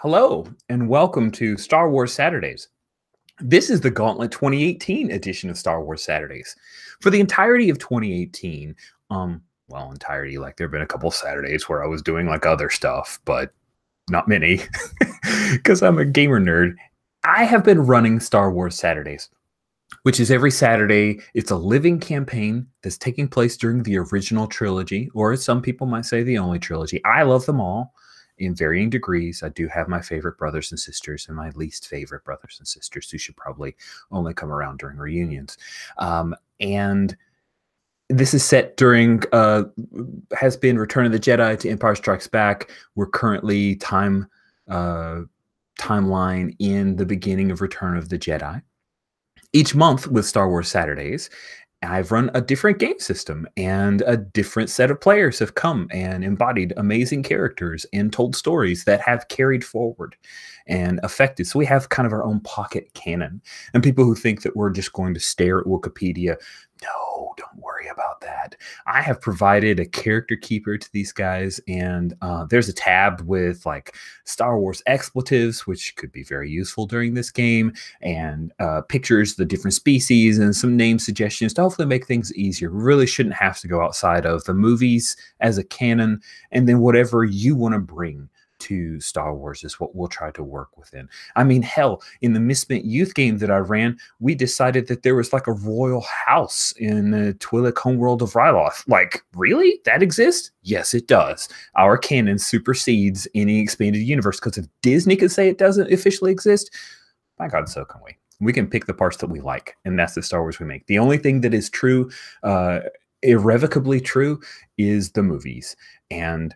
Hello, and welcome to Star Wars Saturdays. This is the Gauntlet 2018 edition of Star Wars Saturdays. For the entirety of 2018, entirety, like there have been a couple Saturdays where I was doing like other stuff, but not many, because I'm a gamer nerd. I have been running Star Wars Saturdays, which is every Saturday. It's a living campaign that's taking place during the original trilogy, or as some people might say, the only trilogy. I love them all in varying degrees. I do have my favorite brothers and sisters and my least favorite brothers and sisters who should probably only come around during reunions. And this is set during, has been Return of the Jedi to Empire Strikes Back. We're currently timeline in the beginning of Return of the Jedi. Each month with Star Wars Saturdays, I've run a different game system, and a different set of players have come and embodied amazing characters and told stories that have carried forward and affected. So we have kind of our own pocket canon. And people who think that we're just going to stare at Wikipedia, no, don't worry about that. I have provided a character keeper to these guys, and there's a tab with like Star Wars expletives, which could be very useful during this game, and pictures of the different species and some name suggestions to hopefully make things easier. We really shouldn't have to go outside of the movies as a canon, and then whatever you want to bring to Star Wars is what we'll try to work within. I mean, hell, in the Misspent Youth game that I ran, we decided that there was like a royal house in the Twi'lek homeworld of Ryloth. Like, really? That exists? Yes, it does. Our canon supersedes any expanded universe, because if Disney can say it doesn't officially exist, my God, so can we. We can pick the parts that we like, and that's the Star Wars we make. The only thing that is true, irrevocably true, is the movies. And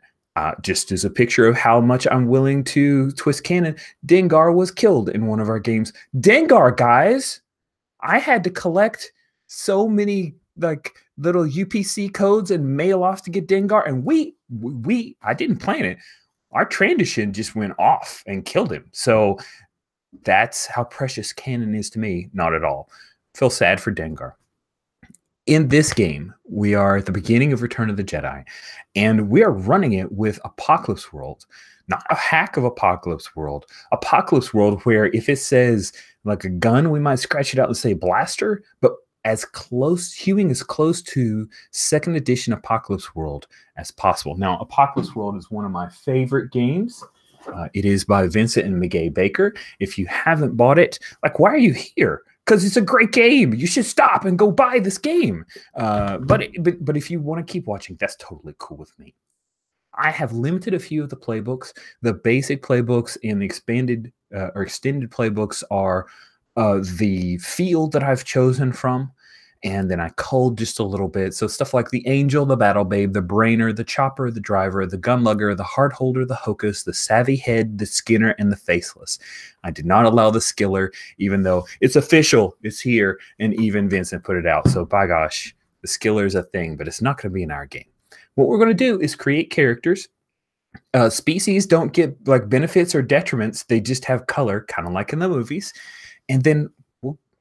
just as a picture of how much I'm willing to twist canon, Dengar was killed in one of our games. Dengar, guys! I had to collect so many like little UPC codes and mail off to get Dengar, and I didn't plan it. Our transition just went off and killed him. So that's how precious canon is to me. Not at all. Feel sad for Dengar. In this game, we are at the beginning of Return of the Jedi, and we are running it with Apocalypse World, not a hack of Apocalypse World. Apocalypse World, where if it says like a gun, we might scratch it out and say blaster, but hewing as close to second edition Apocalypse World as possible. Now, Apocalypse World is one of my favorite games. It is by Vincent and Miguel Baker. If you haven't bought it, like, why are you here? Because it's a great game. You should stop and go buy this game. But if you want to keep watching, that's totally cool with me. I have limited a few of the playbooks. The basic playbooks and the expanded or extended playbooks are the field that I've chosen from. And then I culled just a little bit. So stuff like the Angel, the Battle Babe, the Brainer, the Chopper, the Driver, the Gunlugger, the Heart Holder, the Hocus, the Savvy Head, the Skinner, and the Faceless. I did not allow the Skiller, even though it's official, it's here, and even Vincent put it out. So by gosh, the Skiller is a thing, but it's not going to be in our game. What we're going to do is create characters. Species don't get like benefits or detriments. They just have color, kind of like in the movies. And then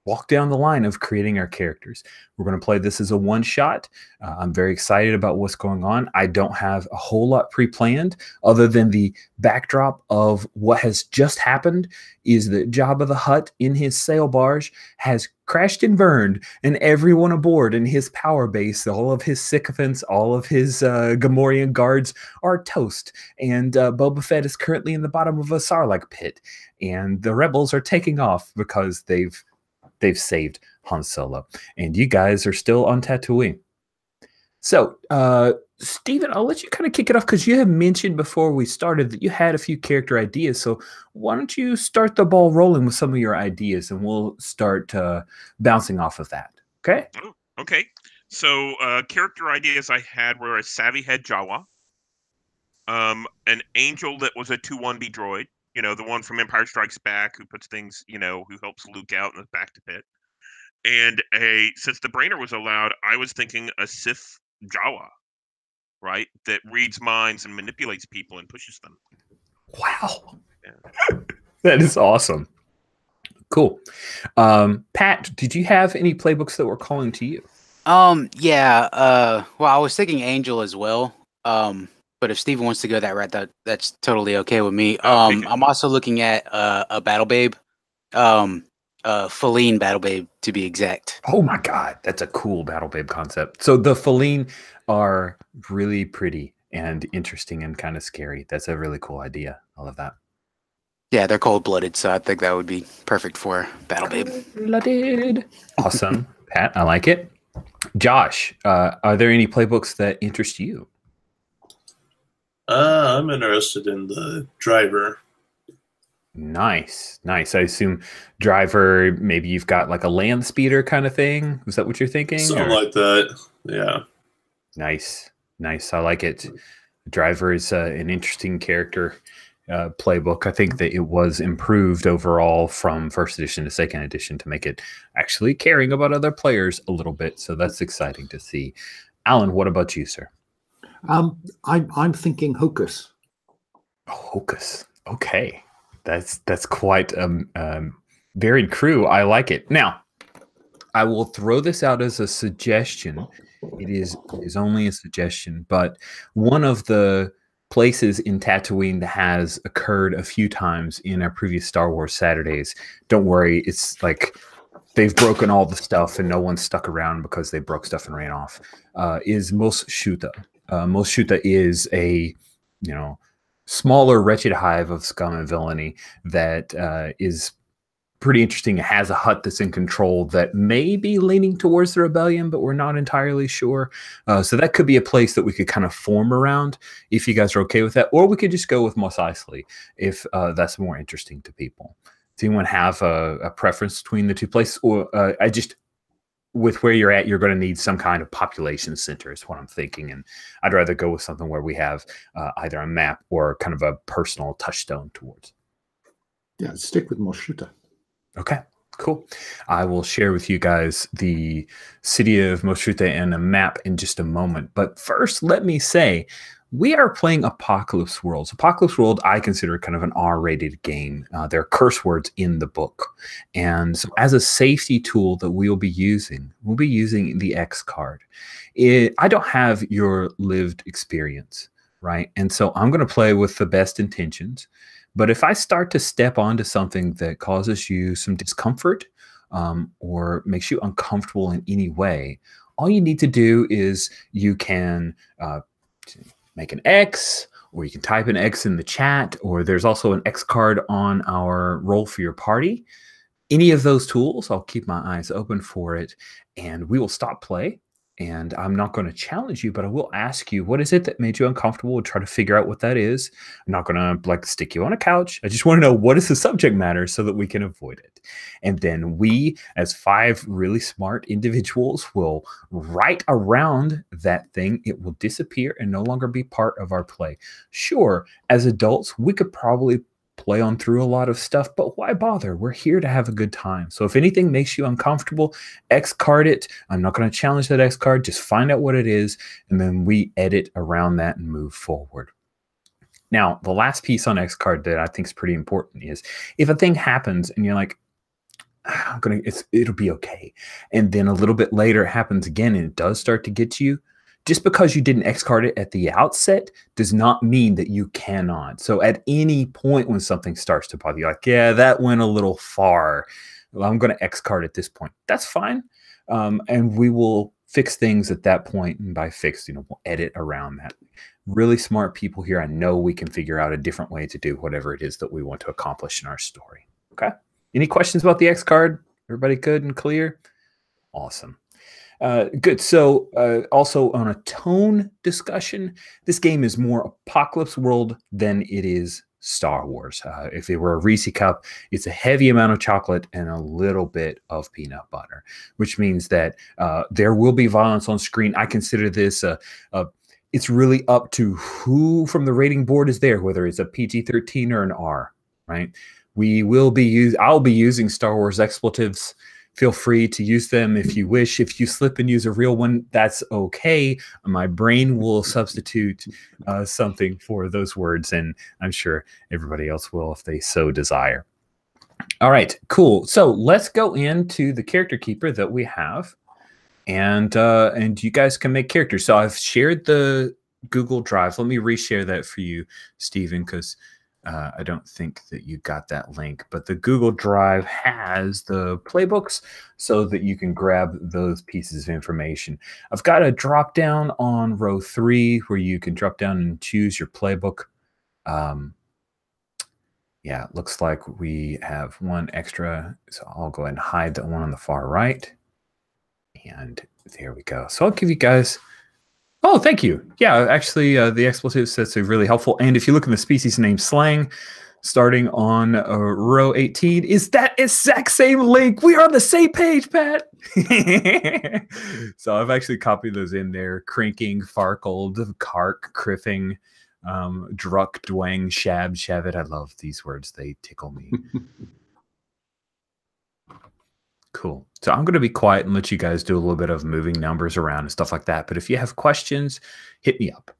walk down the line of creating our characters. We're going to play this as a one-shot. I'm very excited about what's going on. I don't have a whole lot pre-planned other than the backdrop of what has just happened is that Jabba the Hutt in his sail barge has crashed and burned, and everyone aboard in his power base, all of his sycophants, all of his Gamorrean guards are toast, and Boba Fett is currently in the bottom of a Sarlacc pit, and the rebels are taking off because they've saved Han Solo, and you guys are still on Tatooine. So, Steven, I'll let you kind of kick it off, because you had mentioned before we started that you had a few character ideas. So why don't you start the ball rolling with some of your ideas, and we'll start bouncing off of that. Okay? Oh, okay. So character ideas I had were a Savvy Head Jawa, an Angel that was a 2-1B droid, you know, the one from Empire Strikes Back who puts things, you know, who helps Luke out in the back to pit. And since the Brainer was allowed, I was thinking a Sith Jawa, right? That reads minds and manipulates people and pushes them. Wow. Yeah. That is awesome. Cool. Pat, did you have any playbooks that were calling to you? Yeah. Well, I was thinking Angel as well. But if Steven wants to go that route, that's totally okay with me. Okay. I'm also looking at a battle babe, Feline battle babe to be exact. Oh my god, that's a cool battle babe concept. So the Feline are really pretty and interesting and kind of scary. That's a really cool idea. I love that. Yeah, they're cold blooded, so I think that would be perfect for battle babe. Blooded. Awesome, Pat. I like it. Josh, are there any playbooks that interest you? I'm interested in the driver. Nice. I assume driver, maybe you've got like a land speeder kind of thing. Is that what you're thinking? Something like that. Yeah. Nice. I like it. Driver is an interesting character playbook. I think that it was improved overall from first edition to second edition to make it actually caring about other players a little bit. So that's exciting to see. Alan, what about you, sir? I'm thinking Hocus. Hocus. Okay. That's quite varied crew. I like it. Now, I will throw this out as a suggestion. It is only a suggestion, but one of the places in Tatooine that has occurred a few times in our previous Star Wars Saturdays. Don't worry, it's like they've broken all the stuff and no one stuck around because they broke stuff and ran off. Is Mos Shuta. Mos Shuta is a smaller wretched hive of scum and villainy that is pretty interesting. It has a Hutt that's in control that may be leaning towards the rebellion, but we're not entirely sure. So that could be a place that we could kind of form around if you guys are okay with that. Or we could just go with Mos Eisley if that's more interesting to people. Does anyone have a preference between the two places? Or with where you're at, you're going to need some kind of population center is what I'm thinking. And I'd rather go with something where we have either a map or kind of a personal touchstone towards. Yeah, stick with Mos Shuta. Okay, cool. I will share with you guys the city of Mos Shuta and a map in just a moment. But first, let me say, we are playing Apocalypse Worlds. Apocalypse World, I consider kind of an R-rated game. There are curse words in the book. And so as a safety tool that we'll be using the X card. I don't have your lived experience, right? And so I'm going to play with the best intentions. But if I start to step onto something that causes you some discomfort or makes you uncomfortable in any way, all you need to do is you can make an X, or you can type an X in the chat, or there's also an X card on our roll for your party. Any of those tools, I'll keep my eyes open for it, and we will stop play. And I'm not going to challenge you, but I will ask you, what is it that made you uncomfortable? We'll try to figure out what that is. I'm not going to stick you on a couch. I just want to know what is the subject matter so that we can avoid it. And then we, as 5 really smart individuals, will write around that thing. It will disappear and no longer be part of our play. Sure, as adults, we could probably play on through a lot of stuff, but why bother? We're here to have a good time. So if anything makes you uncomfortable, X card it. I'm not going to challenge that X card. Just find out what it is, and then we edit around that and move forward. Now, the last piece on X card that I think is pretty important is if a thing happens and you're like, it'll be okay. And then a little bit later it happens again and it does start to get to you. Just because you didn't X card it at the outset does not mean that you cannot. So at any point when something starts to bother you, like, yeah, that went a little far. Well, I'm going to X card at this point. That's fine. And we will fix things at that point. And by fix, we'll edit around that. Really smart people here. I know we can figure out a different way to do whatever it is that we want to accomplish in our story. Okay. Any questions about the X card? Everybody good and clear? Awesome. Good. So also on a tone discussion, this game is more Apocalypse World than it is Star Wars. If it were a Reese cup, it's a heavy amount of chocolate and a little bit of peanut butter, which means that there will be violence on screen. I consider this it's really up to who from the rating board is there, whether it's a PG-13 or an R, right? I'll be using Star Wars expletives. Feel free to use them if you wish. If you slip and use a real one, that's okay. My brain will substitute something for those words, and I'm sure everybody else will if they so desire. All right, cool. So let's go into the character keeper that we have, and you guys can make characters. So I've shared the Google Drive. Let me reshare that for you, Stephen, because I don't think that you got that link. But the Google Drive has the playbooks so that you can grab those pieces of information. I've got a drop down on row 3 where you can drop down and choose your playbook. Yeah, it looks like we have one extra. So I'll go ahead and hide the one on the far right. And there we go. So I'll give you guys... Oh, thank you. Yeah, actually, the expletive sets are really helpful. And if you look in the species name slang, starting on row 18, is that exact same link. We are on the same page, Pat. So I've actually copied those in there. Crinking, farkled, kark, kriffing, druck, dwang, shab, shavit. I love these words. They tickle me. Cool. So I'm going to be quiet and let you guys do a little bit of moving numbers around and stuff like that. But if you have questions, hit me up.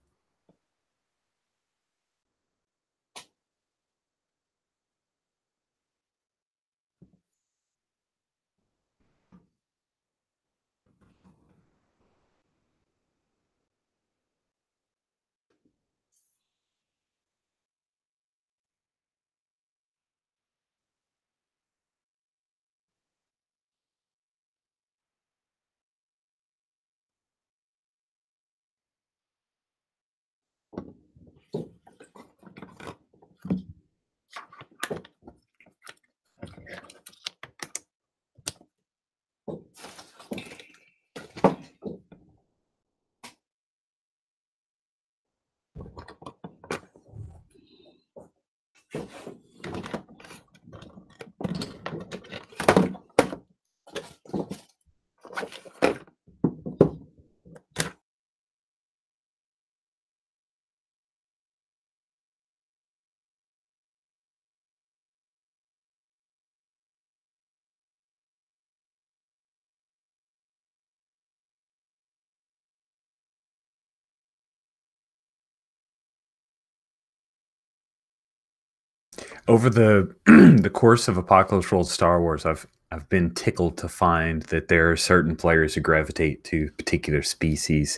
Over the the course of Apocalypse World Star Wars, I've been tickled to find that there are certain players who gravitate to particular species.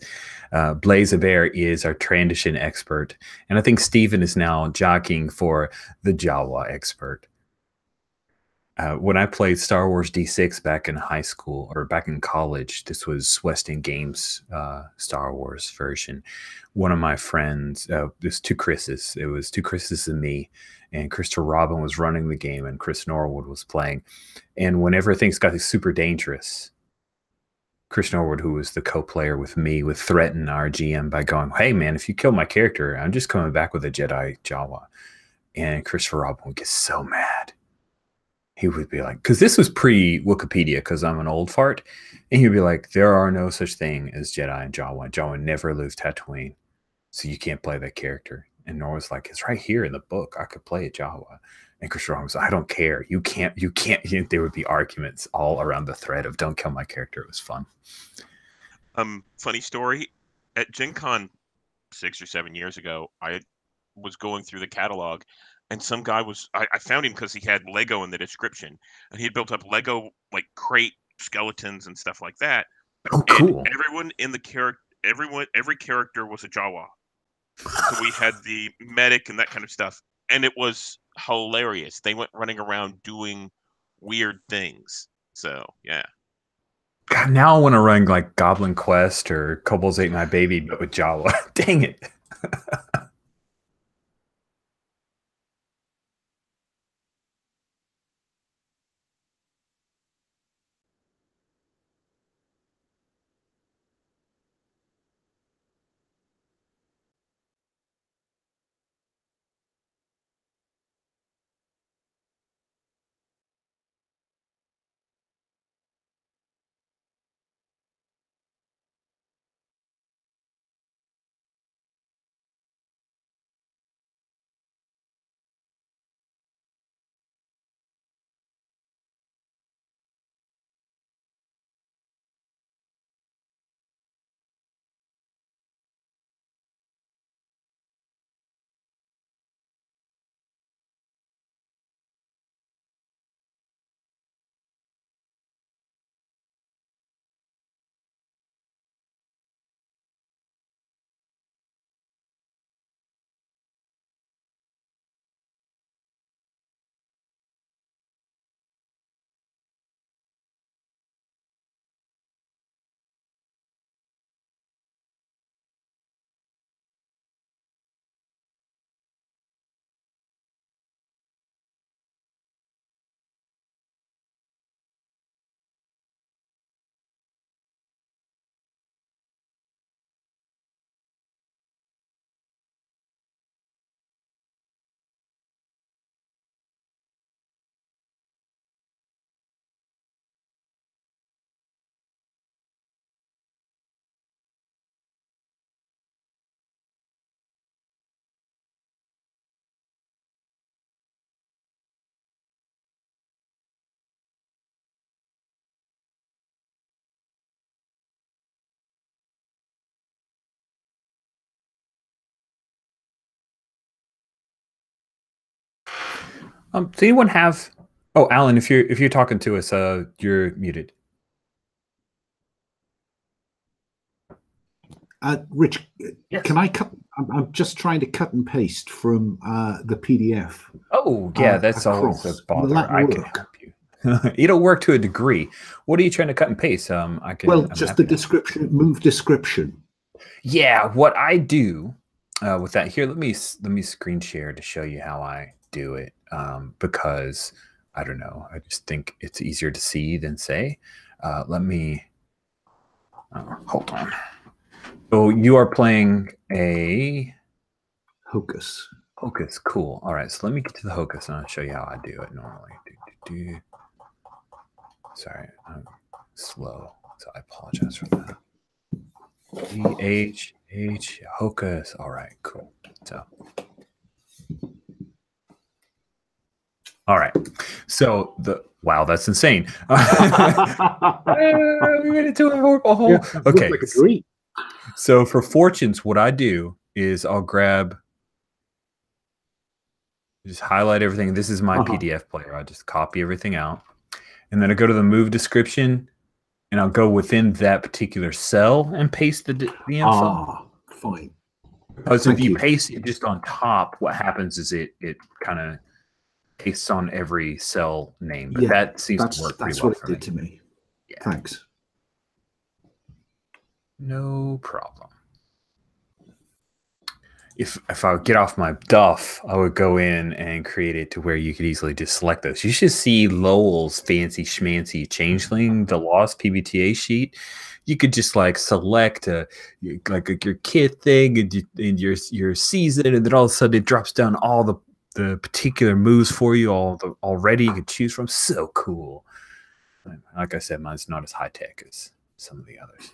Blaze of Bear is our transition expert, and I think Stephen is now jockeying for the Jawa expert. When I played Star Wars D6 back in high school or back in college, this was West End Games Star Wars version. One of my friends, there's two Chris's. It was two Chris's and me, and Christopher Robin was running the game, and Chris Norwood was playing. And whenever things got super dangerous, Chris Norwood, who was the co-player with me, would threaten our GM by going, "Hey, man, if you kill my character, I'm just coming back with a Jedi Jawa." And Christopher Robin would get so mad. He would be like, because this was pre-Wikipedia, because I'm an old fart, and he'd be like, there are no such thing as Jedi and Jawa. Jawa never lose Tatooine, so you can't play that character. And Nora's like, it's right here in the book. I could play a Jawa. And Chris Rowan was like, I don't care. You can't. There would be arguments all around the thread of don't kill my character. It was fun. Funny story. At Gen Con 6 or 7 years ago, I was going through the catalog, and some guy I found him because he had Lego in the description, and he had built up Lego like crate skeletons and stuff like that. Oh, cool. And everyone in the every character was a Jawa. So we had the medic and that kind of stuff, and it was hilarious. They went running around doing weird things. So yeah. God, now I want to run like Goblin Quest or Kobolds Ate My Baby, but with Jawa. Dang it. Does anyone have? Oh, Alan, if you're talking to us, you're muted. Rich, Yes. can I cut? I'm just trying to cut and paste from the PDF. Oh, yeah, that's always a across. bother. Will that I can work? help you. It'll work to a degree. What are you trying to cut and paste? I can. Well, I'm just happy the to- description, move description. Yeah, what I do with that here, let me screen share to show you how I do it. Because I don't know, I just think it's easier to see than say. Let me hold on. So you are playing a Hocus. Hocus. Cool. All right, so let me get to the Hocus and I'll show you how I do it normally. Sorry, I'm slow, so I apologize for that. H Hocus. All right, cool. So, all right. So wow, that's insane. We made it to a horrible hole. Yeah, Okay. like a dream. So for fortunes, what I do is I'll just highlight everything. This is my PDF player. I just copy everything out, and then I go to the move description. And I'll go within that particular cell and paste the info. Fine. Because if you paste it just on top, what happens is it kind of pastes on every cell name. But that seems to work pretty well for me. That's what it did to me. Yeah. Thanks. No problem. If I would get off my duff, I would go in and create it to where you could easily just select those. You should see Lowell's fancy schmancy changeling, the Lost PBTA sheet. You could just like select like your kit thing and your season, and then all of a sudden it drops down all the particular moves for you, already you could choose from. So cool. Like I said, mine's not as high tech as some of the others.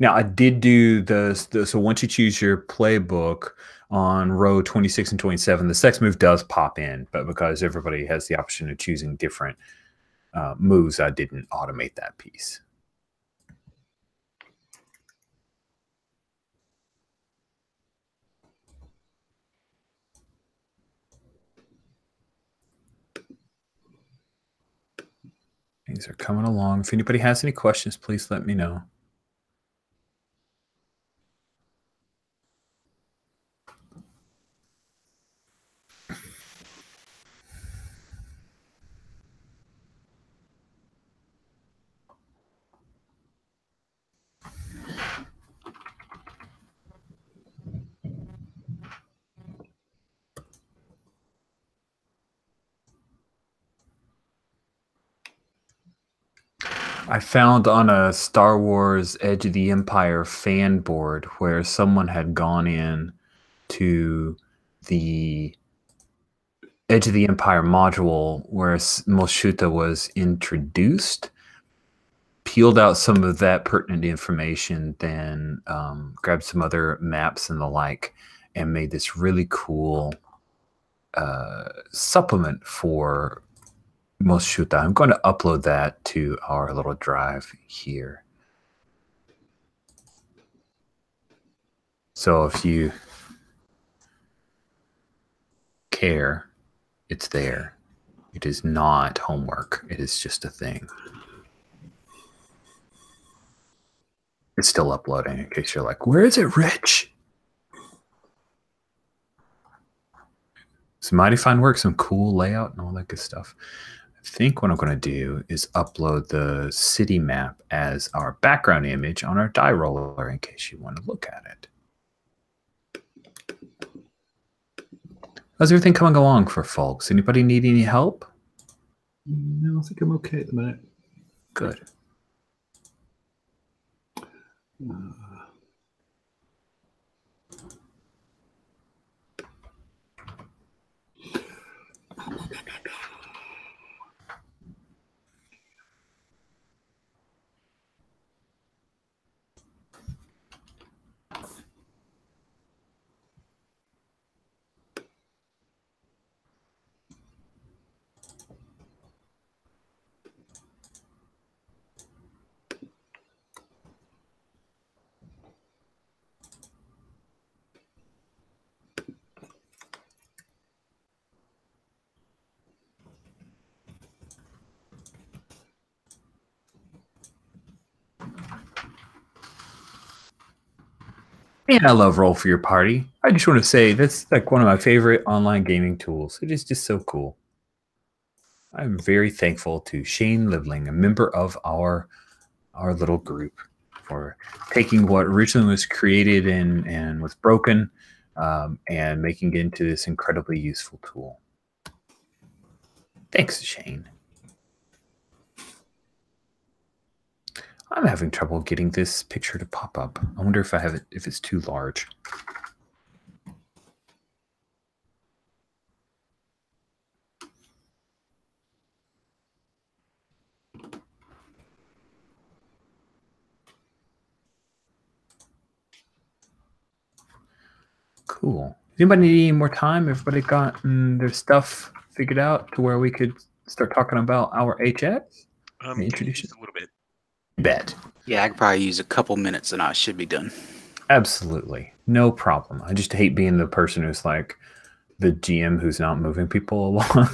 Now, I did do so once you choose your playbook on row 26 and 27, the sex move does pop in, but because everybody has the option of choosing different moves, I didn't automate that piece. Things are coming along. If anybody has any questions, please let me know. I found on a Star Wars Edge of the Empire fan board where someone had gone in to the Edge of the Empire module where Moshuta was introduced, peeled out some of that pertinent information, then grabbed some other maps and the like, and made this really cool supplement for Moshuta. I'm going to upload that to our little drive here. So if you care, it's there. It is not homework. It is just a thing. It's still uploading in case you're like, where is it, Rich? Some mighty fine work, some cool layout and all that good stuff. I think what I'm going to do is upload the city map as our background image on our die roller in case you want to look at it. How's everything coming along for folks? Anybody need any help? No, I think I'm okay at the minute. Good. And I love Roll for Your Party. I just want to say that's like one of my favorite online gaming tools. It is just so cool. I'm very thankful to Shane Livling, a member of our little group, for taking what originally was created and was broken and making it into this incredibly useful tool. Thanks, Shane. I'm having trouble getting this picture to pop up. I wonder if I have it, if it's too large. Cool. Does anybody need any more time? Everybody got their stuff figured out to where we could start talking about our HX? Introduce a little bit. Bet. Yeah, I could probably use a couple minutes and I should be done. Absolutely. No problem. I just hate being the person who's like the GM who's not moving people along.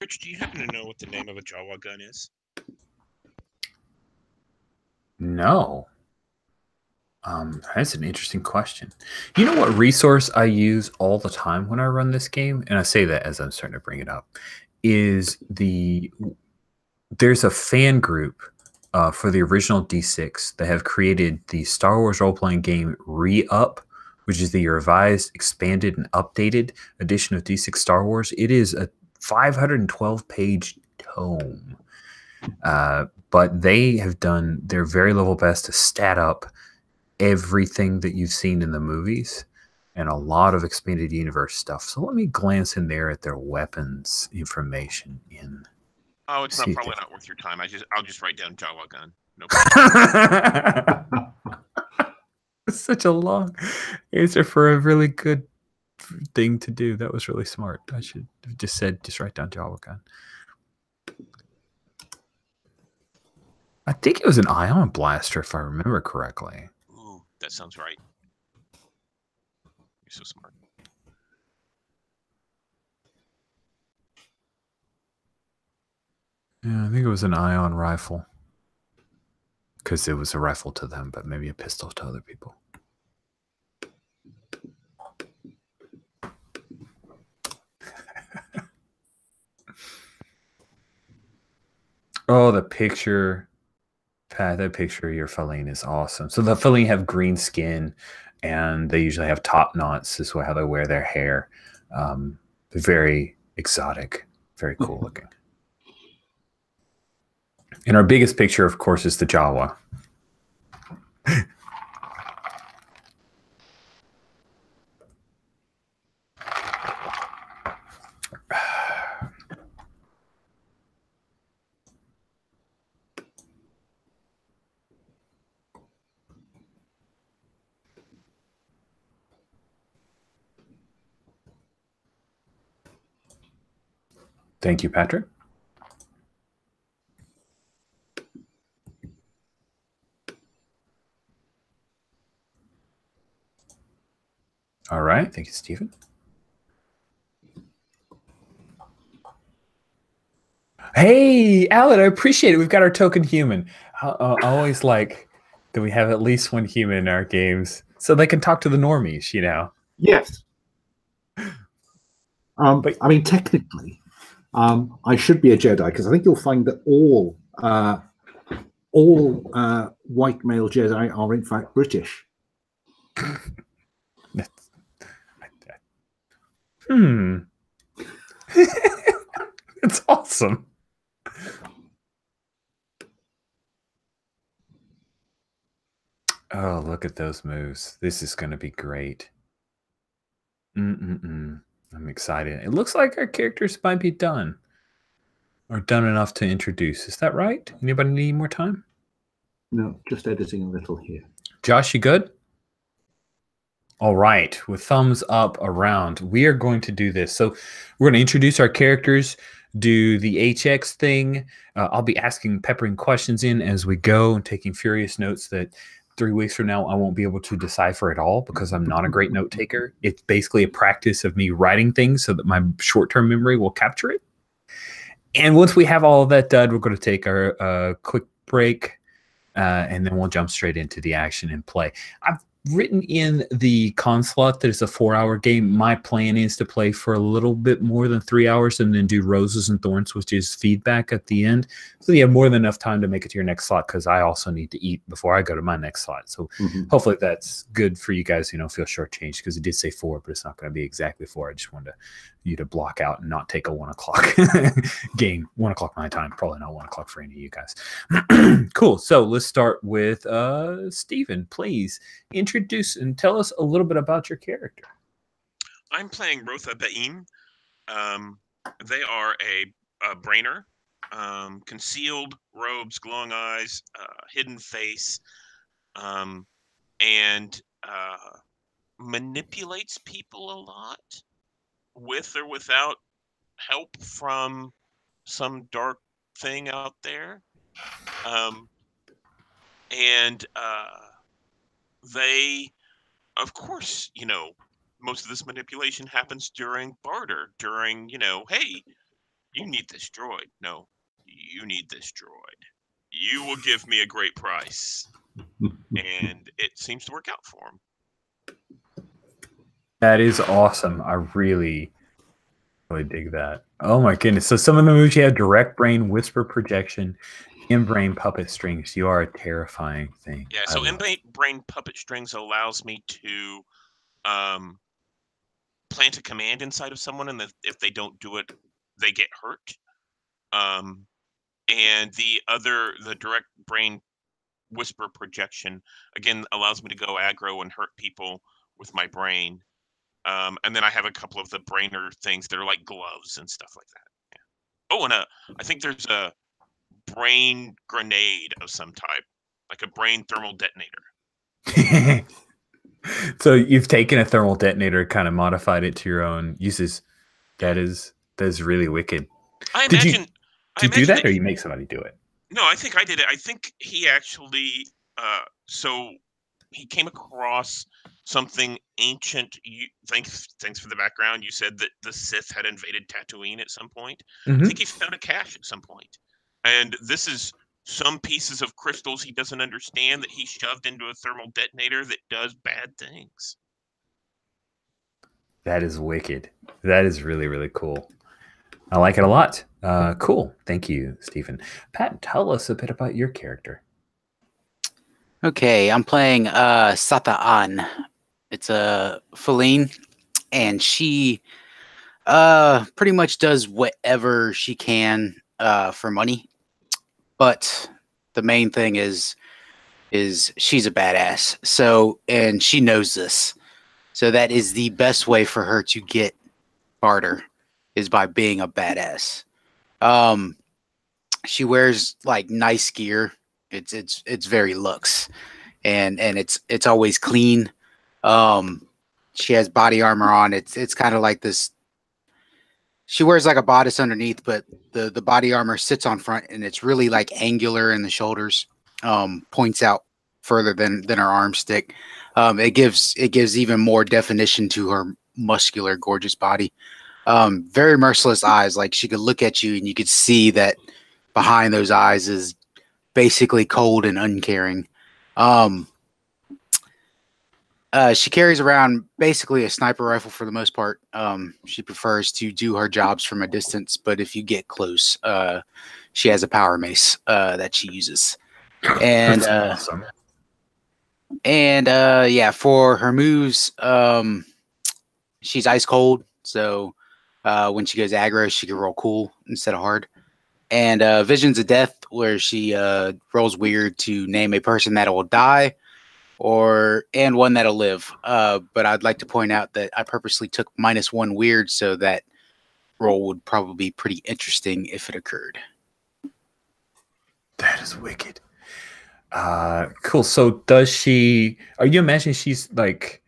Rich, do you happen to know what the name of a Jawa gun is? No. That's an interesting question. You know what resource I use all the time when I run this game, and I say that as I'm starting to bring it up, is there's a fan group for the original D6 that have created the Star Wars role-playing game Re-Up, which is the revised, expanded, and updated edition of D6 Star Wars. It is a 512-page tome. But they have done their very level best to stat up everything that you've seen in the movies and a lot of expanded universe stuff. So let me glance in there at their weapons information in. Oh, it's probably not worth your time. I'll just write down Jawa gun. No problem. It's such a long answer for a really good thing to do. That was really smart. I should have just said, just write down Jawa gun. I think it was an ion blaster, if I remember correctly. Ooh, that sounds right. You're so smart. Yeah, I think it was an ion rifle. Because it was a rifle to them, but maybe a pistol to other people. Oh, the picture. Pat, that picture of your feline is awesome. So the feline have green skin, and they usually have top knots. This is how they wear their hair. Very exotic, very cool looking. And our biggest picture, of course, is the Jawa. Thank you, Patrick. All right. Thank you, Stephen. Hey, Alan, I appreciate it. We've got our token human. I always like that we have at least one human in our games so they can talk to the normies, you know? Yes. But I mean, technically, I should be a Jedi because I think you'll find that all white male Jedi are in fact British. It's awesome. Oh, look at those moves. This is going to be great. I'm excited. It looks like our characters might be done. Or done enough to introduce. Is that right? Anybody need more time? No, just editing a little here. Josh, you good? All right. With thumbs up around, we are going to do this. So we're going to introduce our characters, do the HX thing. I'll be peppering questions in as we go and taking furious notes that 3 weeks from now I won't be able to decipher at all because I'm not a great note taker. It's basically a practice of me writing things so that my short-term memory will capture it. And once we have all of that done, we're going to take our quick break, and then we'll jump straight into the action and play. I've written in the con slot that it's a 4-hour game. My plan is to play for a little bit more than 3 hours and then do Roses and Thorns, which is feedback at the end. So you have more than enough time to make it to your next slot because I also need to eat before I go to my next slot. So hopefully that's good for you guys, feel shortchanged because it did say 4, but it's not going to be exactly 4. I just wanted you to block out and not take a 1 o'clock game. 1 o'clock my time, probably not 1 o'clock for any of you guys. Cool. So let's start with Stephen. Please introduce and tell us a little bit about your character. I'm playing Rotha Ba'im. They are a brainer, concealed robes, glowing eyes, hidden face, and manipulates people a lot with or without help from some dark thing out there. And they, of course, most of this manipulation happens during barter, during, hey, you need this droid. No, you need this droid. You will give me a great price. And it seems to work out for him. That is awesome. I really dig that. Oh my goodness. So some of the moves you have: direct brain, whisper projection, in-brain puppet strings. You are a terrifying thing. Yeah, so in-brain puppet strings allows me to plant a command inside of someone, and if they don't do it, they get hurt. And the direct brain whisper projection, again, allows me to go aggro and hurt people with my brain. And then I have a couple of the brainer things that are like gloves and stuff like that. Yeah. Oh, and I think there's a brain grenade of some type, like a brain thermal detonator. So you've taken a thermal detonator, kind of modified it to your own uses. That is really wicked. Did you do that, or you make somebody do it? No, I think I did it. I think he actually. So he came across something ancient. Thanks for the background. You said that the Sith had invaded Tatooine at some point. I think he found a cache at some point. And this is some pieces of crystals he doesn't understand that he shoved into a thermal detonator that does bad things. That is wicked. That is really, really cool. I like it a lot. Cool. Thank you, Stephen. Pat, tell us a bit about your character. Okay, I'm playing Sata'an. It's a Feline, and she pretty much does whatever she can for money. But the main thing is she's a badass. So, and she knows this. So that is the best way for her to get barter, is by being a badass. She wears like nice gear. It's very luxe, and it's always clean. She has body armor on. It's kind of like this. She wears like a bodice underneath, but the body armor sits on front, and it's really like angular in the shoulders. Points out further than her arm stick. It gives even more definition to her muscular, gorgeous body. Very merciless eyes. Like, she could look at you and you could see that behind those eyes is basically cold and uncaring. She carries around basically a sniper rifle for the most part. She prefers to do her jobs from a distance, but if you get close, she has a power mace that she uses. And That's awesome. yeah, for her moves, she's ice cold. So when she goes aggro, she can roll cool instead of hard. And Visions of Death, where she rolls weird to name a person that will die, and one that'll live. But I'd like to point out that I purposely took -1 weird, so that roll would probably be pretty interesting if it occurred. That is wicked. Cool. So are you imagining she's like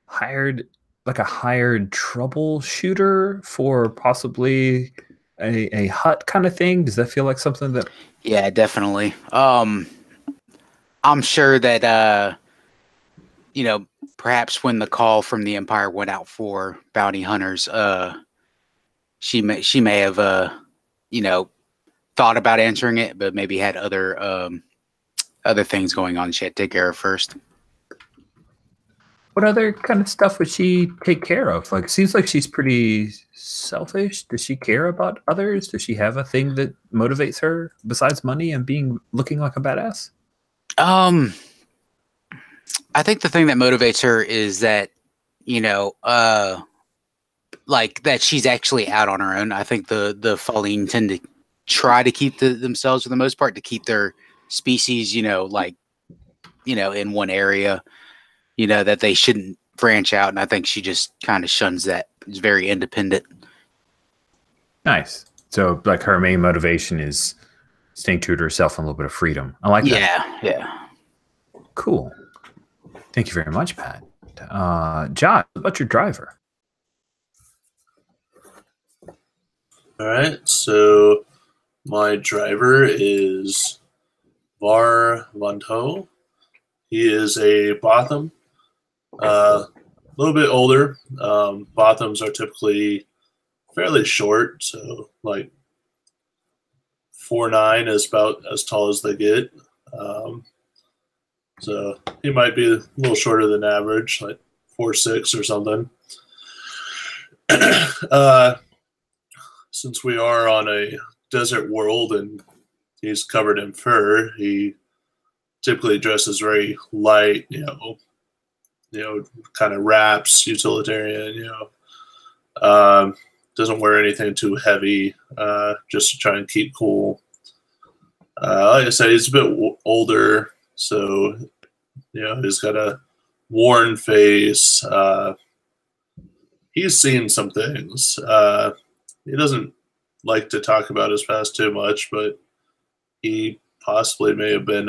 hired troubleshooter for possibly a Hutt kind of thing? Does that feel like something that? Yeah, definitely. I'm sure that perhaps when the call from the Empire went out for bounty hunters, she may have thought about answering it, but maybe had other things going on she had to take care of first. What other kind of stuff would she take care of? Like, it seems like she's pretty selfish. Does she care about others? Does she have a thing that motivates her besides money and looking like a badass? I think the thing that motivates her is that, like that she's actually out on her own. I think the Falleen tend to try to keep themselves for the most part, to keep their species, in one area, that they shouldn't branch out. And I think she just kind of shuns that. It's very independent. Nice. So like her main motivation is staying true to herself and a little bit of freedom. I like that. Yeah. Cool. Thank you very much, Pat. Josh, what about your driver? All right, so my driver is Var Vanto. He is a Botham, a little bit older. Bothams are typically fairly short, so like 4'9" is about as tall as they get. So he might be a little shorter than average, like 4'6" or something. Since we are on a desert world and he's covered in fur, he typically dresses very light, kind of wraps, utilitarian, doesn't wear anything too heavy, just to try and keep cool. Like I said, he's a bit older, so, he's got a worn face. He's seen some things. He doesn't like to talk about his past too much, but he possibly may have been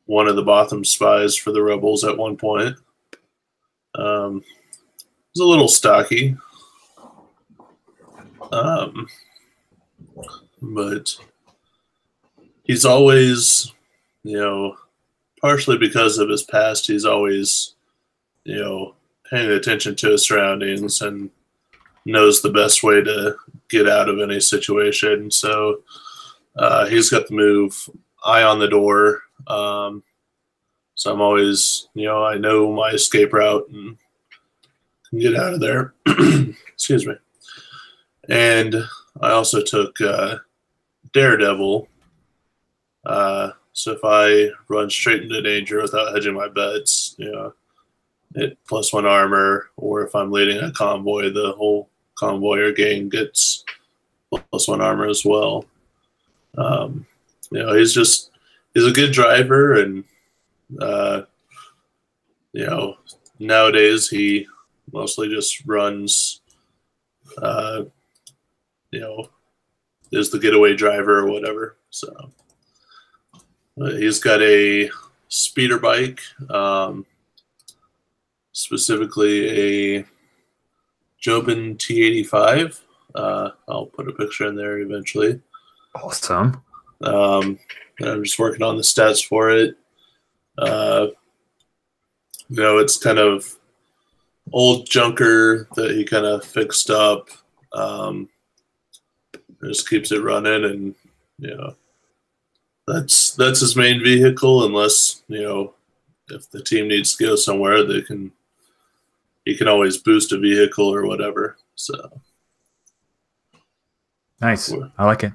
one of the Botham spies for the rebels at one point. He's a little stocky. But he's always, partially because of his past, he's always, paying attention to his surroundings and knows the best way to get out of any situation. So he's got the move, eye on the door. So I'm always, I know my escape route and can get out of there. Excuse me. And I also took Daredevil. So if I run straight into danger without hedging my bets, it +1 armor, or if I'm leading a convoy, the whole convoy or gang gets +1 armor as well. He's a good driver, and nowadays he mostly just runs, is the getaway driver or whatever. So he's got a speeder bike, specifically a Jobin T85. I'll put a picture in there eventually. Awesome. I'm just working on the stats for it. It's kind of old junker that he kind of fixed up. Just keeps it running, and that's his main vehicle, unless if the team needs to go somewhere, he can always boost a vehicle or whatever. So nice. I like it.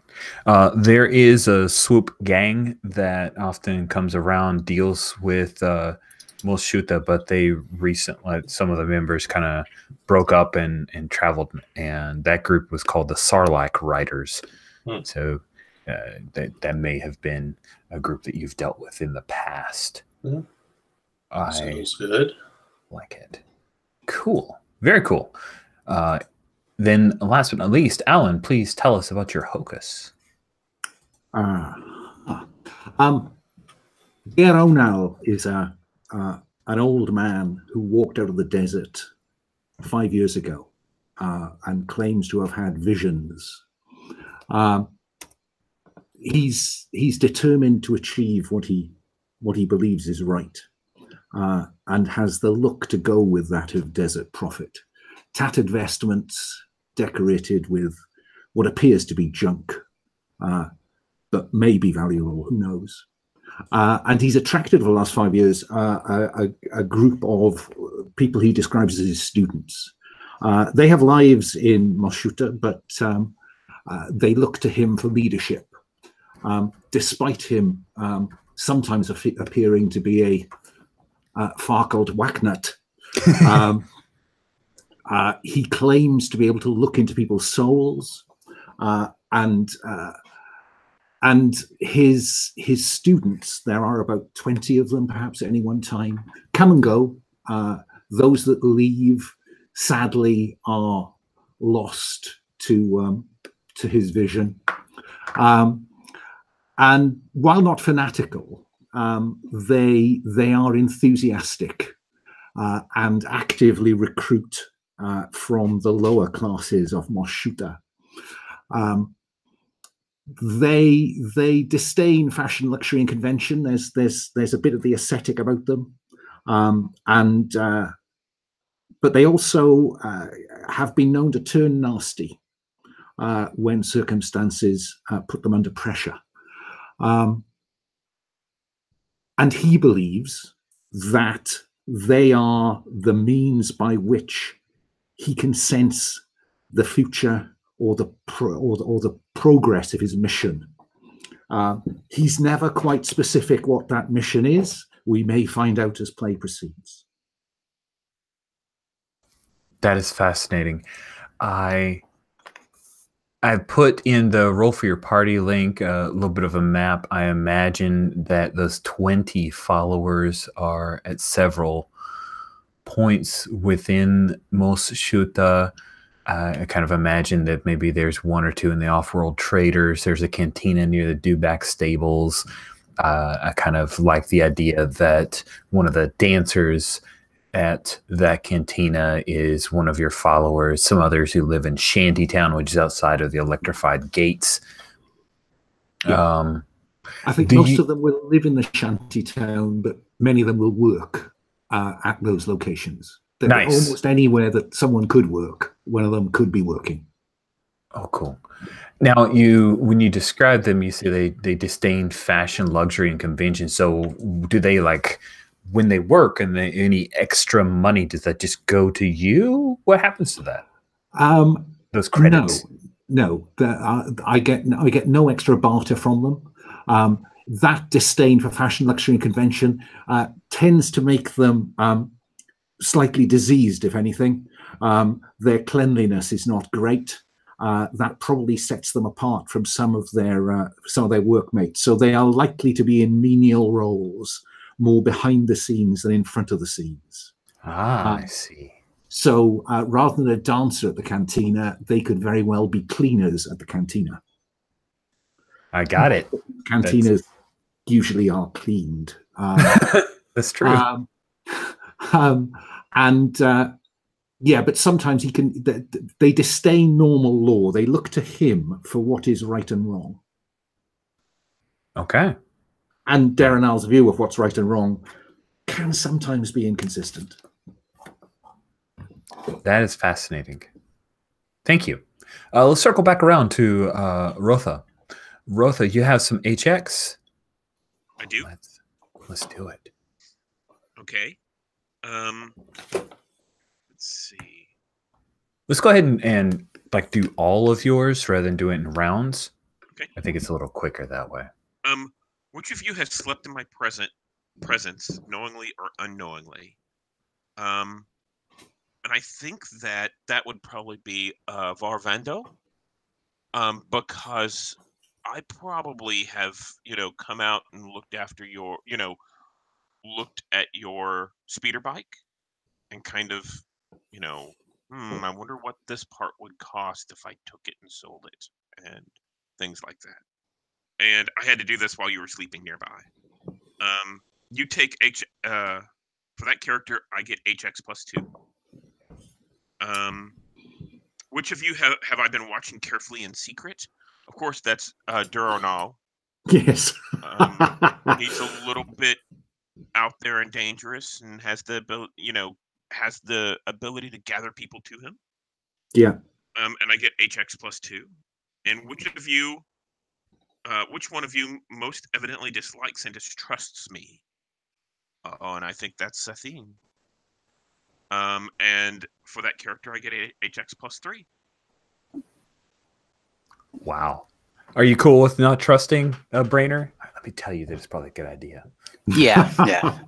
There is a swoop gang that often comes around, deals with Moshuta, but they recently, some of the members kind of broke up and traveled, and that group was called the Sarlacc Riders. So that may have been a group that you've dealt with in the past. Sounds good. Like it. Cool. Very cool. Then last but not least, Alan, please tell us about your hocus. Geronal is an old man who walked out of the desert 5 years ago and claims to have had visions. He's determined to achieve what he believes is right, and has the look to go with that of desert prophet. Tattered vestments, decorated with what appears to be junk, but may be valuable, who knows. And he's attracted for the last 5 years a group of people he describes as his students. They have lives in Moshuta, but they look to him for leadership, despite him sometimes appearing to be a Farkled whacknut. He claims to be able to look into people's souls, and his students, there are about 20 of them perhaps at any one time, come and go. Those that leave, sadly, are lost to his vision. And while not fanatical, they are enthusiastic and actively recruit from the lower classes of Moshuta. They disdain fashion, luxury, and convention. There's a bit of the ascetic about them, but they also have been known to turn nasty when circumstances put them under pressure. And he believes that they are the means by which he can sense the future or the progress of his mission. He's never quite specific what that mission is. We may find out as play proceeds. That is fascinating. I put in the roll for your party link a little bit of a map. I imagine that those 20 followers are at several points within Moshuta. I kind of imagine that maybe there's one or two in the off-world traders. There's a cantina near the Dewback stables. I kind of like the idea that one of the dancers at that cantina is one of your followers. Some others who live in Shantytown, which is outside of the electrified gates. Yeah. I think most of them will live in the Shantytown, but many of them will work at those locations. Nice. Almost anywhere that someone could work, one of them could be working. Oh, cool. Now, when you describe them, you say they disdain fashion, luxury, and convention. So do they, like, when they work and any extra money, does that just go to you? What happens to that? Those credits? No. I get no extra barter from them. That disdain for fashion, luxury, and convention tends to make them slightly diseased, if anything. Their cleanliness is not great. That probably sets them apart from some of their workmates. So they are likely to be in menial roles, more behind the scenes than in front of the scenes. I see. So rather than a dancer at the cantina, they could very well be cleaners at the cantina. I got it. Cantinas usually are cleaned. That's true. But sometimes they disdain normal law. They look to him for what is right and wrong. Okay. And Deranal's view of what's right and wrong can sometimes be inconsistent. That is fascinating. Thank you. Let's circle back around to Rotha. Rotha, you have some HX? I do. Let's do it. Okay. Let's see. Let's go ahead and like do all of yours rather than do it in rounds. Okay. I think it's a little quicker that way. Which of you has slept in my presence, knowingly or unknowingly? And I think that would probably be Varvendo. Because I probably have, come out and looked after your, looked at your speeder bike and kind of, I wonder what this part would cost if I took it and sold it and things like that. And I had to do this while you were sleeping nearby. You take for that character, I get HX +2. Which of you have I been watching carefully in secret? Of course, that's Duronal. Yes. He's a little bit out there and dangerous, and has the ability to gather people to him. Yeah. And I get HX +2. And which one of you most evidently dislikes and distrusts me? Oh, and I think that's Sathine. And for that character, I get a HX +3. Wow. Are you cool with not trusting a brainer? Let me tell you that it's probably a good idea. Yeah, yeah.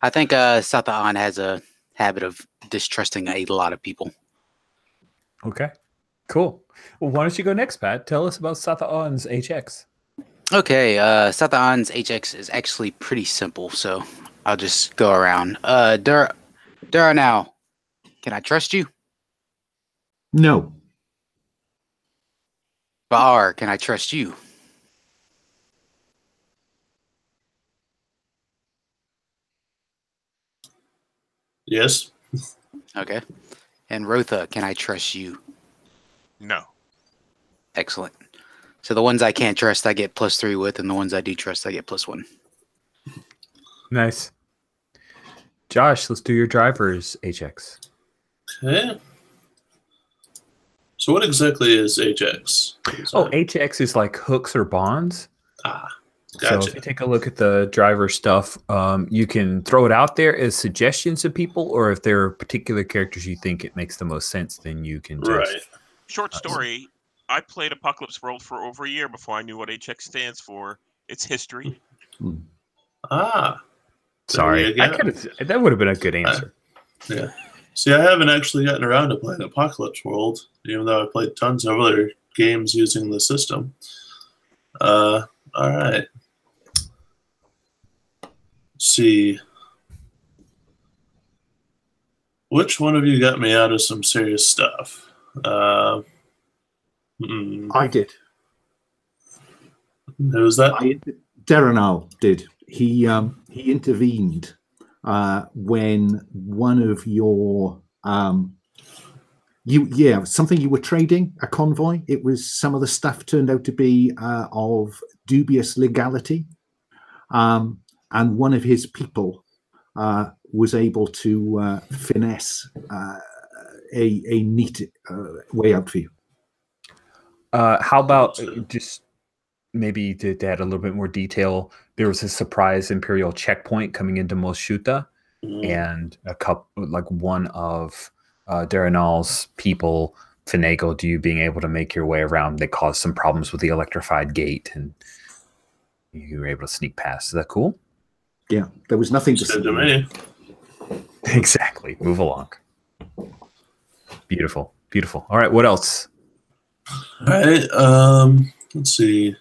I think Sataan has a habit of distrusting a lot of people. Okay. Cool. Well, why don't you go next, Pat? Tell us about Sathaon's HX. Okay, Sataan's HX is actually pretty simple, so I'll just go around. Duronal, can I trust you? No. Baar, can I trust you? Yes. Okay. And Rotha, can I trust you? No. Excellent. So the ones I can't trust, I get +3 with, and the ones I do trust, I get +1. Nice. Josh, let's do your driver's HX. Okay. So what exactly is HX? HX is like hooks or bonds. Gotcha. So if you take a look at the driver stuff, you can throw it out there as suggestions to people, or if there are particular characters you think it makes the most sense, then you can just... Right. Short story, I played Apocalypse World for over a year before I knew what HX stands for. It's history. Sorry, that would have been a good answer. Yeah. See, I haven't actually gotten around to playing Apocalypse World, even though I played tons of other games using the system. All right. Let's see. Which one of you got me out of some serious stuff? I did. Who was that? Duronal did. He intervened when one of your something you were trading, a convoy. It was some of the stuff turned out to be of dubious legality, and one of his people was able to finesse a neat way out for you. How about just maybe to add a little bit more detail? There was a surprise Imperial checkpoint coming into Moshuta, and one of Duronal's people finagled you being able to make your way around. They caused some problems with the electrified gate, and you were able to sneak past. Is that cool? Yeah, there was nothing to Said to me. Exactly. Move along. Beautiful, beautiful. All right, what else? All right. Let's see.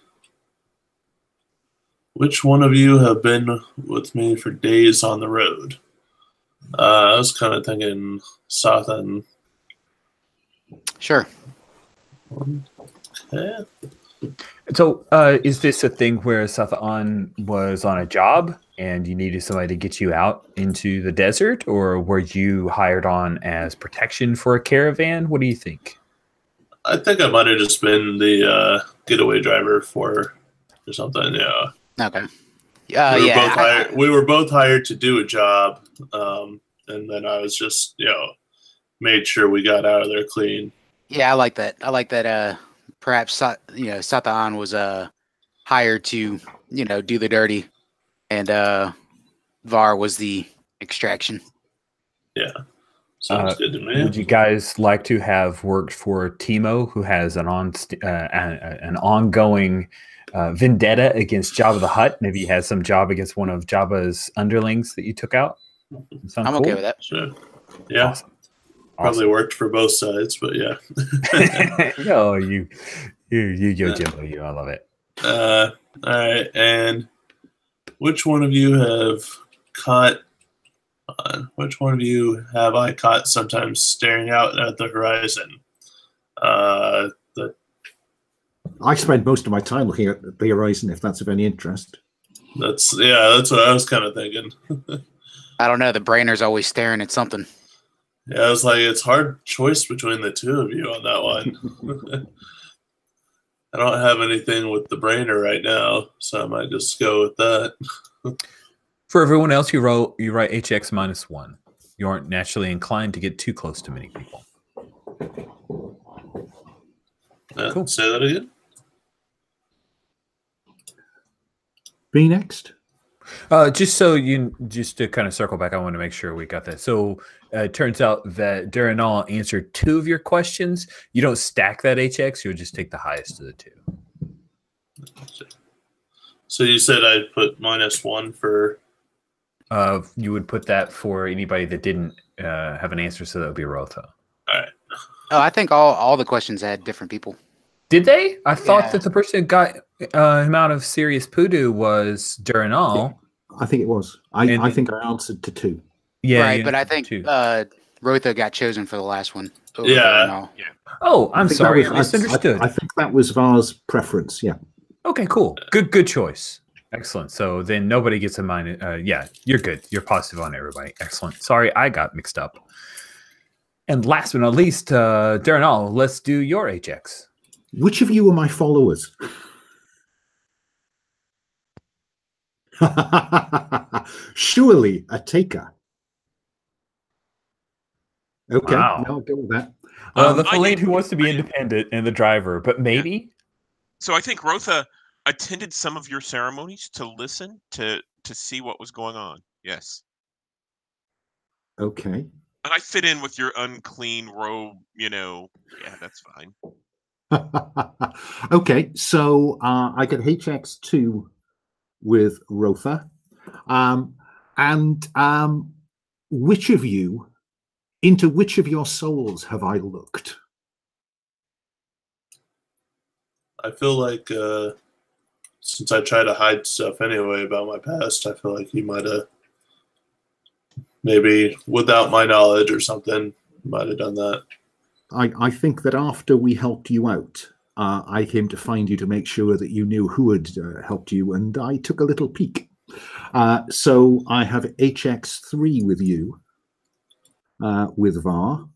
Which one of you have been with me for days on the road? I was kind of thinking Sathan. Sure. Okay. So is this a thing where Sathan was on a job and you needed somebody to get you out into the desert, or were you hired on as protection for a caravan? What do you think? I think I might have just been the getaway driver or something. Yeah. Okay. We were both hired to do a job, and then I was just made sure we got out of there clean. Yeah, I like that. I like that. Perhaps Satan was hired to do the dirty, and VAR was the extraction. Yeah. Sounds good to me. Would you guys like to have worked for Timo, who has an ongoing vendetta against Jabba the Hutt? Maybe you had some job against one of Jabba's underlings that you took out. Sound I'm cool? okay with that. Sure. Yeah. Awesome. Probably worked for both sides, but yeah. Yo, you, Jimbo, you. I love it. All right. And which one of you have caught? Which one of you have I caught sometimes staring out at the horizon? I spend most of my time looking at the horizon, if that's of any interest. That's what I was kind of thinking. I don't know. The brainer's always staring at something. Yeah, I was like, it's hard choice between the two of you on that one. I don't have anything with the brainer right now, so I might just go with that. For everyone else, you write HX -1. You aren't naturally inclined to get too close to many people. Cool. Say that again. Be next. Just to kind of circle back, I want to make sure we got that. So it turns out that Durinal answered 2 of your questions. You don't stack that HX; you'll just take the highest of the 2. So you said I'd put -1 for. You would put that for anybody that didn't have an answer, so that would be Rotha. All right. Oh, I think all the questions had different people. Did they? I thought Yeah. that the person who got him out of serious poodoo was Durinal. I think it was. I think I answered to 2. Yeah, right, you but I answered think 2. Rotha got chosen for the last one. Yeah. Oh, I'm sorry, I I misunderstood. I think that was VAR's preference. Yeah. Okay, cool. Good choice. Excellent. So then nobody gets a minus. Yeah, you're good. You're positive on everybody. Excellent. Sorry, I got mixed up. And last but not least, Durinal, let's do your HX. Which of you are my followers? Surely a taker. Okay, Wow. no, I'll go with that. The Fellaine who wants to be independent and the driver, but maybe. So I think Rotha attended some of your ceremonies to listen to see what was going on. Yes. Okay. And I fit in with your unclean robe, Yeah, that's fine. Okay, so I get HX2 with Rotha. Into which of your souls have I looked? I feel like since I try to hide stuff anyway about my past, I feel like you might have, maybe without my knowledge or something, might have done that. I think that after we helped you out, I came to find you to make sure that you knew who had helped you, and I took a little peek. So I have HX3 with you, with VAR.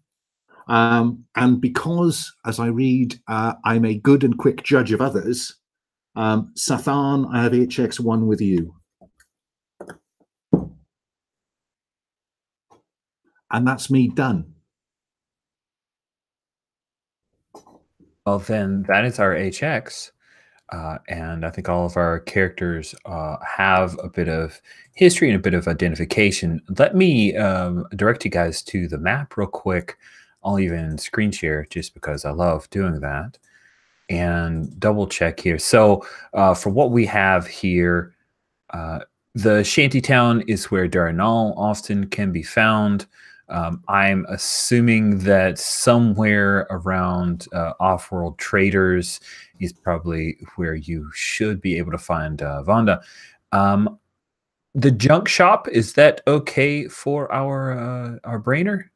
And because, as I read, I'm a good and quick judge of others, Sathan, I have HX1 with you. And that's me done. Well, then that is our HX. And I think all of our characters have a bit of history and a bit of identification. Let me direct you guys to the map real quick. I'll even screen share just because I love doing that. And double check here. So for what we have here, the shantytown is where Durinal often can be found. I'm assuming that somewhere around off-world traders is probably where you should be able to find Vonda. The junk shop, is that okay for our brainer?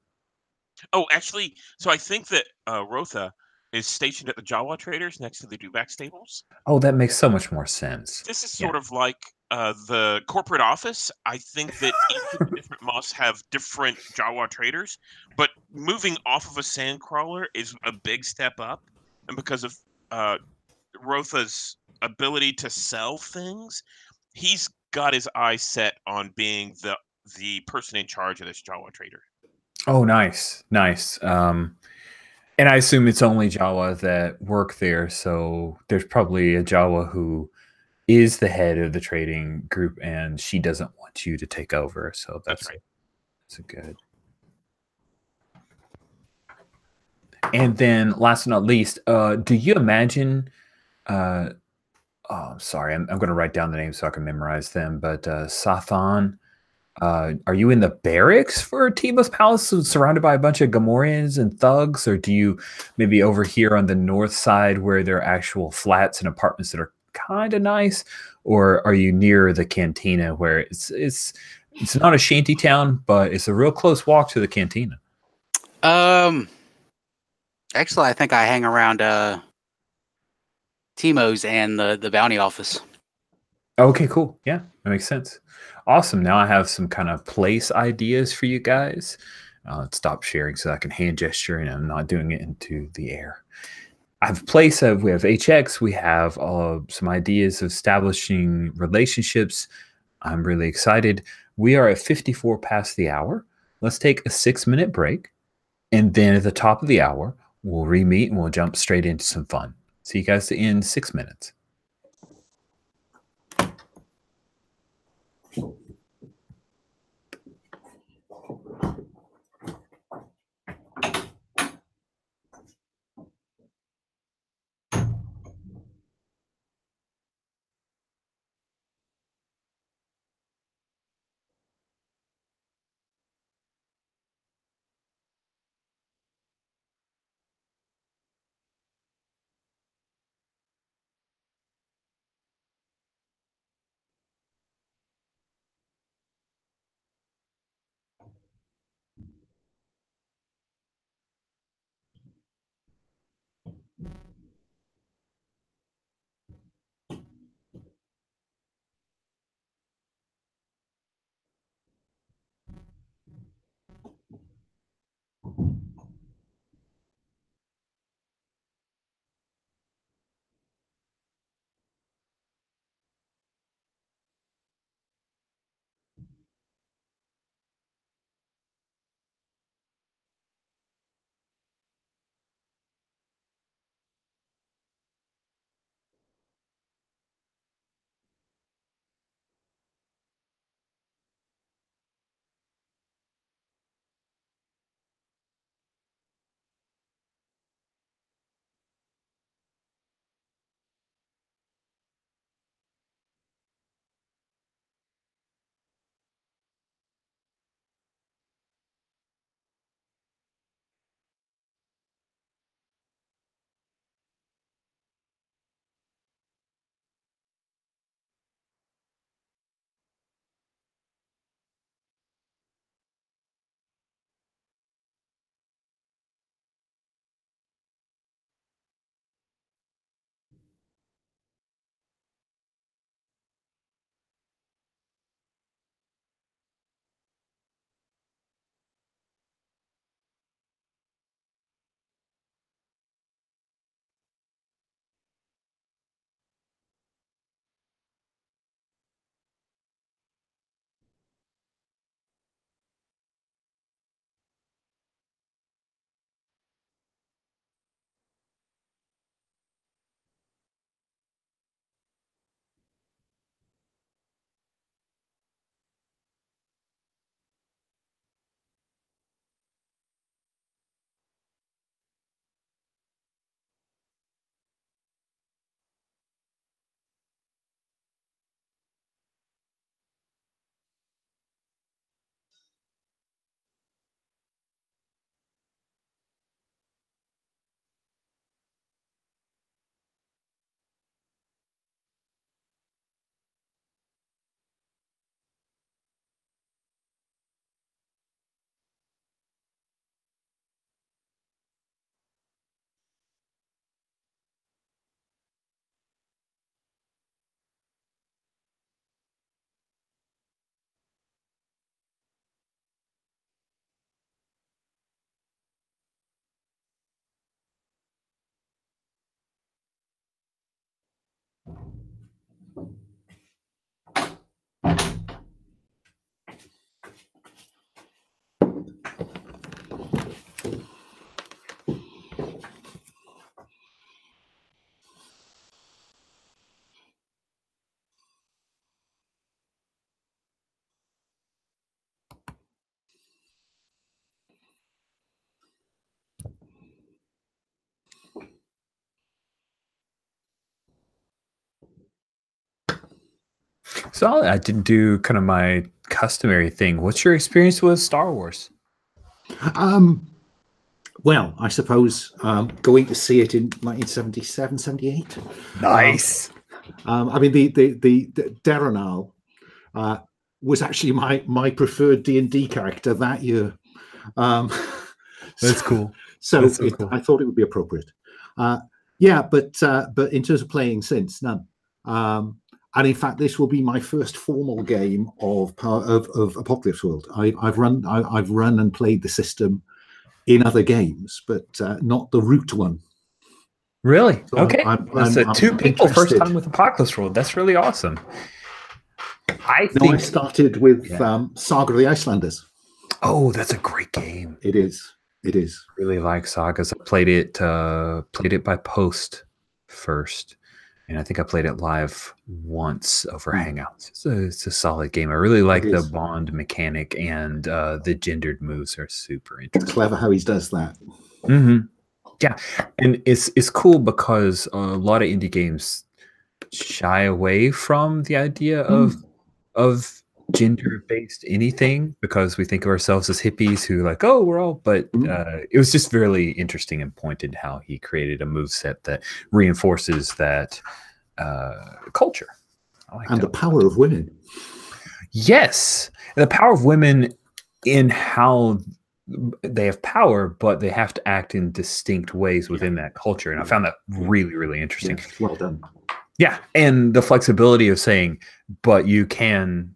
Oh, actually, so I think that Rotha is stationed at the Jawa traders next to the Dubak stables. Oh, that makes so much more sense. This is sort of like the corporate office. I think that each of the different mosques have different Jawa traders, but moving off of a sandcrawler is a big step up. And because of Rotha's ability to sell things, he's got his eyes set on being the person in charge of this Jawa trader. Oh, nice. And I assume it's only Jawa that work there, so there's probably a Jawa who is the head of the trading group, and she doesn't want want you to take over. So That's right. that's a good. And then, last but not least, do you imagine? Oh, sorry, I'm going to write down the names so I can memorize them. But Sathan, are you in the barracks for Tiba's palace, surrounded by a bunch of Gamorreans and thugs, or do you maybe over here on the north side where there are actual flats and apartments that are kind of nice, or are you near the cantina where it's not a shanty town, but it's a real close walk to the cantina? Actually, I think I hang around Timo's and the bounty office. Okay, cool. Yeah, that makes sense. Awesome. Now I have some kind of place ideas for you guys. Let's stop sharing so I can hand gesture and I'm not doing it into the air. I have place of, we have HX, we have some ideas of establishing relationships. I'm really excited. We are at 54 past the hour. Let's take a 6-minute break. And then at the top of the hour, we'll re-meet and we'll jump straight into some fun. See you guys in 6 minutes. So I didn't do kind of my customary thing. What's your experience with Star Wars? Well, I suppose going to see it in 1977, 78. Nice. I mean, the Deranal was actually my preferred D&D character that year. That's cool. So, That's so cool. I thought it would be appropriate. Yeah, but in terms of playing since, none. And in fact, this will be my first formal game of Apocalypse World. I've run and played the system in other games, but not the root one. Really? So okay. I'm two people interested. first time with Apocalypse World. That's really awesome. I started with Saga of the Icelanders. Oh, that's a great game. It is. Really like Sagas. I played it by post first, and I think I played it live once over Hangouts. It's a solid game. I really like the bond mechanic, and the gendered moves are super interesting. It's clever how he does that. Mm-hmm. Yeah, and it's cool because a lot of indie games shy away from the idea of gender-based anything because we think of ourselves as hippies who like, oh, we're all, but it was just really interesting and pointed how he created a moveset that reinforces that culture. And the power of women. Yes, the power of women in how they have power, but they have to act in distinct ways within that culture. And I found that really, really interesting. Yes, well done. Yeah, and the flexibility of saying, but you can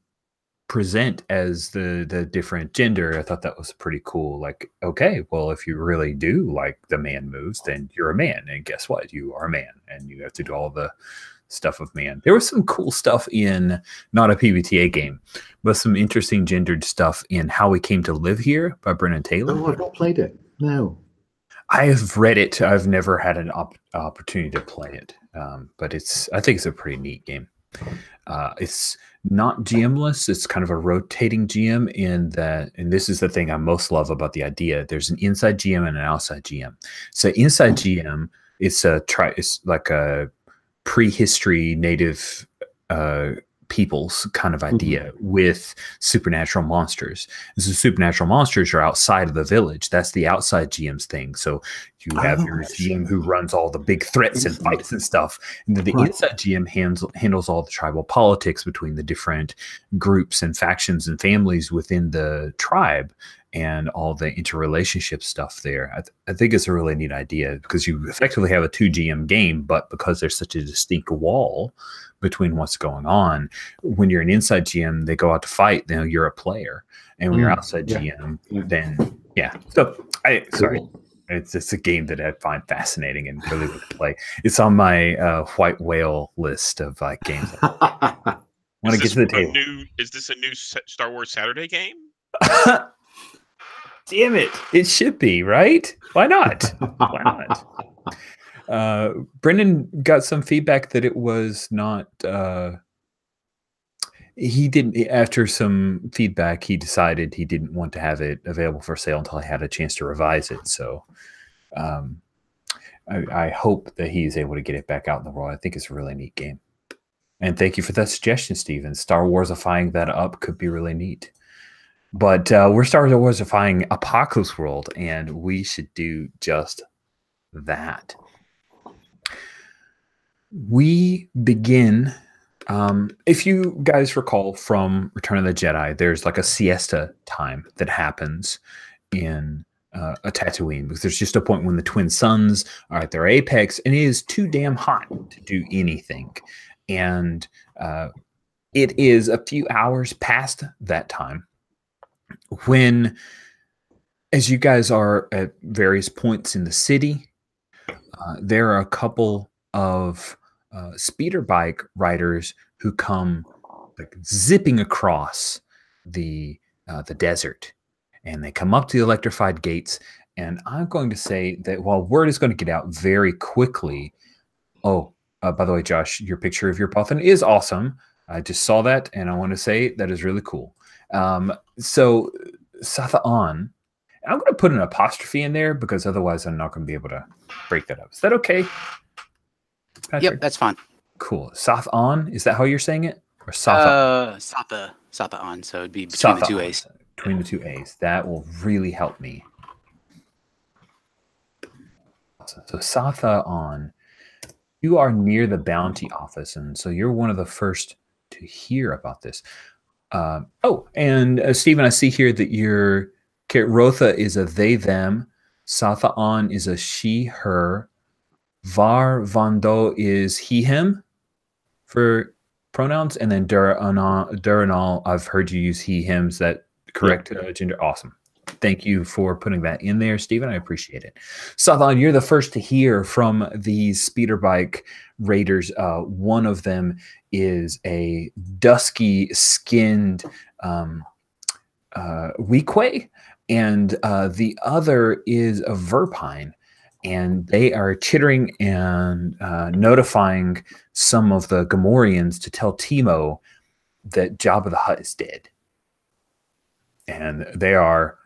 present as the different gender. I thought that was pretty cool. Like, okay, well, if you really do like the man moves, then you're a man, and guess what? You are a man, and you have to do all the stuff of man. There was some cool stuff in not a PBTA game, but some interesting gendered stuff in How We Came to Live Here by Brennan Taylor. Oh, I've not played it. No, I have read it. I've never had an opportunity to play it, but I think it's a pretty neat game. It's not GM-less. It's kind of a rotating GM in that, and this is the thing I most love about the idea. There's an inside GM and an outside GM. So inside GM, it's like a prehistory native peoples kind of idea with supernatural monsters. And so supernatural monsters are outside of the village. That's the outside GM's thing. So you have your GM who runs all the big threats and fights and stuff. And then the inside GM handles all the tribal politics between the different groups and factions and families within the tribe and all the interrelationship stuff there. I think it's a really neat idea because you effectively have a 2 GM game, but because there's such a distinct wall between what's going on, when you're an inside GM, they go out to fight, then you're a player. And when you're outside GM, then So it's a game that I find fascinating and really would play. It's on my white whale list of like games. I want to get to the table. Is this a new Star Wars Saturday game? Damn it. It should be, right? Why not? Why not? Brendan got some feedback that it was not he didn't, after some feedback, he decided he didn't want to have it available for sale until he had a chance to revise it. So I hope that he's able to get it back out in the world. I think it's a really neat game. And thank you for that suggestion, Steven. Star Warsifying that up could be really neat. But we're Star Warsifying Apocalypse World, and we should do just that. We begin, if you guys recall from Return of the Jedi, there's like a siesta time that happens in a Tatooine, because there's just a point when the twin suns are at their apex, and it is too damn hot to do anything. And it is a few hours past that time when, as you guys are at various points in the city, there are a couple of speeder bike riders who come like zipping across the desert, and they come up to the electrified gates. And I'm going to say that while word is going to get out very quickly. Oh, by the way, Josh, your picture of your puffin is awesome. I just saw that, and I want to say that is really cool. So Satha'an, I'm going to put an apostrophe in there because otherwise I'm not going to be able to break that up. Is that okay, Patrick? Yep, that's fine. Cool. Satha'an, is that how you're saying it? Or Satha? Satha on, so it'd be between the two A's. Between the two A's. That will really help me. So Satha on. You are near the bounty office, and so you're one of the first to hear about this. And Stephen, I see here that your Rotha is a they, them. Satha on is a she, her. Var Vando is he, him for pronouns. And then Duranal, I've heard you use he, him. Is that correct gender? Awesome. Thank you for putting that in there, Stephen. I appreciate it. Sathan, you're the first to hear from these speeder bike raiders. One of them is a dusky skinned Weequay, and the other is a Verpine. And they are chittering and notifying some of the Gamorreans to tell Timo that Jabba the Hutt is dead. And they are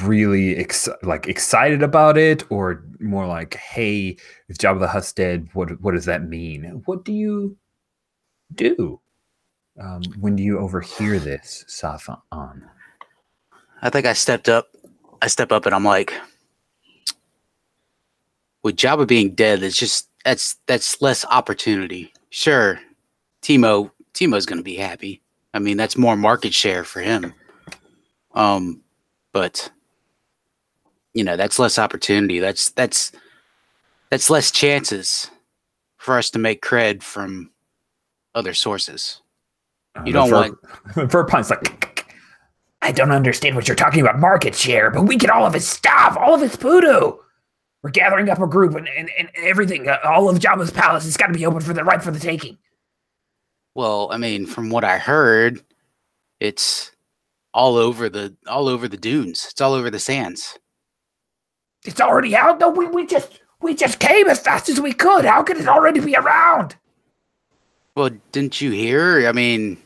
really excited about it, or more like, hey, if Jabba the Hutt's dead, what does that mean? What do you do when do you overhear this, Sathan? I think I step up and I'm like, with Jabba being dead, it's just that's less opportunity. Sure, Timo's gonna be happy. I mean, that's more market share for him. But that's less opportunity. That's less chances for us to make cred from other sources. You don't want Verpine's like, I don't understand what you're talking about market share, but we get all of his stuff, all of his voodoo. We're gathering up a group and everything. All of Jabba's palace has got to be open for the taking. Well, I mean, from what I heard, it's all over the dunes. It's all over the sands. It's already out. No, we just came as fast as we could. How could it already be around? Well, didn't you hear? I mean,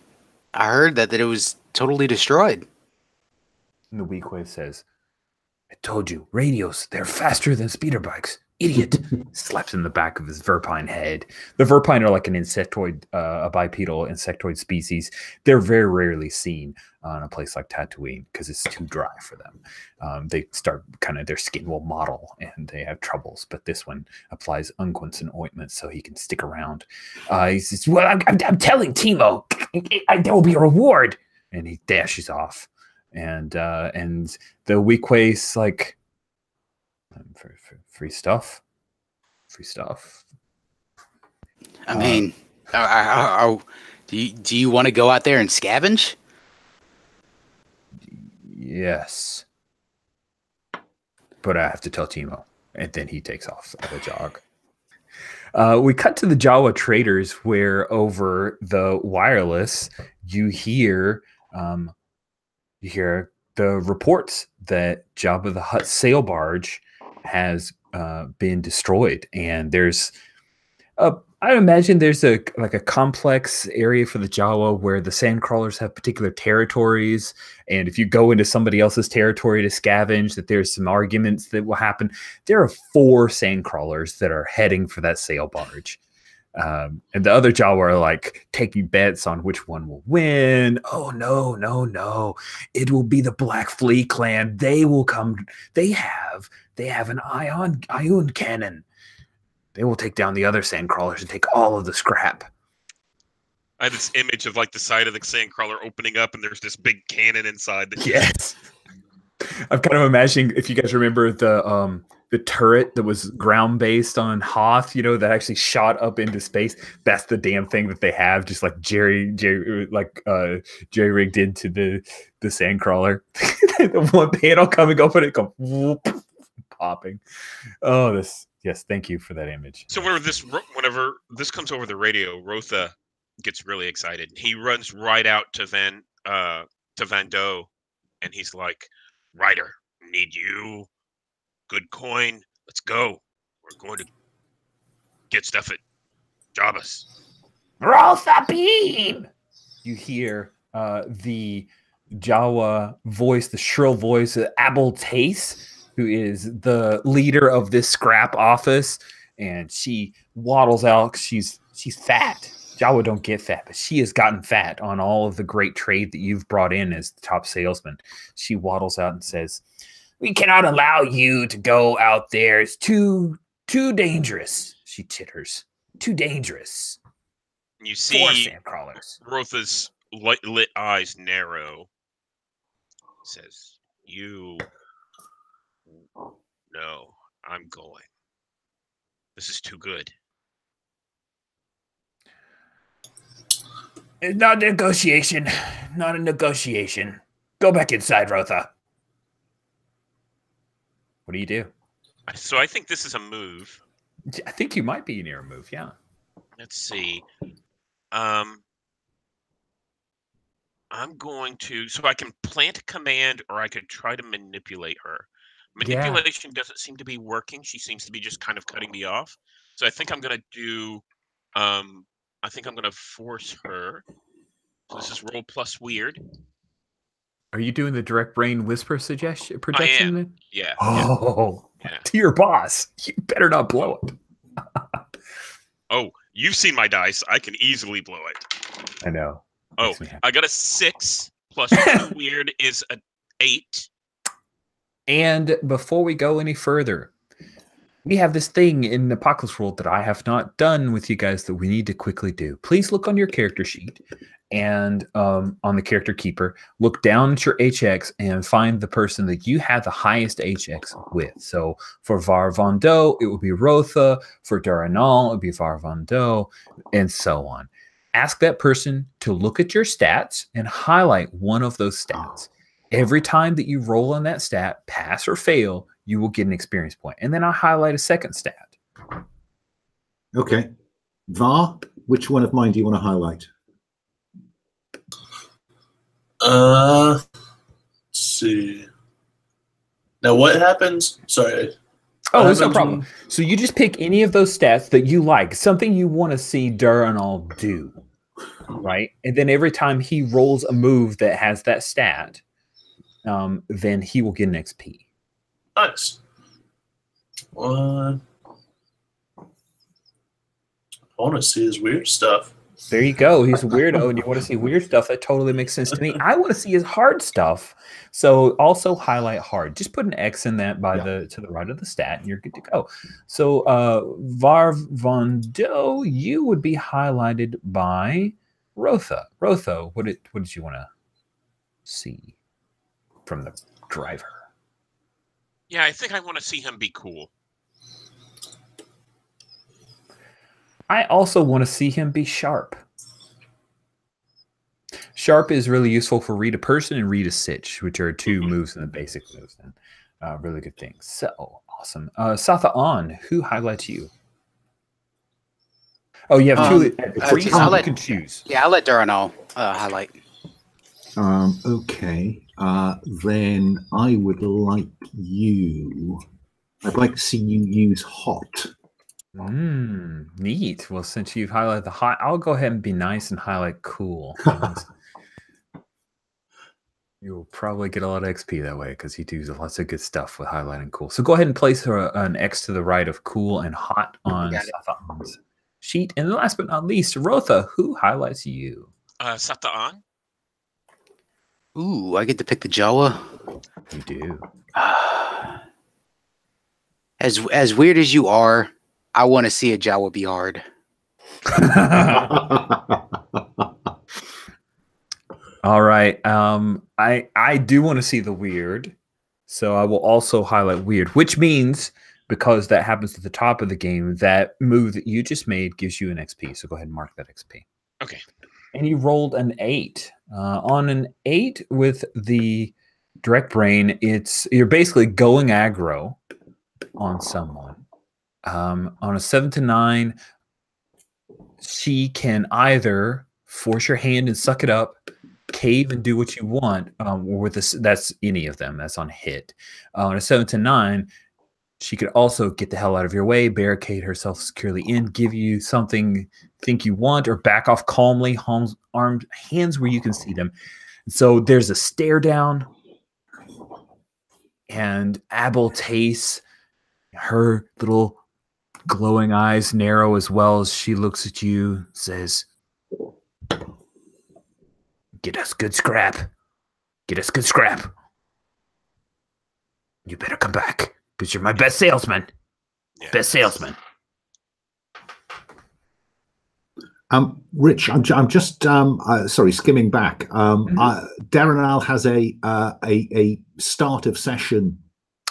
I heard that it was totally destroyed. And the Weequay says, I told you, radios, they're faster than speeder bikes. Idiot. Slaps in the back of his Verpine head. The Verpine are like an insectoid, a bipedal insectoid species. They're very rarely seen on a place like Tatooine because it's too dry for them. They start their skin will mottle and they have troubles, but this one applies unguents and ointments so he can stick around. He says, well, I'm telling Timo, there will be a reward. And he dashes off. And the Weequay's like, free stuff. I mean, do you want to go out there and scavenge? Yes, but I have to tell Timo, and then he takes off at a jog. We cut to the Jawa traders, where over the wireless you hear the reports that Jabba the Hutt sail barge has been destroyed, and there's I imagine there's a complex area for the Jawa where the sandcrawlers have particular territories, and if you go into somebody else's territory to scavenge, that there's some arguments that will happen. There are 4 sandcrawlers that are heading for that sail barge. And the other Jawa are like taking bets on which one will win. Oh, no. It will be the Black Flea clan. They will come. They have an ion cannon. They will take down the other sandcrawlers and take all of the scrap. I had this image of the side of the sandcrawler opening up and there's this big cannon inside. Yes. I'm kind of imagining, if you guys remember the turret that was ground based on Hoth, that actually shot up into space. That's the damn thing that they have, just like Jerry rigged into the sandcrawler. The one panel coming up and it go whoop, popping. Oh, yes, thank you for that image. So whenever this comes over the radio, Rotha gets really excited. He runs right out to Vando, and he's like, Ryder, need you. Good coin. Let's go. We're going to get stuff at Jabba's. Rotha beam! You hear the Jawa voice, the shrill voice of Abel Tace, who is the leader of this scrap office, and she waddles out. She's fat. Jawa don't get fat, but she has gotten fat on all of the great trade that you've brought in as the top salesman. She waddles out and says, "We cannot allow you to go out there. It's too dangerous." She titters. "Too dangerous. You For see sand crawlers." Rotha's lit eyes narrow. Says, "You... No, I'm going. This is too good." "It's not a negotiation. Not a negotiation. Go back inside, Rotha." What do you do? So I think this is a move. I think you might be near a move, yeah. Let's see. I'm going to... So I can plant a command, or I could try to manipulate her. Manipulation doesn't seem to be working. She seems to be just kind of cutting me off. So I think I'm going to do... I think I'm going to force her. So this is roll plus weird. Are you doing the direct brain whisper suggestion projection? I am. Then? Yeah. Oh, Yeah. To your boss. You better not blow it. Oh, you've seen my dice. I can easily blow it. I know. Oh, Makes me happy. I got a 6 plus 2 weird is an 8. And before we go any further, we have this thing in Apocalypse World that I have not done with you guys that we need to quickly do. Please look on your character sheet and on the character keeper, look down at your HX and find the person that you have the highest HX with. So for Var Von Doe, it would be Rotha. For Duranal, it would be Var Von Doe, and so on. Ask that person to look at your stats and highlight one of those stats. Every time that you roll on that stat, pass or fail, you will get an experience point. And then I highlight a second stat. Okay. Var, which one of mine do you want to highlight? Let's see. Now, what happens? Sorry. Oh, there's no problem. So you just pick any of those stats that you like, something you want to see Duranal do, right? And then every time he rolls a move that has that stat, then he will get an XP. Nice. I want to see his weird stuff. There you go. He's a weirdo, and you want to see weird stuff. That totally makes sense to me. I want to see his hard stuff. So also highlight hard. Just put an X in that by to the right of the stat, and you're good to go. So Var Von Doe, you would be highlighted by Rotha. Rotha, what did you want to see from the driver? Yeah, I think I want to see him be cool. I also want to see him be sharp. Sharp is really useful for read a person and read a sitch, which are two moves in the basic moves. And really good things. So awesome. Satha On, who highlights you? Oh, you have two. You can choose. Yeah, I'll let Duranal highlight. Okay. Then I would like you. I'd like to see you use Hutt. Neat. Well, since you've highlighted the hot, I'll go ahead and be nice and highlight cool. You'll probably get a lot of XP that way because he does lots of good stuff with highlighting cool. So go ahead and place an X to the right of cool and hot on Satha's sheet. And last but not least, Rotha, who highlights you? Sata'an. Ooh, I get to pick the Jawa. You do. As weird as you are, I want to see a Jawa be hard. All right. I do want to see the weird, so I will also highlight weird, which means because that happens at the top of the game, that move that you just made gives you an XP. So go ahead and mark that XP. Okay. And you rolled an 8. On an 8 with the direct brain, you're basically going aggro on someone. On a 7 to 9, she can either force your hand and suck it up, cave and do what you want, or with this, that's any of them. That's on hit. On a 7 to 9, she could also get the hell out of your way, barricade herself securely in, give you something think you want, or back off calmly, armed hands where you can see them. So there's a stare down, and Abel Tace, her little glowing eyes narrow as well as she looks at you, says, Get us good scrap. Get us good scrap. You better come back, because you're my best salesman. Yeah. Best salesman. Rich, I'm just sorry, skimming back. Darren Al has a start of session.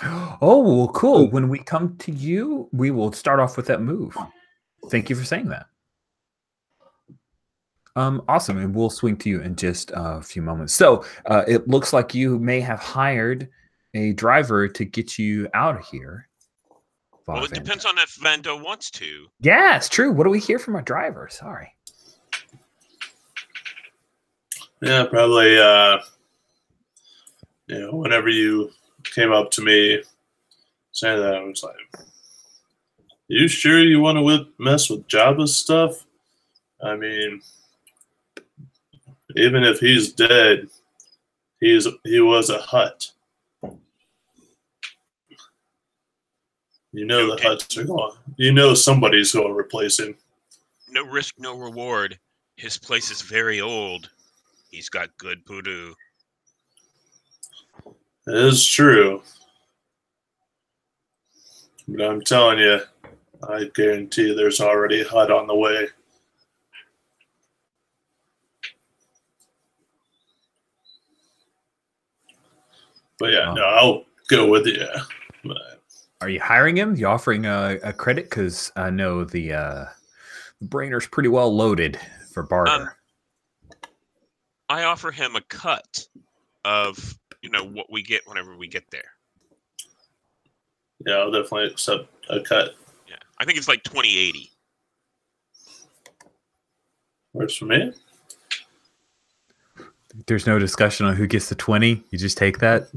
Oh, well, cool. When we come to you, we will start off with that move. Thank you for saying that. Awesome, and we'll swing to you in just a few moments. So it looks like you may have hired a driver to get you out of here. Well, it depends on if Vando wants to. Yeah, it's true. What do we hear from our driver? Sorry. Yeah, probably. Whenever you came up to me saying that, I was like, "You sure you want to mess with Jabba's stuff? I mean, even if he's dead, he was a Hutt. You know the Hutts are going. You know somebody's going to replace him. No risk, no reward. His place is very old. He's got good voodoo. It is true. But I'm telling you, I guarantee there's already a Hutt on the way." But yeah, no, I'll go with you. But are you hiring him? You offering a credit? Because I know the brainer's pretty well loaded for barter. I offer him a cut of what we get whenever we get there. Yeah, I'll definitely accept a cut. Yeah, I think it's like 2080. Works for me. There's no discussion on who gets the 20. You just take that.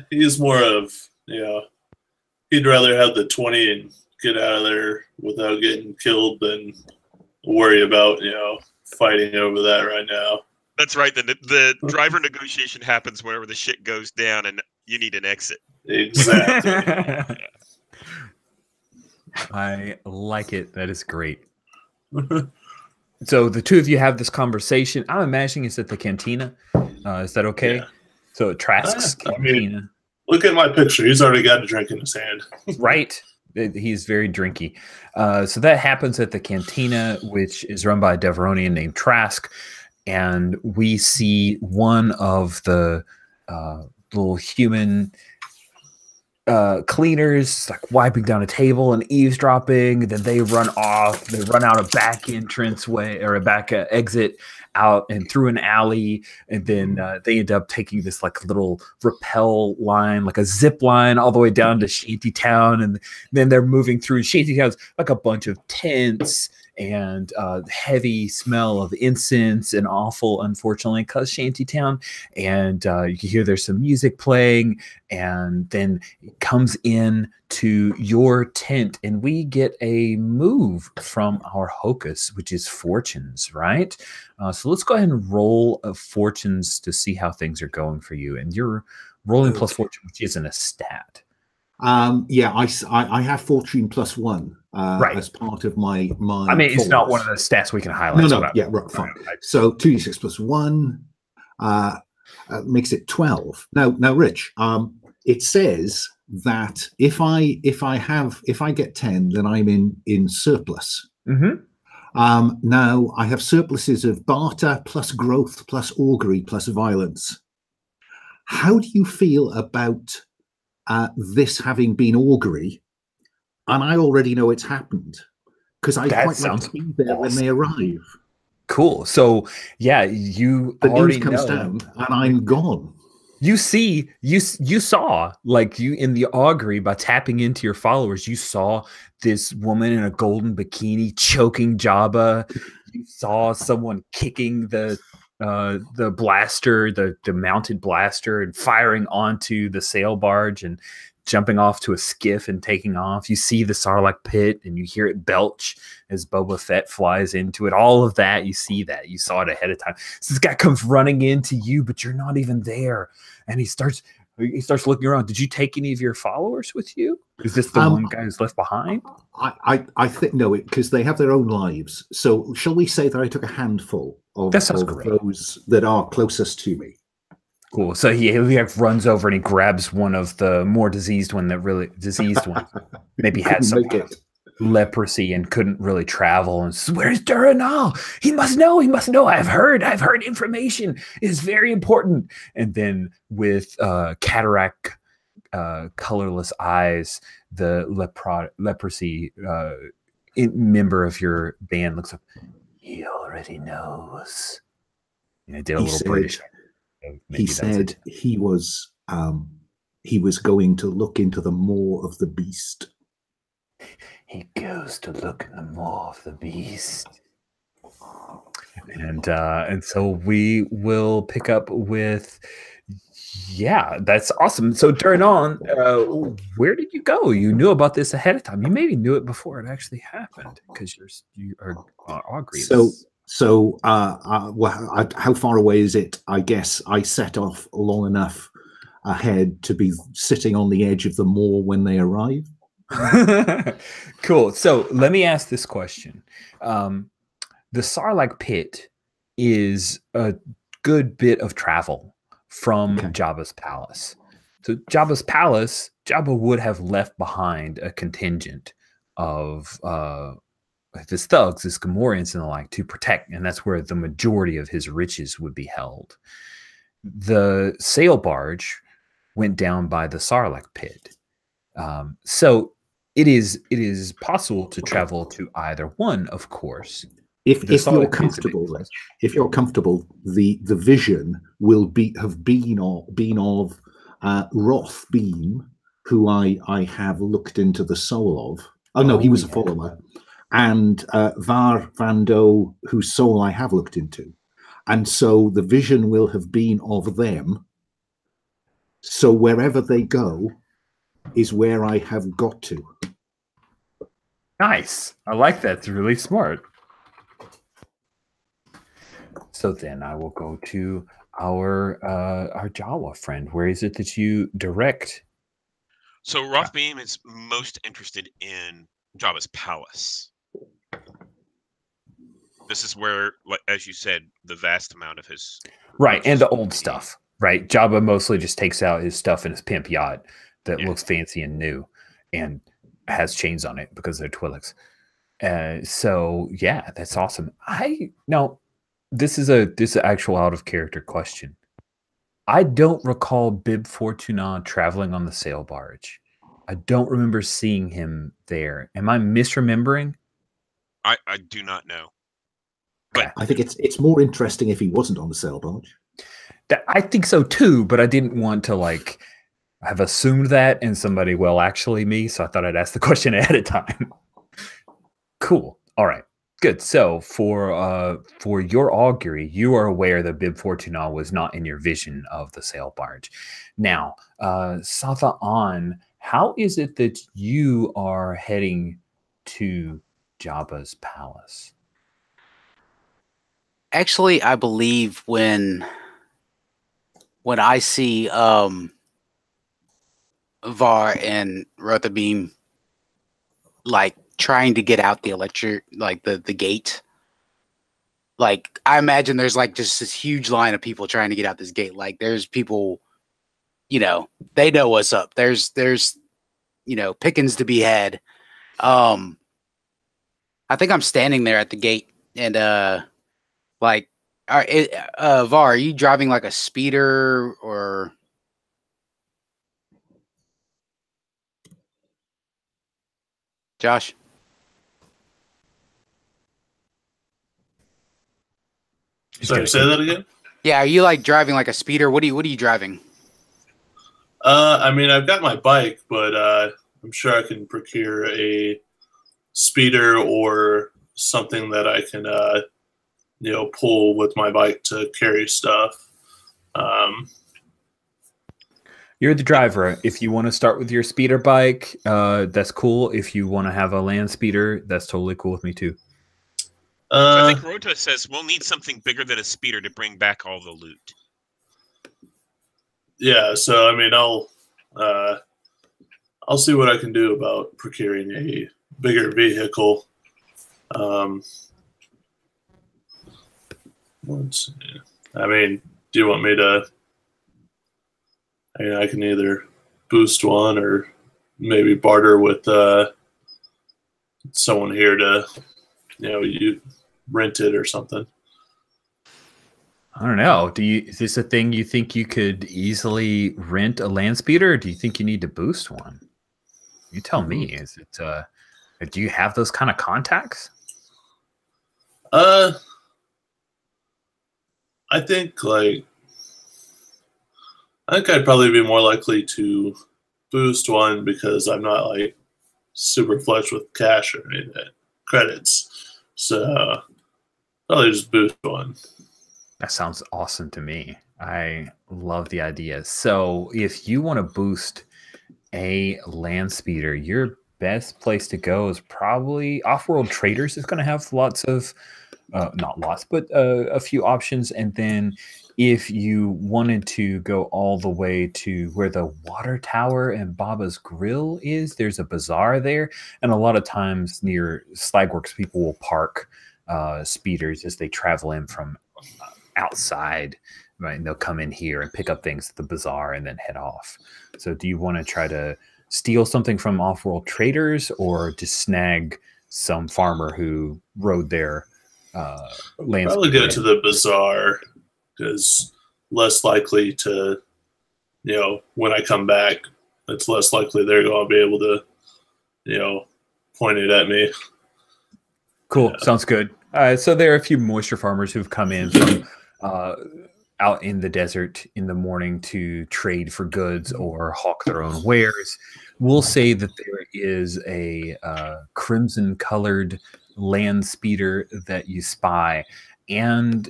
He's more of, he'd rather have the 20 and get out of there without getting killed than worry about, fighting over that right now. That's right. The driver negotiation happens whenever the shit goes down and you need an exit. Exactly. I like it. That is great. So the two of you have this conversation. I'm imagining it's at the cantina. Is that okay? Yeah. So Trask's cantina. Look at my picture. He's already got a drink in his hand. Right. He's very drinky. So that happens at the cantina, which is run by a Deveronian named Trask. And we see one of the little human cleaners like wiping down a table and eavesdropping. Then they run off. They run out a back entranceway or a back exit out and through an alley, and then they end up taking this like little rappel line, like a zip line, all the way down to Shantytown, and then they're moving through Shantytown's like a bunch of tents and heavy smell of incense and awful, unfortunately, because Shantytown. And you can hear there's some music playing, and then it comes in to your tent, and we get a move from our Hocus, which is fortunes, right? So let's go ahead and roll fortunes to see how things are going for you. And you're rolling plus fortune, which isn't a stat. Yeah, I have fortune +1 right as part of my. I mean, it's not one of the stats we can highlight. No, yeah, right, fine. So 2d6 +1 makes it 12. Now, Rich, it says that if I get 10, then I'm in surplus. Mm-hmm. Now I have surpluses of barter plus growth plus augury plus violence. How do you feel about this having been augury, and I already know it's happened because I quite like to be there when they arrive. Cool. So yeah, the news comes down and I'm gone. You see, you saw, like, you in the augury, by tapping into your followers, you saw this woman in a golden bikini choking Jabba. You saw someone kicking the blaster, the mounted blaster, and firing onto the sail barge and jumping off to a skiff and taking off. You see the Sarlacc pit and you hear it belch as Boba Fett flies into it. All of that, you see that. You saw it ahead of time. So this guy comes running into you, but you're not even there. And he starts He starts looking around. Did you take any of your followers with you? Is this the one guy who's left behind? I think no, because they have their own lives. So shall we say that I took a handful of those that are closest to me? Cool. So he runs over and he grabs one of the more diseased one that really diseased one. Maybe had some leprosy and couldn't really travel. And says, "Where's Duranal? He must know. He must know. I've heard information. It is very important." And then with cataract, colorless eyes, the leprosy member of your band looks up. He already knows. And I did a little British. He said he was going to look into the maw of the beast. He goes to look in the maw of the beast. And so we will pick up with, yeah, that's awesome. So turn on, where did you go? You knew about this ahead of time. You maybe knew it before it actually happened because you are Augury. So how far away is it? I guess I set off long enough ahead to be sitting on the edge of the moor when they arrive. Cool. So let me ask this question. The Sarlacc pit is a good bit of travel from Jabba's palace. So Jabba's palace, Jabba would have left behind a contingent of his thugs, his Gamorreans and the like to protect, and that's where the majority of his riches would be held. The sail barge went down by the Sarlacc pit. So it is possible to travel to either one, of course. If you're comfortable, the vision will have been of Roth Beam, who I have looked into the soul of. Oh no, he was a follower, and Var Vando, whose soul I have looked into, and so the vision will have been of them. So wherever they go is where I have got to. Nice. I like that. It's really smart. So then I will go to our Jawa friend. Where is it that you direct? So Rothbeam is most interested in Jabba's palace. This is where, like, as you said, the vast amount of his and the old stuff. Right. Jabba mostly just takes out his stuff in his pimp yacht that looks fancy and new and has chains on it because they're Twi'leks. So yeah, that's awesome. This is an actual out of character question. I don't recall Bib Fortuna traveling on the sail barge. I don't remember seeing him there. Am I misremembering? I do not know. But I think it's more interesting if he wasn't on the sail barge. I think so too, but I didn't want to have assumed that and somebody, actually me, so I thought I'd ask the question ahead of time. Cool. All right. Good. So for your augury, you are aware that Bib Fortuna was not in your vision of the sail barge. Now, Satha, how is it that you are heading to Jabba's palace? Actually, I believe when I see Var and Rothabeam trying to get out the the gate, I imagine there's just this huge line of people trying to get out this gate. There's people, they know what's up. There's pickings to be had. I think I'm standing there at the gate and Var, are you driving a speeder or? Josh? Sorry, say that again? Yeah, are you driving a speeder? What are you driving? I mean, I've got my bike, but I'm sure I can procure a speeder or something that I can pull with my bike to carry stuff. You're the driver. If you want to start with your speeder bike, that's cool. If you want to have a land speeder, that's totally cool with me too. So I think Rota says we'll need something bigger than a speeder to bring back all the loot. yeah, so I mean, I'll see what I can do about procuring a bigger vehicle. Let's see. I mean, do you want me to? I mean, I can either boost one or maybe barter with someone here to, you rent it or something. I don't know. Is this a thing you think you could easily rent a land speeder, or do you think you need to boost one? You tell me. Is it do you have those kind of contacts? I think I'd probably be more likely to boost one because I'm not like super flush with cash or any credits. So probably just boost one. That sounds awesome to me. I love the idea. So if you want to boost a land speeder, your best place to go is probably Off-World Traders is going to have lots of, not lots, but a few options. And then if you wanted to go all the way to where the water tower and Baba's Grill is, there's a bazaar there. And a lot of times near Slagworks, people will park speeders as they travel in from outside, right? And they'll come in here and pick up things at the bazaar and then head off. So do you want to try to steal something from Off-World Traders or just snag some farmer who rode their land? Probably go to the bazaar because less likely to, when I come back, it's less likely they're going to be able to, point it at me. Cool. Yeah. Sounds good. So there are a few moisture farmers who've come in from out in the desert in the morning to trade for goods or hawk their own wares. We'll say that there is a crimson colored land speeder that you spy, and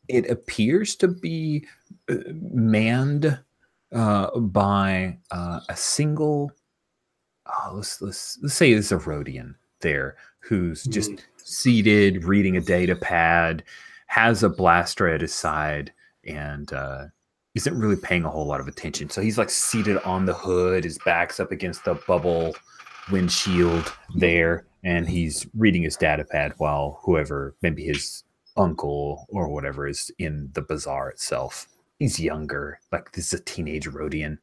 it appears to be manned by a single, let's say it's a Rhodian there who's just seated reading a data pad, has a blaster at his side, and isn't really paying a whole lot of attention. So he's like seated on the hood, his back's up against the bubble windshield there, and he's reading his data pad while whoever, maybe his uncle or whatever, is in the bazaar itself. He's younger, like this is a teenage Rhodian.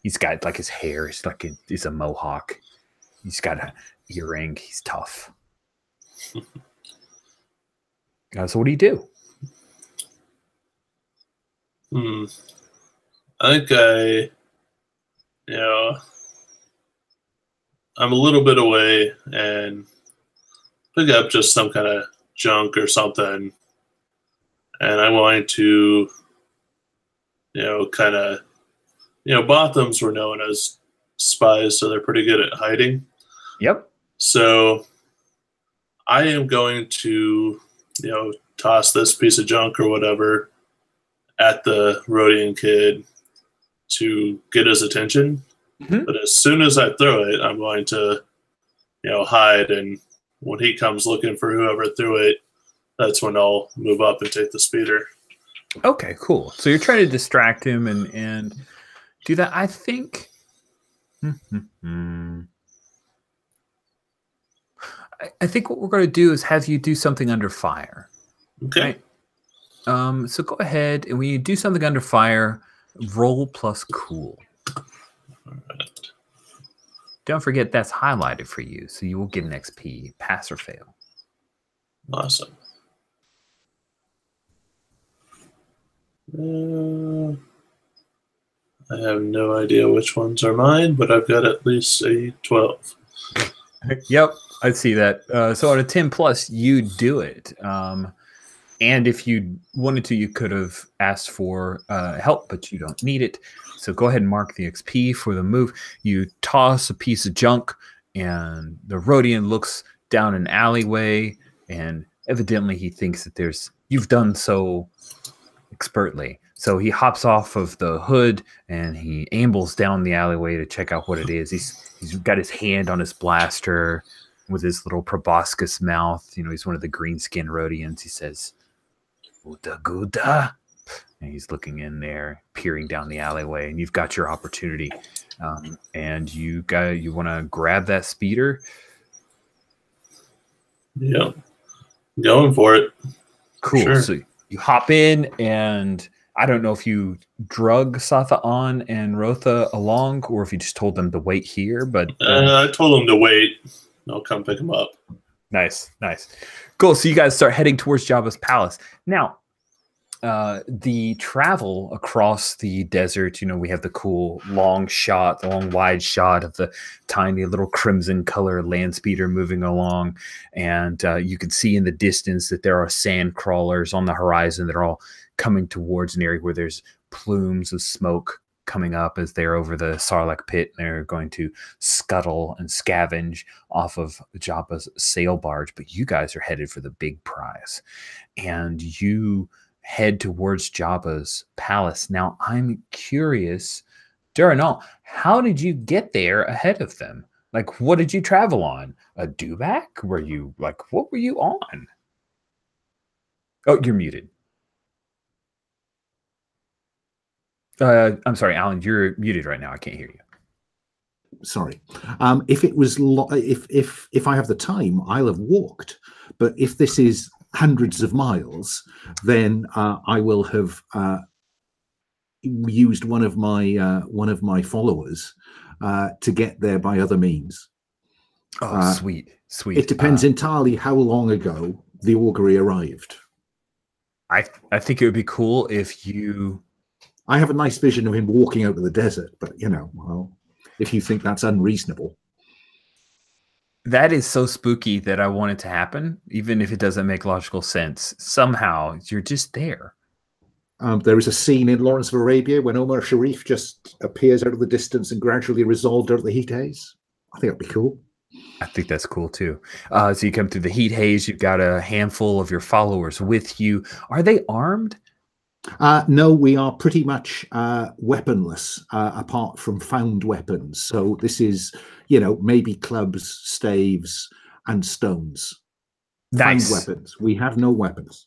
He's got like his hair is like it's a mohawk. He's got an earring. He's tough. So what do you do? I think I'm a little bit away and pick up just some kind of junk or something, and I'm going to, Bothams were known as spies, so they're pretty good at hiding. Yep. So I am going to, toss this piece of junk or whatever at the Rhodian kid to get his attention. But as soon as I throw it, I'm going to, hide. And when he comes looking for whoever threw it, that's when I'll move up and take the speeder. Okay, cool. So you're trying to distract him and do that. I think. I think what we're going to do is have you do something under fire. Okay. Right? So go ahead, and when you do something under fire, roll plus cool. All right. Don't forget that's highlighted for you, so you will get an XP, pass or fail. Awesome. I have no idea which ones are mine, but I've got at least a 12. Yep, I see that. So on a 10 plus, you do it. And if you wanted to, you could have asked for help, but you don't need it. So go ahead and mark the XP for the move. You toss a piece of junk, and the Rhodian looks down an alleyway, and evidently he thinks that you've done so expertly. So he hops off of the hood, and he ambles down the alleyway to check out what it is. He's got his hand on his blaster with his little proboscis mouth. He's one of the green-skinned Rhodians. He says, "Gouda, Gouda." And he's looking in there, peering down the alleyway, and you've got your opportunity. And you want to grab that speeder. Yep. Going for it. Cool. Sure. So you hop in, and I don't know if you drug Satha and Rotha along, or if you just told them to wait here. But I told them to wait. I'll come pick them up. Nice. Cool. So you guys start heading towards Jabba's palace. Now, the travel across the desert, we have the cool long wide shot of the tiny little crimson color land speeder moving along. And you can see in the distance that there are sand crawlers on the horizon that are all coming towards an area where there's plumes of smoke coming up as they're over the Sarlacc pit. They're going to scuttle and scavenge off of Jabba's sail barge. But you guys are headed for the big prize. And you head towards Jabba's palace. Now, I'm curious, Duranal, how did you get there ahead of them? Like, what did you travel on? A dewback? What were you on? Oh, you're muted. I'm sorry, Alan, you're muted right now. I can't hear you. Sorry. If it was if I have the time, I'll have walked. But if this is hundreds of miles, then I will have used one of my followers to get there by other means. Oh, sweet. It depends entirely how long ago the augury arrived. I think it would be cool if you. I have a nice vision of him walking out of the desert, but if you think that's unreasonable. That is so spooky that I want it to happen, even if it doesn't make logical sense. Somehow, you're just there. There is a scene in Lawrence of Arabia when Omar Sharif just appears out of the distance and gradually resolved out of the heat haze. I think that'd be cool. I think that's cool, too. So you come through the heat haze. You've got a handful of your followers with you. Are they armed? No, we are pretty much weaponless, apart from found weapons. So this is, maybe clubs, staves, and stones. Nice. Found weapons. We have no weapons.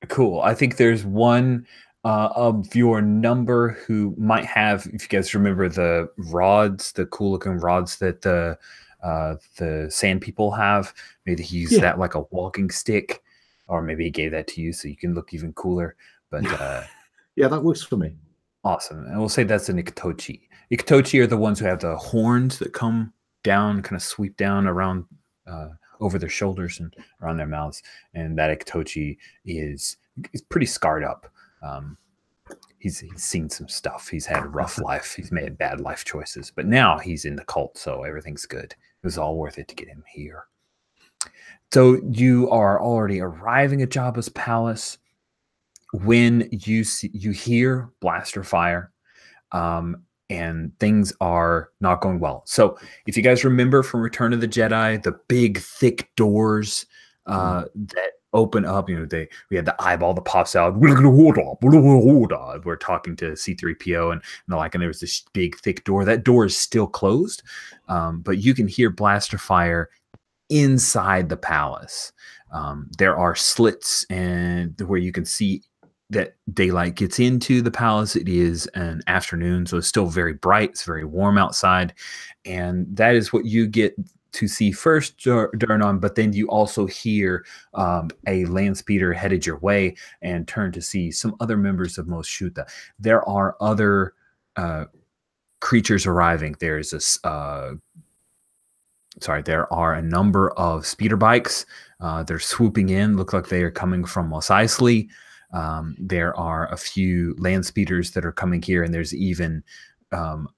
Cool. I think there's one of your number who might have, if you guys remember the rods, the cool looking rods that the sand people have. Maybe he used that like a walking stick, or maybe he gave that to you so you can look even cooler. But yeah, that works for me. Awesome. And we'll say that's an Iktochi. Iktochi are the ones who have the horns that come down, kind of sweep down around over their shoulders and around their mouths. And that Iktochi is pretty scarred up. He's seen some stuff. He's had a rough life. He's made bad life choices. But now he's in the cult, so everything's good. It was all worth it to get him here. So you are already arriving at Jabba's palace when you hear blaster fire, and things are not going well. So if you guys remember from Return of the Jedi, the big thick doors that open up, we had the eyeball that pops out. We're talking to C-3PO and the like, and there was this big thick door. That door is still closed, but you can hear blaster fire inside the palace. There are slits and where you can see that daylight gets into the palace. It is an afternoon, so it's still very bright. It's very warm outside. And that is what you get to see first, Durnan, but then you also hear a land speeder headed your way and turn to see some other members of Mos Shuta. There are other creatures arriving. There's this... there are a number of speeder bikes. They're swooping in. Look like they are coming from Mos Eisley. There are a few land speeders that are coming here, and there's even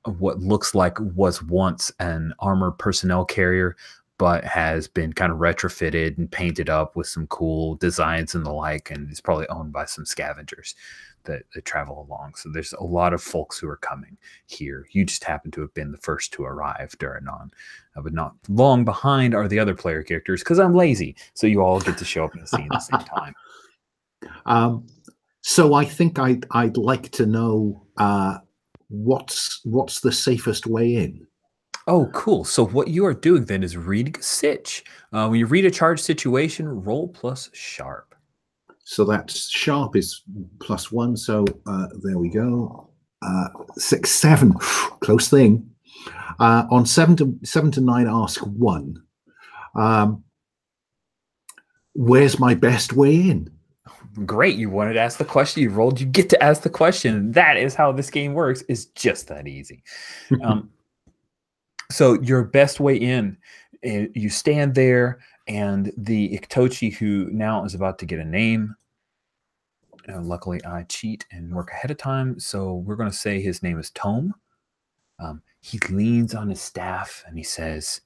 what looks like was once an armored personnel carrier, but has been kind of retrofitted and painted up with some cool designs and the like, and is probably owned by some scavengers that travel along. So there's a lot of folks who are coming here. You just happen to have been the first to arrive, Duranon. But not long behind are the other player characters, because I'm lazy. So you all get to show up in the scene at the same time. So I think I'd like to know what's the safest way in. Oh, cool. So what you are doing then is reading a sitch. When you read a charged situation, roll plus sharp. So that's sharp is +1. So there we go. 6, 7, close thing. On 7 to 9, ask 1. Where's my best way in? Great. You wanted to ask the question. You rolled. You get to ask the question. That is how this game works. It's just that easy. So your best way in, you stand there, and the Iktochi, who now is about to get a name. Luckily, I cheat and work ahead of time. So we're going to say his name is Tome. He leans on his staff and he says,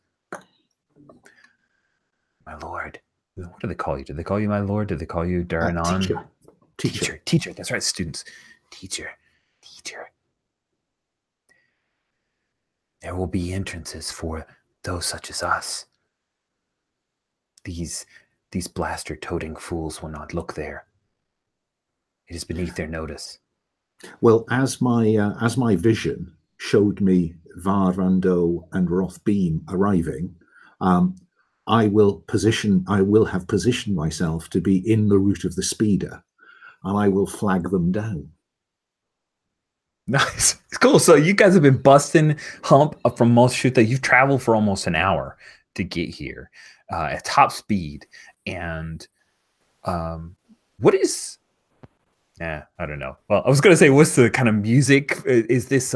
"My lord." What do they call you? Did they call you my lord? Did they call you Daranon? Teacher. That's right, students. Teacher. There will be entrances for those such as us. These blaster-toting fools will not look there. It is beneath their notice. Well, as my vision showed me Var Rando and Rothbeam arriving, I will have positioned myself to be in the route of the speeder, and I will flag them down. Nice. It's cool. So you guys have been busting hump from most shoot that you've traveled for almost an hour to get here at top speed. And what is... I don't know. Well, I was going to say, what's the kind of music? Is this,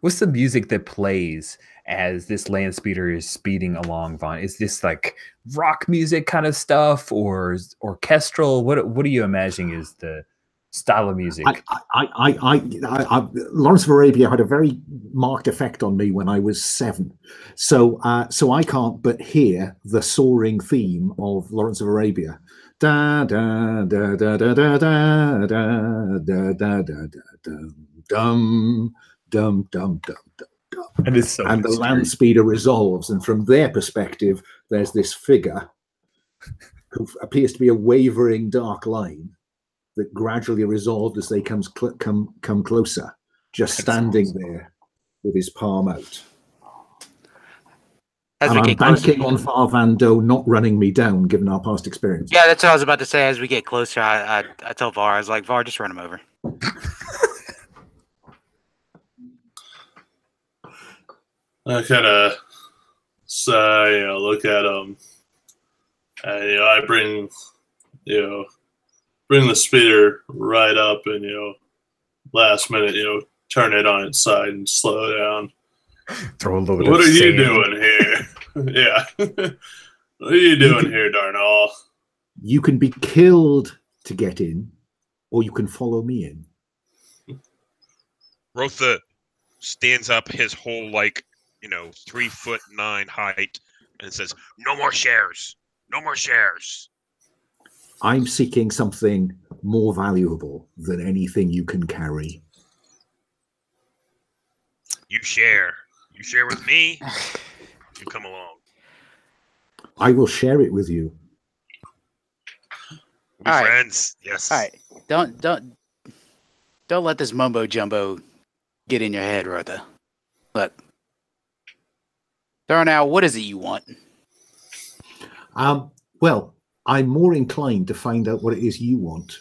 what's the music that plays as this land speeder is speeding along, Vaughn? Is this like rock music kind of stuff, or orchestral? What are you imagining is the style of music? Lawrence of Arabia had a very marked effect on me when I was 7. So I can't but hear the soaring theme of Lawrence of Arabia. Da da da da da da da da da da da dum dum dum dum dum. And it's so and the land speeder resolves, and from their perspective, there's this figure who appears to be a wavering dark line that gradually resolved as they come closer, just standing there with his palm out. As and we I'm get closer, banking on Farvando not running me down, given our past experience. yeah, that's what I was about to say. As we get closer, I tell Var, I was like, Var, just run him over. I kind of look at him, and I bring the speeder right up, and last minute turn it on its side and slow down. Throw a little bit. What of are sand. you doing here? Yeah, what are you doing here, Darnall? You can be killed to get in, or you can follow me in. Rotha stands up, his whole 3'9" height, and says, "No more shares. No more shares." I'm seeking something more valuable than anything you can carry. You share. You share with me. You come along. I will share it with you. We're All right. friends. Yes. All right, don't let this mumbo jumbo get in your head, Rotha. Look, Darnell, what is it you want? Well, I'm more inclined to find out what it is you want,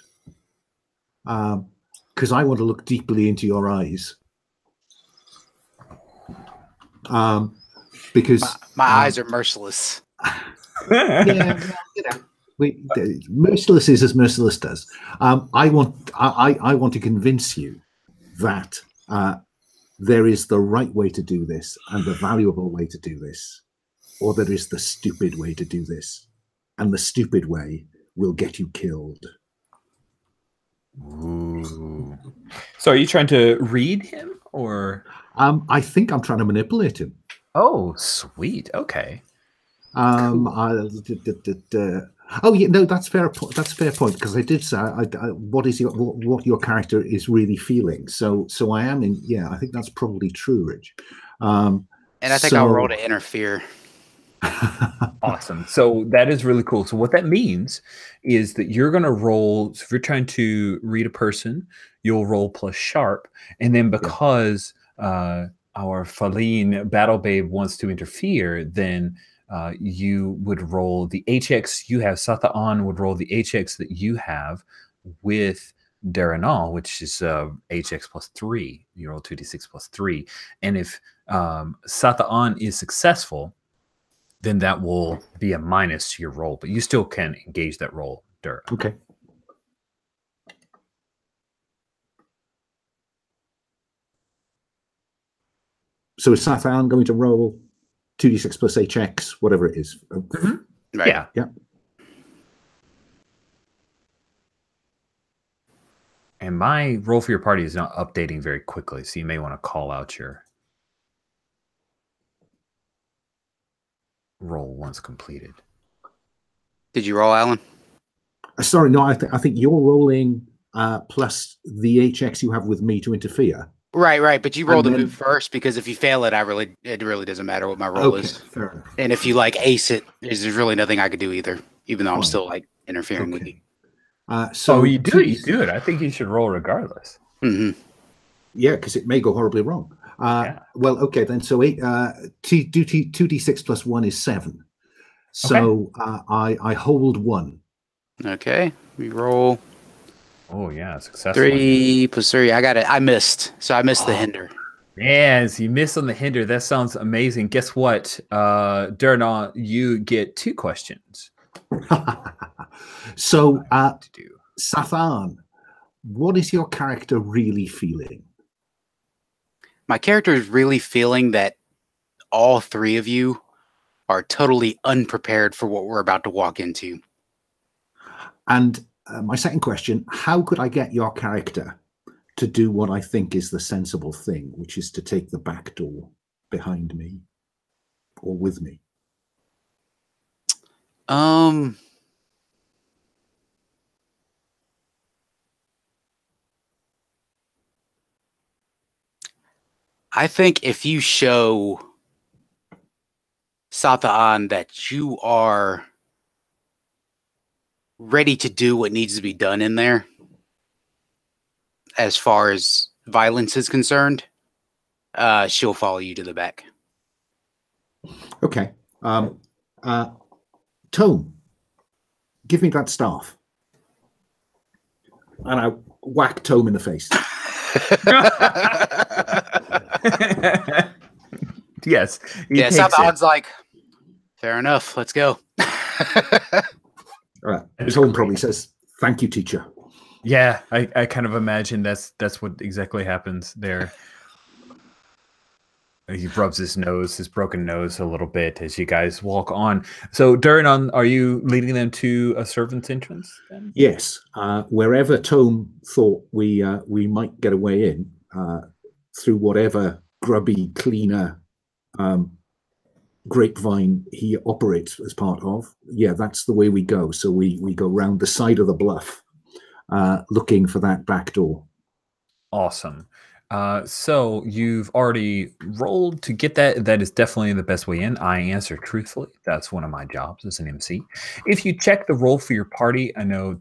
because I want to look deeply into your eyes. Because My eyes are merciless. yeah, merciless is as merciless does. I want to convince you that there is the right way to do this and the valuable way to do this, or there is the stupid way to do this, and the stupid way will get you killed. Ooh. So are you trying to read him, or? I think I'm trying to manipulate him. Oh, sweet. Okay. Cool. Oh yeah, no, that's fair. That's a fair point, because I did say what your character is really feeling. So I am in. Yeah, I think that's probably true, Rich. And I think I'll roll to interfere. Awesome. So that is really cool. So what that means is that you're going to roll. So if you're trying to read a person, you'll roll plus sharp, and then because our Faline Battle Babe wants to interfere, then you would roll the HX you have. Satha'an would roll the HX that you have with Daranal, which is HX plus 3. You roll 2d6 plus 3. And if Satha'an is successful, then that will be a minus to your roll, but you still can engage that roll, Dur. Okay. So is Sathan going to roll 2d6 plus HX, whatever it is? Mm-hmm. Right. Yeah. Yeah. And my roll for your party is not updating very quickly, so you may want to call out your roll once completed. Did you roll, Alan? Sorry, no, I think you're rolling plus the HX you have with me to interfere. Right. But you roll the then- move first, because if you fail it, it really doesn't matter what my roll Okay, is. fair enough. And if you like ace it, there's really nothing I could do either, even though I'm Fine. still like interfering with you. Okay. So you do it, you do it. I think you should roll regardless. Mm-hmm. Yeah, because it may go horribly wrong. Yeah. Well, okay, then. So 2d6 plus 1 is 7. So I hold 1. Okay, we roll Oh yeah, successful. 3 plus 3. I missed, so I missed the hinder. Yes, you missed on the hinder. That sounds amazing. Guess what? Durna, you get 2 questions. So, to do. Sathan, what is your character really feeling? My character is really feeling that all 3 of you are totally unprepared for what we're about to walk into. And my second question, how could I get your character to do what I think is the sensible thing, which is to take the back door behind me or with me? I think if you show Satha'an that you are ready to do what needs to be done in there, as far as violence is concerned, she'll follow you to the back. Okay. Tone, give me that staff. And I whack Tome in the face. Yes. Yeah, Satha'an's like, fair enough, let's go. All right. Tome probably says, thank you, teacher. Yeah, I kind of imagine that's what exactly happens there. He rubs his broken nose a little bit as you guys walk on. So, Duranon, are you leading them to a servant's entrance then? Yes. Wherever Tome thought we might get a way in, through whatever grubby, cleaner grapevine he operates as part of, yeah, that's the way we go. So we go round the side of the bluff, looking for that back door. Awesome. So you've already rolled to get that. That is definitely the best way in. I answer truthfully. That's one of my jobs as an MC. If you check the roll for your party, I know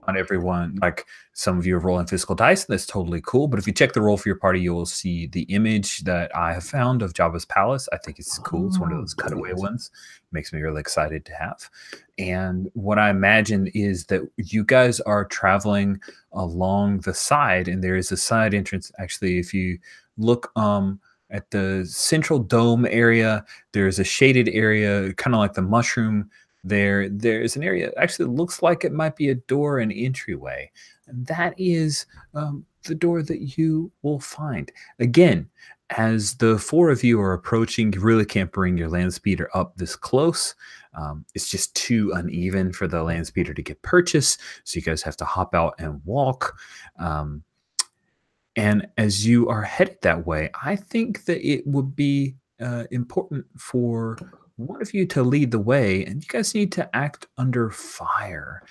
not everyone, like some of you are rolling physical dice, and that's totally cool. But if you check the roll for your party, you will see the image that I have found of Jabba's palace. I think it's cool. It's one of those cutaway ones. Makes me really excited to have. And what I imagine is that you guys are traveling along the side, and there is a side entrance. Actually, if you look at the central dome area, there's a shaded area, kind of like the mushroom. There's an area actually looks like it might be a door and entryway. And that is the door that you will find. Again, as the 4 of you are approaching, you really can't bring your land speeder up this close. It's just too uneven for the land speeder to get purchased. So you guys have to hop out and walk. And as you are headed that way, I think that it would be important for one of you to lead the way, and you guys need to act under fire.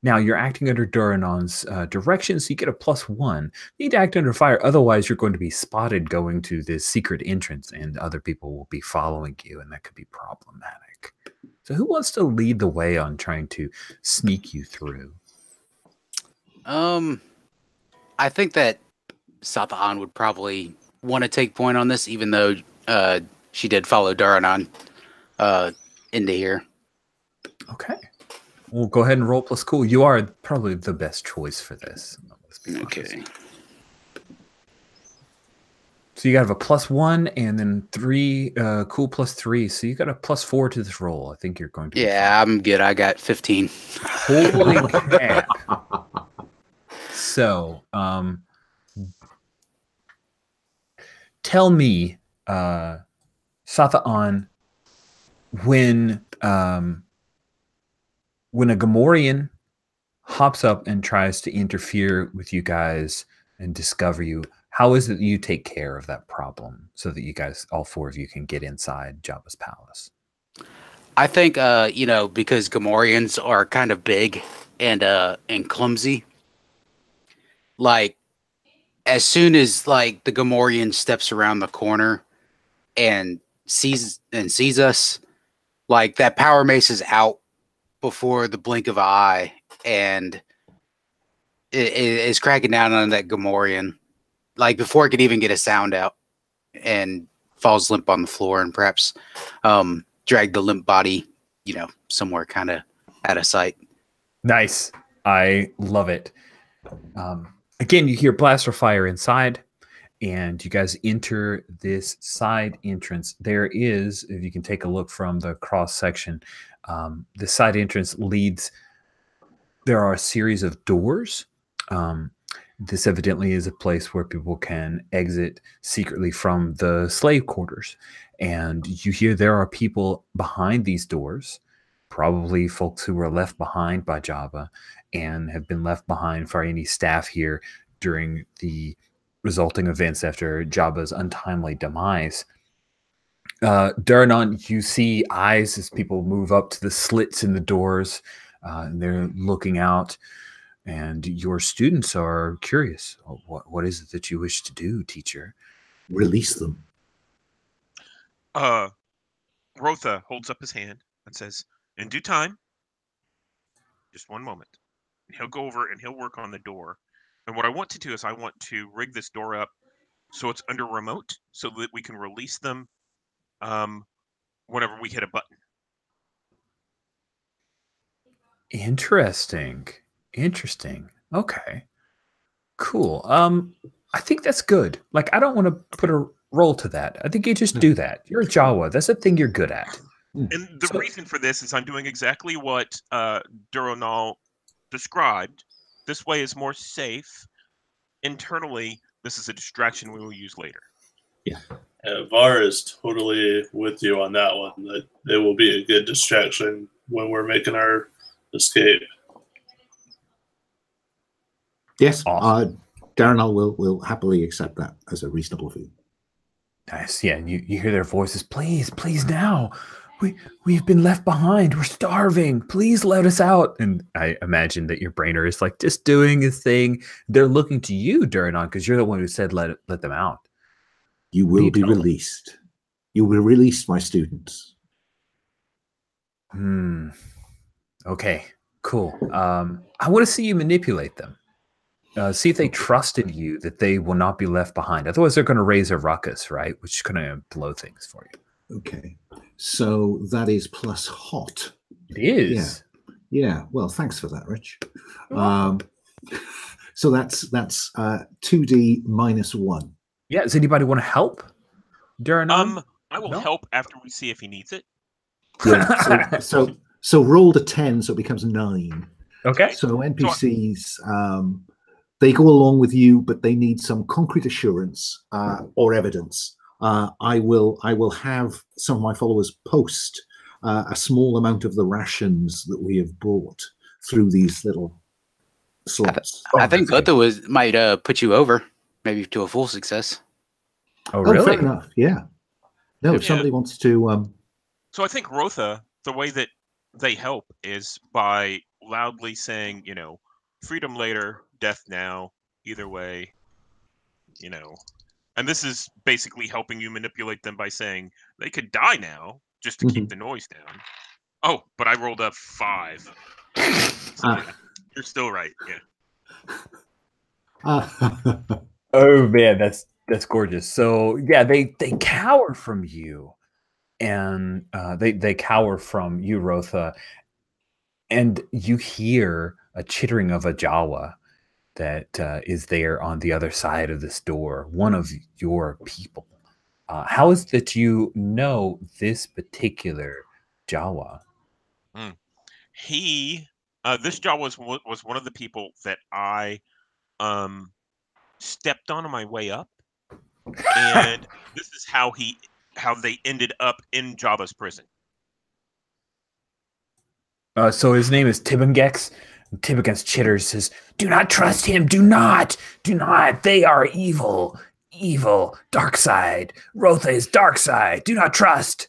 Now, you're acting under Duranon's direction, so you get a +1. You need to act under fire, otherwise you're going to be spotted going to this secret entrance, and other people will be following you, and that could be problematic. So who wants to lead the way on trying to sneak you through? I think that Satha'an would probably want to take point on this, even though she did follow Duranon. into here. Okay. We'll go ahead and roll plus cool. You are probably the best choice for this. Let's be honest. Okay. So you got a +1 and then 3, cool +3. So you got a +4 to this roll. I think you're going to. Yeah, I'm good. I got 15. Holy crap. So, tell me, Satha'an, when a Gamorrean hops up and tries to interfere with you guys and discover you, how is it that you take care of that problem so that you guys, all 4 of you, can get inside Jabba's palace? I think, because Gamorreans are kind of big and clumsy. Like, as soon as the Gamorrean steps around the corner and sees us, that power mace is out before the blink of an eye, and it is cracking down on that Gamorrean, before it could even get a sound out, and falls limp on the floor, and perhaps drag the limp body, somewhere kind of out of sight. Nice. I love it. Again, you hear blaster fire inside, and you guys enter this side entrance. There is, if you can take a look from the cross section, the side entrance leads. There are a series of doors. This evidently is a place where people can exit secretly from the slave quarters. And you hear there are people behind these doors, probably folks who were left behind by Jabba and have been left behind for any staff here during the resulting events after Jabba's untimely demise. Duranon, you see eyes as people move up to the slits in the doors, and they're looking out, and your students are curious. What is it that you wish to do, teacher? Release them. Rotha holds up his hand and says, in due time, just one moment. And he'll go over and he'll work on the door. And what I want to do is I want to rig this door up so it's under remote so that we can release them whenever we hit a button. Interesting. Okay. Cool. I think that's good. I don't want to put a roll to that. I think you just do that. You're a Jawa. That's a thing you're good at. And the reason for this is I'm doing exactly what Duronal described. This way is more safe. Internally, this is a distraction we will use later. Yeah. Var is totally with you on that one. That it will be a good distraction when we're making our escape. Yes, awesome. Darnell will happily accept that as a reasonable fee. Nice. Yeah, and you hear their voices. Please now. We've been left behind. We're starving. Please let us out. And I imagine that your brainer is just doing his thing. They're looking to you, Duranon, because you're the one who said let them out. You will be released. You will release my students. Okay, cool. I want to see you manipulate them. See if they trusted you that they will not be left behind. Otherwise, they're going to raise a ruckus, right? Which is going to blow things for you. Okay. So that is plus hot. It is. Yeah. Well, thanks for that, Rich. So that's 2D minus 1. Yeah. Does anybody want to help? Duranon? I will help after we see if he needs it. Yeah. So rolled a 10, so it becomes 9. Okay. So NPCs, they go along with you, but they need some concrete assurance or evidence. I will have some of my followers post a small amount of the rations that we have brought through these little slots. I think Hutt might put you over, maybe to a full success. Oh, really? Fair enough. Yeah. No, if somebody wants to. So I think Rotha, the way that they help is by loudly saying, freedom later, death now, either way, And this is basically helping you manipulate them by saying they could die now just to keep the noise down. Oh, but I rolled a 5. So, yeah, you're still right. Yeah. Oh man, that's gorgeous. So yeah, they cower from you, and they cower from you, Rotha, and you hear a chittering of a Jawa that is there on the other side of this door, one of your people. How is it that you know this particular Jawa? This Jawa was one of the people that I stepped on my way up, and this is how they ended up in Jabba's prison. So his name is Tibangex. Tibangex chitters, says, "Do not trust him. Do not. Do not. They are evil. Evil. Dark side. Rotha is dark side. Do not trust."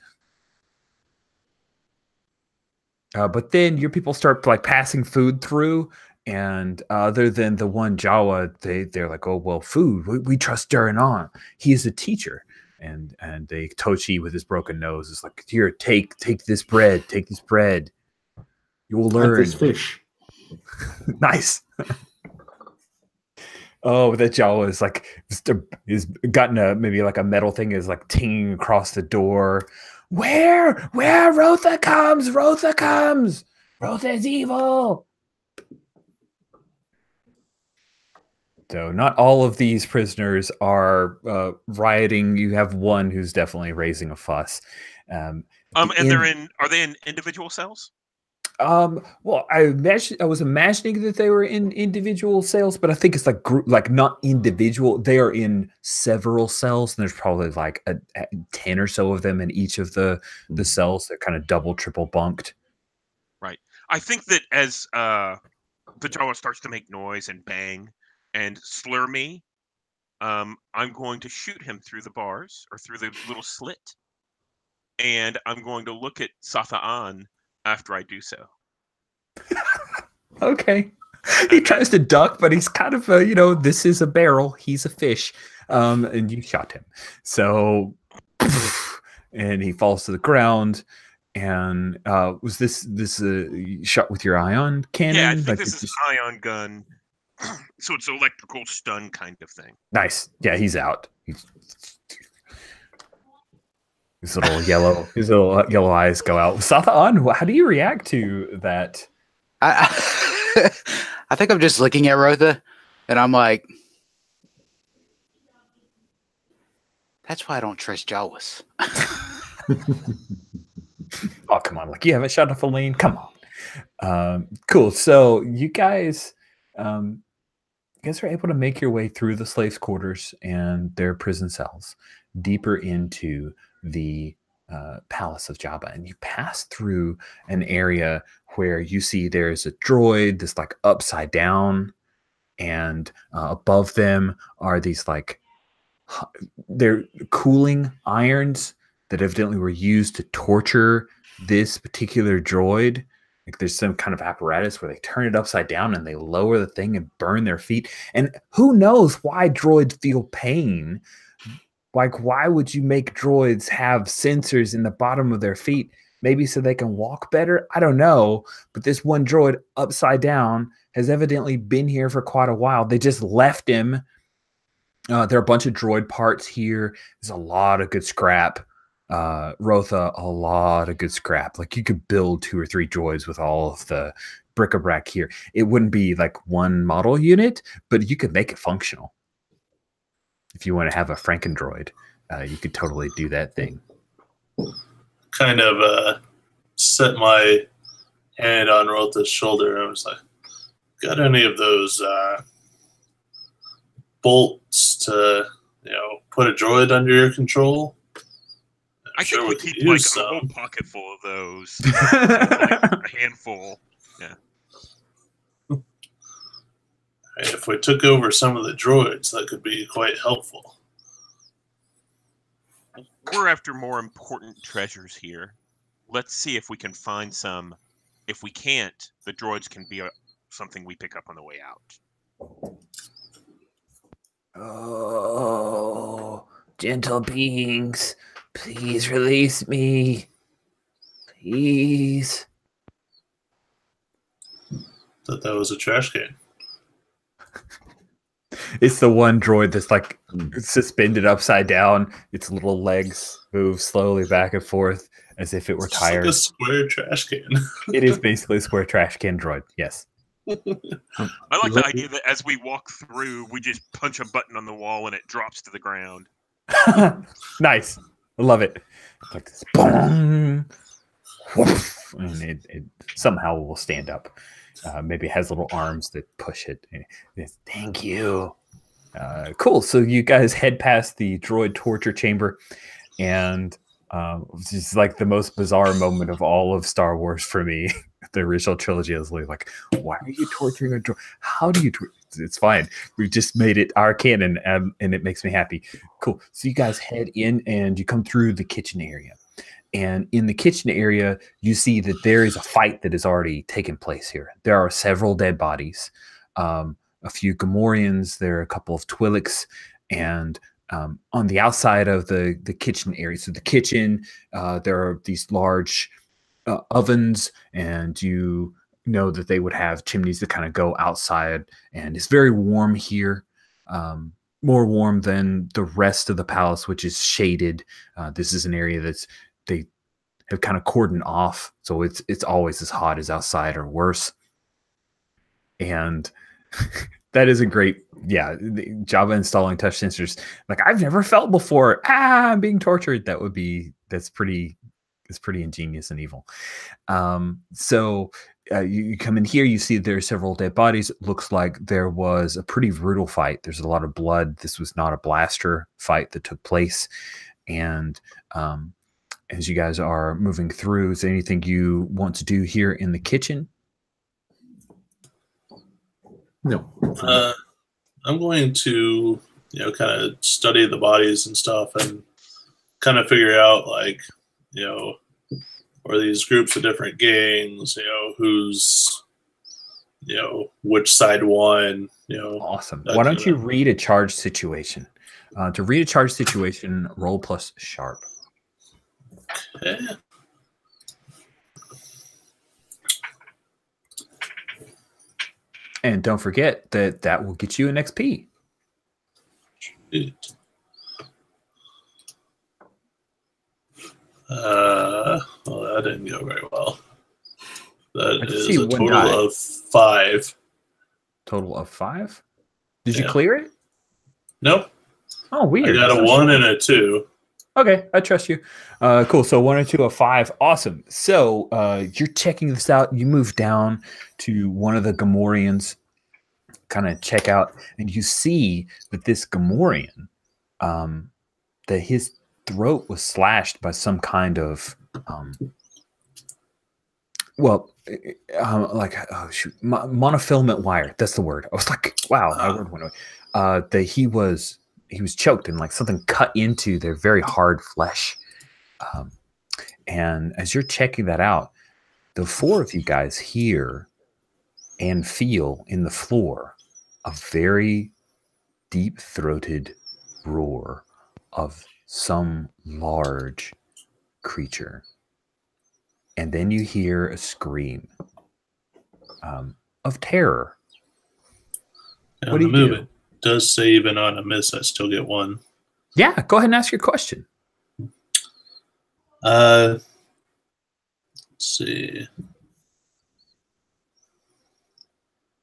But then your people start like passing food through, and other than the one Jawa, they're like, "Oh well, food. We trust Durin on. He is a teacher." And they Tochi with his broken nose is like, "Here, take this bread. Take this bread. You will learn." This fish. Nice. Oh, that Jawa is like is gotten maybe like a metal thing is like tinging across the door. Where Rotha comes? Rotha comes. Rotha is evil. So not all of these prisoners are rioting. You have one who's definitely raising a fuss. And are they in individual cells? Well, I was imagining that they were in individual cells, but I think it's like group, like not individual. They are in several cells, and there's probably like a 10 or so of them in each of the cells. They're kind of double, triple bunked. Right. I think that as the Jawa starts to make noise and bang and slur me, I'm going to shoot him through the bars or through the little slit, and I'm going to look at Satha'an after I do so. Okay. He tries to duck, but he's kind of this is a barrel. He's a fish. And you shot him. So, and he falls to the ground. And was this shot with your ion cannon? Yeah, I think this is ion gun. So it's electrical stun kind of thing. Nice. Yeah, he's out. His little yellow eyes go out. Satha'an, how do you react to that? I think I'm just looking at Rotha, and I'm like, that's why I don't trust Jawas. Oh, come on. Like, you haven't shot off a lane? Come on. Cool. So you guys are able to make your way through the slaves' quarters and their prison cells deeper into the palace of Jabba, and you pass through an area where you see there's a droid that's like upside down, and above them are these like they're cooling irons that evidently were used to torture this particular droid. Like there's some kind of apparatus where they turn it upside down and they lower the thing and burn their feet. And who knows why droids feel pain. Like, why would you make droids have sensors in the bottom of their feet? Maybe so they can walk better? I don't know. But this one droid upside down has evidently been here for quite a while. They just left him. There are a bunch of droid parts here. There's a lot of good scrap. Rotha, a lot of good scrap. Like, you could build 2 or 3 droids with all of the bric-a-brac here. It wouldn't be like one model unit, but you could make it functional. If you want to have a Frankendroid, you could totally do that thing. Kind of set my hand on Rotha's shoulder, and I was like, got any of those bolts to, put a droid under your control? I think we keep like a whole pocket full of those. Like a handful. Yeah. If we took over some of the droids, that could be quite helpful. We're after more important treasures here. Let's see if we can find some. If we can't, the droids can be something we pick up on the way out. Oh, gentle beings, please release me. Please. Thought that was a trash can. It's the one droid that's like suspended upside down. Its little legs move slowly back and forth as if it were It's just tired. like a square trash can. It is basically a square trash can droid. Yes. I like the idea that as we walk through, we just punch a button on the wall and it drops to the ground. Nice. I love it. Like this, boom, whoosh, and it somehow will stand up. Maybe it has little arms that push it. Thank you. Cool. So you guys head past the droid torture chamber, and it's just like the most bizarre moment of all of Star Wars for me. The original trilogy, I was like, why are you torturing a droid? How do you it's fine. We've just made it our canon, and it makes me happy. Cool. So you guys head in and you come through the kitchen area. And in the kitchen area, you see that there is a fight that has already taken place here. There are several dead bodies, a few Gamorreans, there are a couple of Twi'leks, and on the outside of the kitchen area, so the kitchen, there are these large ovens, and you know that they would have chimneys that kind of go outside, and it's very warm here, more warm than the rest of the palace, which is shaded. This is an area that's they have kind of cordoned off, so it's always as hot as outside or worse. And that is a great, Jabba installing touch sensors like I've never felt before. I'm being tortured. That's pretty ingenious and evil. So you come in here, you see there are several dead bodies. It looks like there was a pretty brutal fight. There's a lot of blood. This was not a blaster fight that took place. And as you guys are moving through, is there anything you want to do here in the kitchen? No. I'm going to, kind of study the bodies and stuff and kind of figure out, like, are these groups of different gangs, who's, which side won, Awesome. Why don't you read a charged situation? To read a charged situation, roll plus sharp. Okay. And don't forget that will get you an XP. Well, that didn't go very well. That is a total of 5. Total of 5? Did you clear it? Nope. Oh, weird. I got a 1 and a 2. Okay, I trust you. Cool. So 1 and 2 of 5. Awesome. So you're checking this out. You move down to one of the Gamorreans, kind of check out, and you see that this Gamorrean, that his throat was slashed by some kind of monofilament wire. That's the word. I was like, wow, I word went away. That he was choked and like something cut into their very hard flesh. And as you're checking that out, the 4 of you guys hear and feel in the floor a very deep-throated roar of some large creature. And then you hear a scream of terror. What do you do? It does say even on a miss, I still get 1. Yeah, go ahead and ask your question. Let's see.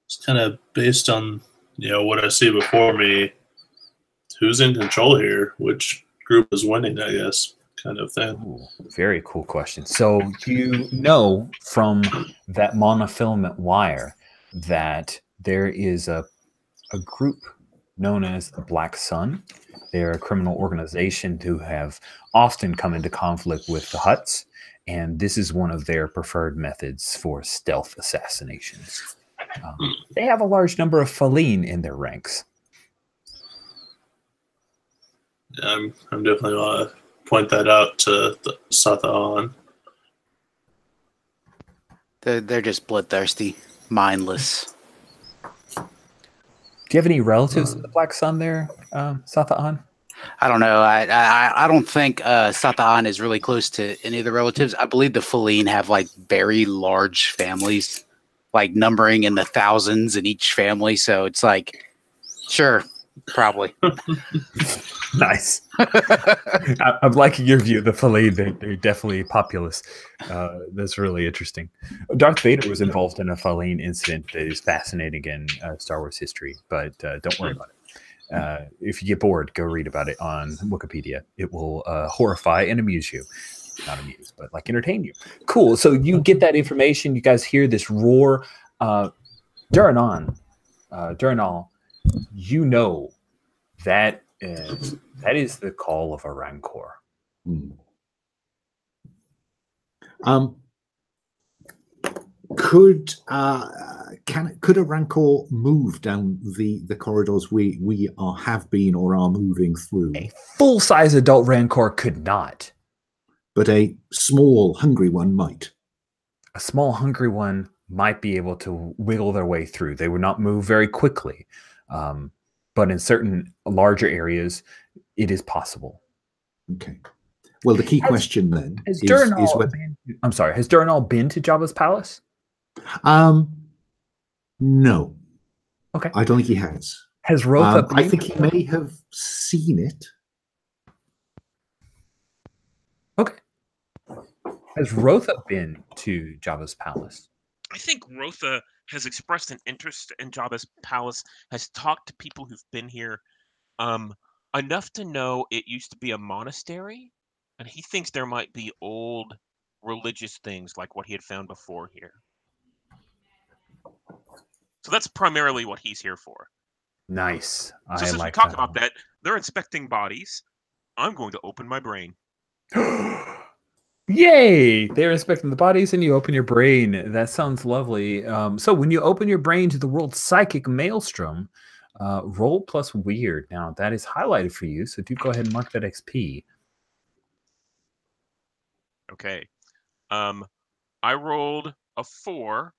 It's kind of based on, what I see before me. Who's in control here? Which group is winning, I guess, kind of thing. Ooh, very cool question. So you know from that monofilament wire that there is a group known as the Black Sun. They're a criminal organization who have often come into conflict with the Hutts, and this is one of their preferred methods for stealth assassinations. They have a large number of Faline in their ranks. Yeah, I'm definitely want to point that out to the Sathan. They're just bloodthirsty, mindless. Do you have any relatives in the Black Sun there, Sathan? I don't know. I don't think Sathan is really close to any of the relatives. I believe the Faline have like very large families, like numbering in the thousands in each family. So it's like, sure, Probably. Nice. I'm liking your view of the Fellaini. They're definitely populous. That's really interesting. Darth Vader was involved in a Fellaini incident that is fascinating in Star Wars history, but don't worry about it. If you get bored, go read about it on Wikipedia. It will horrify and amuse you. Not amuse, but like entertain you. Cool. So you get that information. You guys hear this roar. Durinal, you know that is the call of a Rancor. Could a Rancor move down the corridors we have been or are moving through? A full-size adult Rancor could not. But a small, hungry one might. A small, hungry one might be able to wiggle their way through. They would not move very quickly. But in certain larger areas, it is possible. Okay. Well, the key question then is whether... I'm sorry. Has Durinal been to Jabba's palace? No. Okay. I don't think he has. Has Rotha... I think he may have seen it. Okay. Has Rotha been to Jabba's palace? I think Rotha has expressed an interest in Jabba's palace, has talked to people who've been here enough to know it used to be a monastery, and he thinks there might be old religious things like what he had found before here. So that's primarily what he's here for. Nice. So since we talked about that, they're inspecting bodies. I'm going to open my brain. Yay! They're inspecting the bodies and you open your brain. That sounds lovely. So when you open your brain to the world's psychic maelstrom, roll plus weird. Now that is highlighted for you, so do go ahead and mark that XP. Okay. I rolled a 4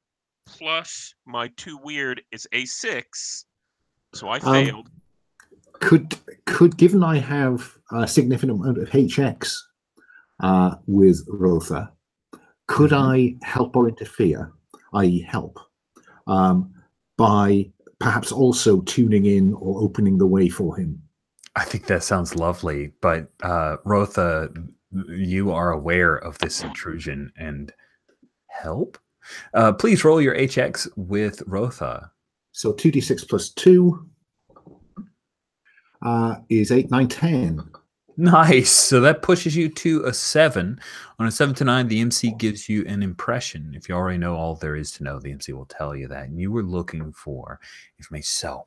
plus my 2 weird is a 6, so I failed. Could given I have a significant amount of HX with Rotha, could I help or interfere, i.e. help, by perhaps also tuning in or opening the way for him? I think that sounds lovely, but Rotha, you are aware of this intrusion and help? Please roll your HX with Rotha. So 2d6 plus 2 is 8, 9, 10. Nice. So that pushes you to a 7. On a 7 to 9, the MC gives you an impression. If you already know all there is to know, the MC will tell you that. And you were looking for information. So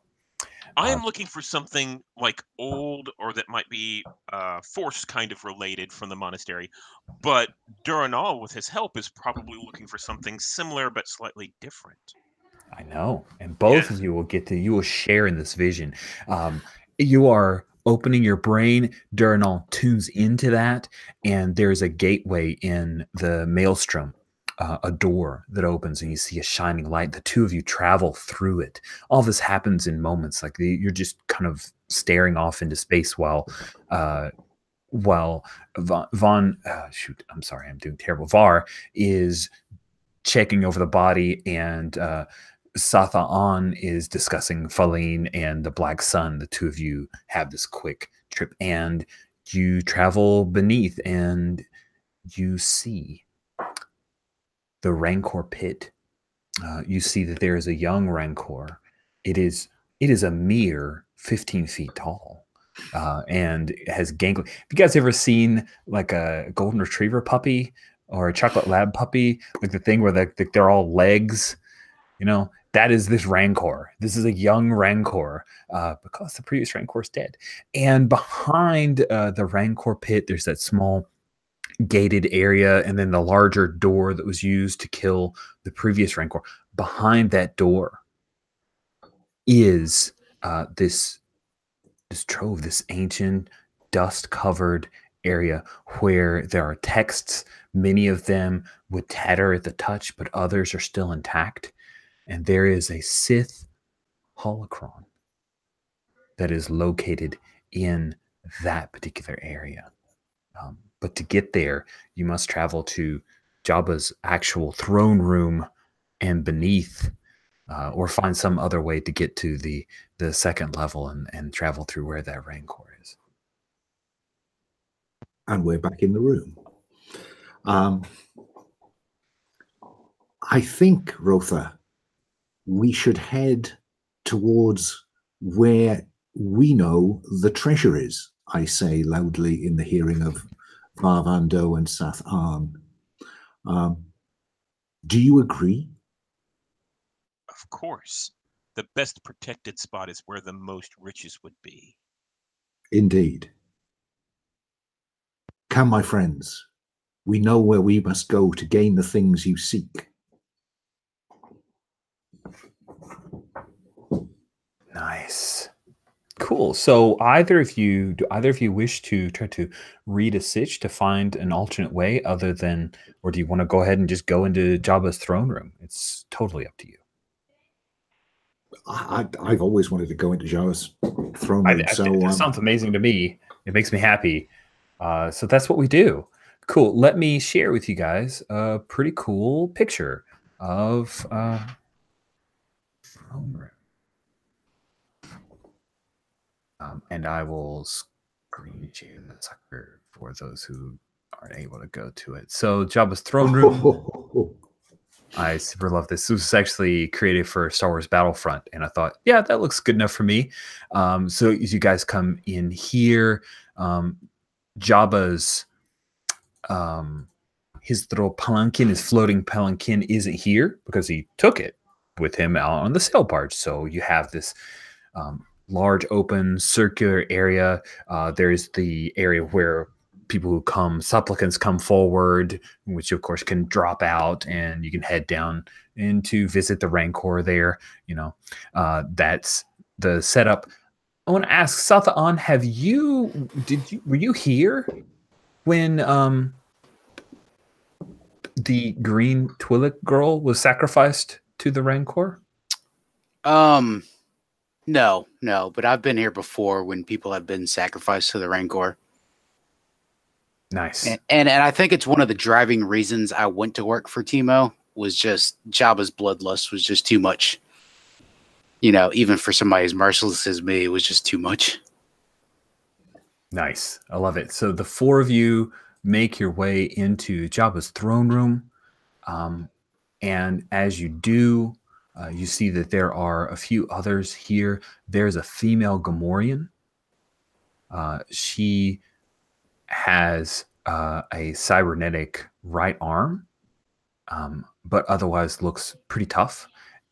I am looking for something like old or that might be force kind of related from the monastery. But Durinal, with his help, is probably looking for something similar but slightly different. I know. And both of you will share in this vision. You are opening your brain. Durinal tunes into that, and there's a gateway in the maelstrom, a door that opens, and you see a shining light. The two of you travel through it. All this happens in moments. Like you're just kind of staring off into space while Var is checking over the body, and Satha-An is discussing Fellaini and the Black Sun. The two of you have this quick trip, and you travel beneath, and you see the Rancor pit. You see that there is a young Rancor. It is a mere 15 feet tall, and has gangly. Have you guys ever seen like a golden retriever puppy or a chocolate lab puppy, like the thing where they're all legs? You know, that is this Rancor. This is a young Rancor because the previous Rancor is dead. And behind the Rancor pit, there's that small gated area, and then the larger door that was used to kill the previous Rancor. Behind that door is this trove, this ancient dust-covered area where there are texts. Many of them would tatter at the touch, but others are still intact. And there is a Sith holocron that is located in that particular area. But to get there, you must travel to Jabba's actual throne room, and beneath or find some other way to get to the second level and travel through where that rancor is. And we're back in the room. I think, Rotha, we should head towards where we know the treasure is, I say loudly in the hearing of Varvando and Sath Arn. Do you agree? Of course. The best protected spot is where the most riches would be. Indeed. Come, my friends. We know where we must go to gain the things you seek. Nice. Cool. So do either of you wish to try to read a sitch to find an alternate way other than, or do you want to go ahead and just go into Jabba's throne room? It's totally up to you. I've always wanted to go into Jabba's throne room. That sounds amazing to me. It makes me happy. So that's what we do. Cool. Let me share with you guys a pretty cool picture of throne room. And I will screen share the sucker for those who aren't able to go to it. So Jabba's throne room. I super love this. This was actually created for Star Wars Battlefront, and I thought, yeah, that looks good enough for me. So as you guys come in here, Jabba's his little palanquin, his floating palanquin, isn't here because he took it with him out on the sail barge. So you have this large open circular area. There's the area where people who come, supplicants come forward, which of course can drop out, and you can head down and to visit the Rancor there. You know, that's the setup. I want to ask Sathaan, were you here when the green Twi'lek girl was sacrificed to the Rancor? No, but I've been here before when people have been sacrificed to the Rancor. Nice. And I think it's one of the driving reasons I went to work for Timo was just Jabba's bloodlust was just too much. You know, even for somebody as merciless as me, it was just too much. Nice. I love it. So the four of you make your way into Jabba's throne room. And as you do, you see that there are a few others here. There's a female Gamorrean. She has a cybernetic right arm, but otherwise looks pretty tough.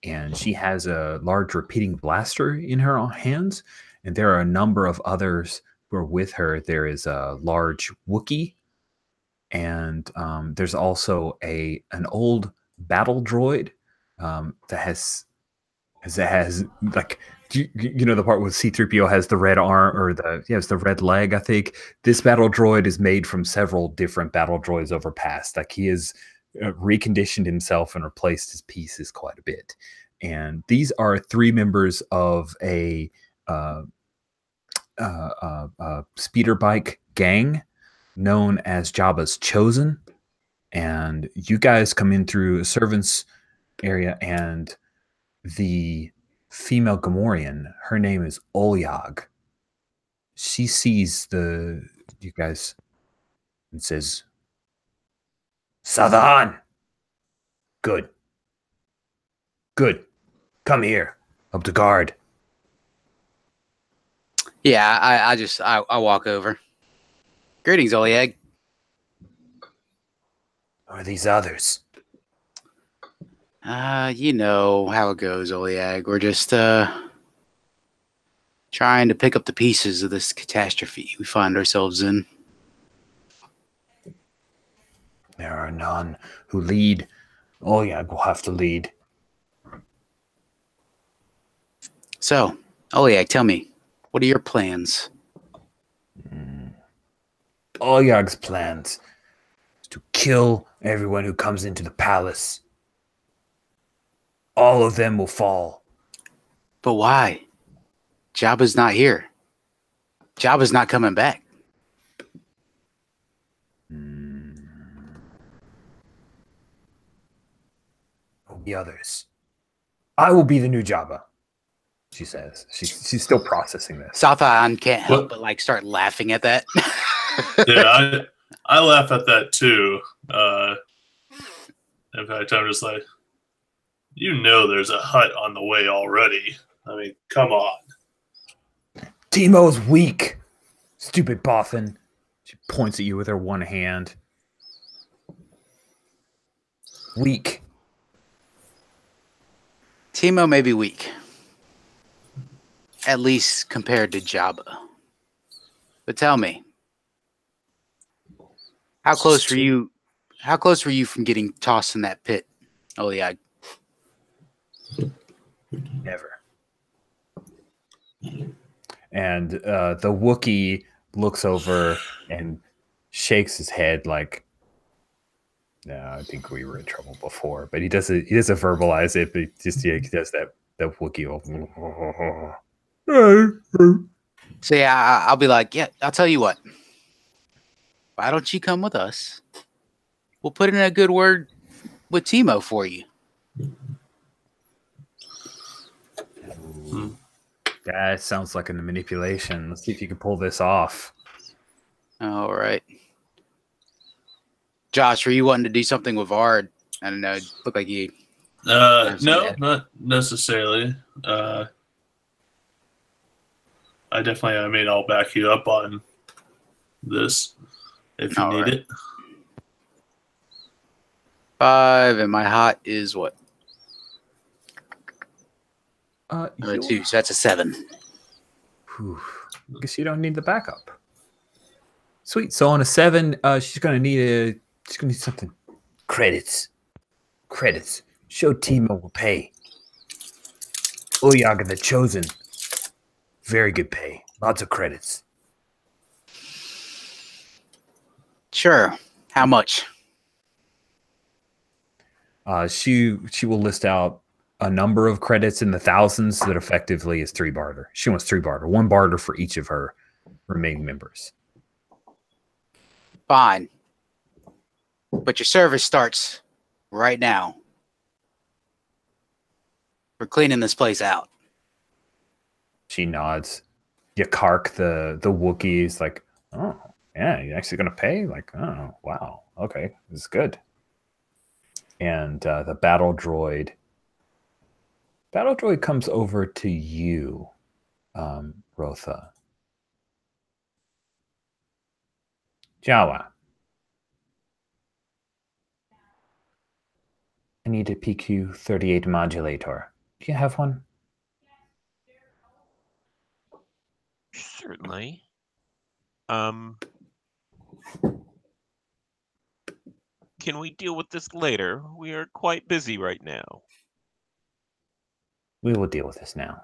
And she has a large repeating blaster in her hands. And there are a number of others who are with her. There is a large Wookiee. And there's also an old battle droid that has like, you know, the part where C-3PO has the red arm, or it's the red leg, I think. This battle droid is made from several different battle droids over past. Like, he has reconditioned himself and replaced his pieces quite a bit. And these are three members of a speeder bike gang known as Jabba's Chosen. And you guys come in through a servants area, and the female Gamorrean, her name is Olyag. She sees you guys and says, Sathaan! Good. Come here. Up to guard. Yeah, I walk over. Greetings, Olyag. Who are these others? You know how it goes, Olyag. We're just trying to pick up the pieces of this catastrophe we find ourselves in. There are none who lead. Olyag will have to lead. So, Olyag, tell me, what are your plans? Olyag's plans is to kill everyone who comes into the palace. All of them will fall. But why? Jabba's not here. Jabba's not coming back. The others. I will be the new Jabba, she says. She's still processing this. Sathan can't help What? but like start laughing at that. Yeah, I laugh at that too. In fact, I'm just like, there's a Hutt on the way already. I mean, come on. Teemo's weak. Stupid boffin. She points at you with her one hand. Weak. Teemo may be weak, at least compared to Jabba. But tell me, how close were you? How close were you from getting tossed in that pit? Oh yeah, Never. And the Wookiee looks over and shakes his head like, "No, I think we were in trouble before." But he doesn't verbalize it. But he does that Wookiee. So yeah, I'll be like, yeah, I'll tell you what. Why don't you come with us? We'll put in a good word with Teemo for you. That sounds like a manipulation. Let's see if you can pull this off. All right. Josh, were you wanting to do something with Vard? I don't know. It looked like you. No, not necessarily. I definitely, I'll back you up on this if you need it. 5, and my hot is what? Or 2, so that's a 7. Guess you don't need the backup. Sweet. So on a 7, she's gonna need something. Credits. Show Teemo will pay. Oyaga the Chosen. Very good pay. Lots of credits. Sure. How much? She will list out a number of credits in the thousands that effectively is 3 barter. She wants 3 barter. 1 barter for each of her remaining members. Fine. But your service starts right now. We're cleaning this place out. She nods. Yakark, the Wookiee, is like, oh, yeah, you're actually going to pay? Like, oh, wow. Okay, this is good. And the battle droid comes over to you, Rotha. Jawa. I need a PQ-38 modulator. Do you have one? Certainly. Can we deal with this later? We are quite busy right now. We will deal with this now.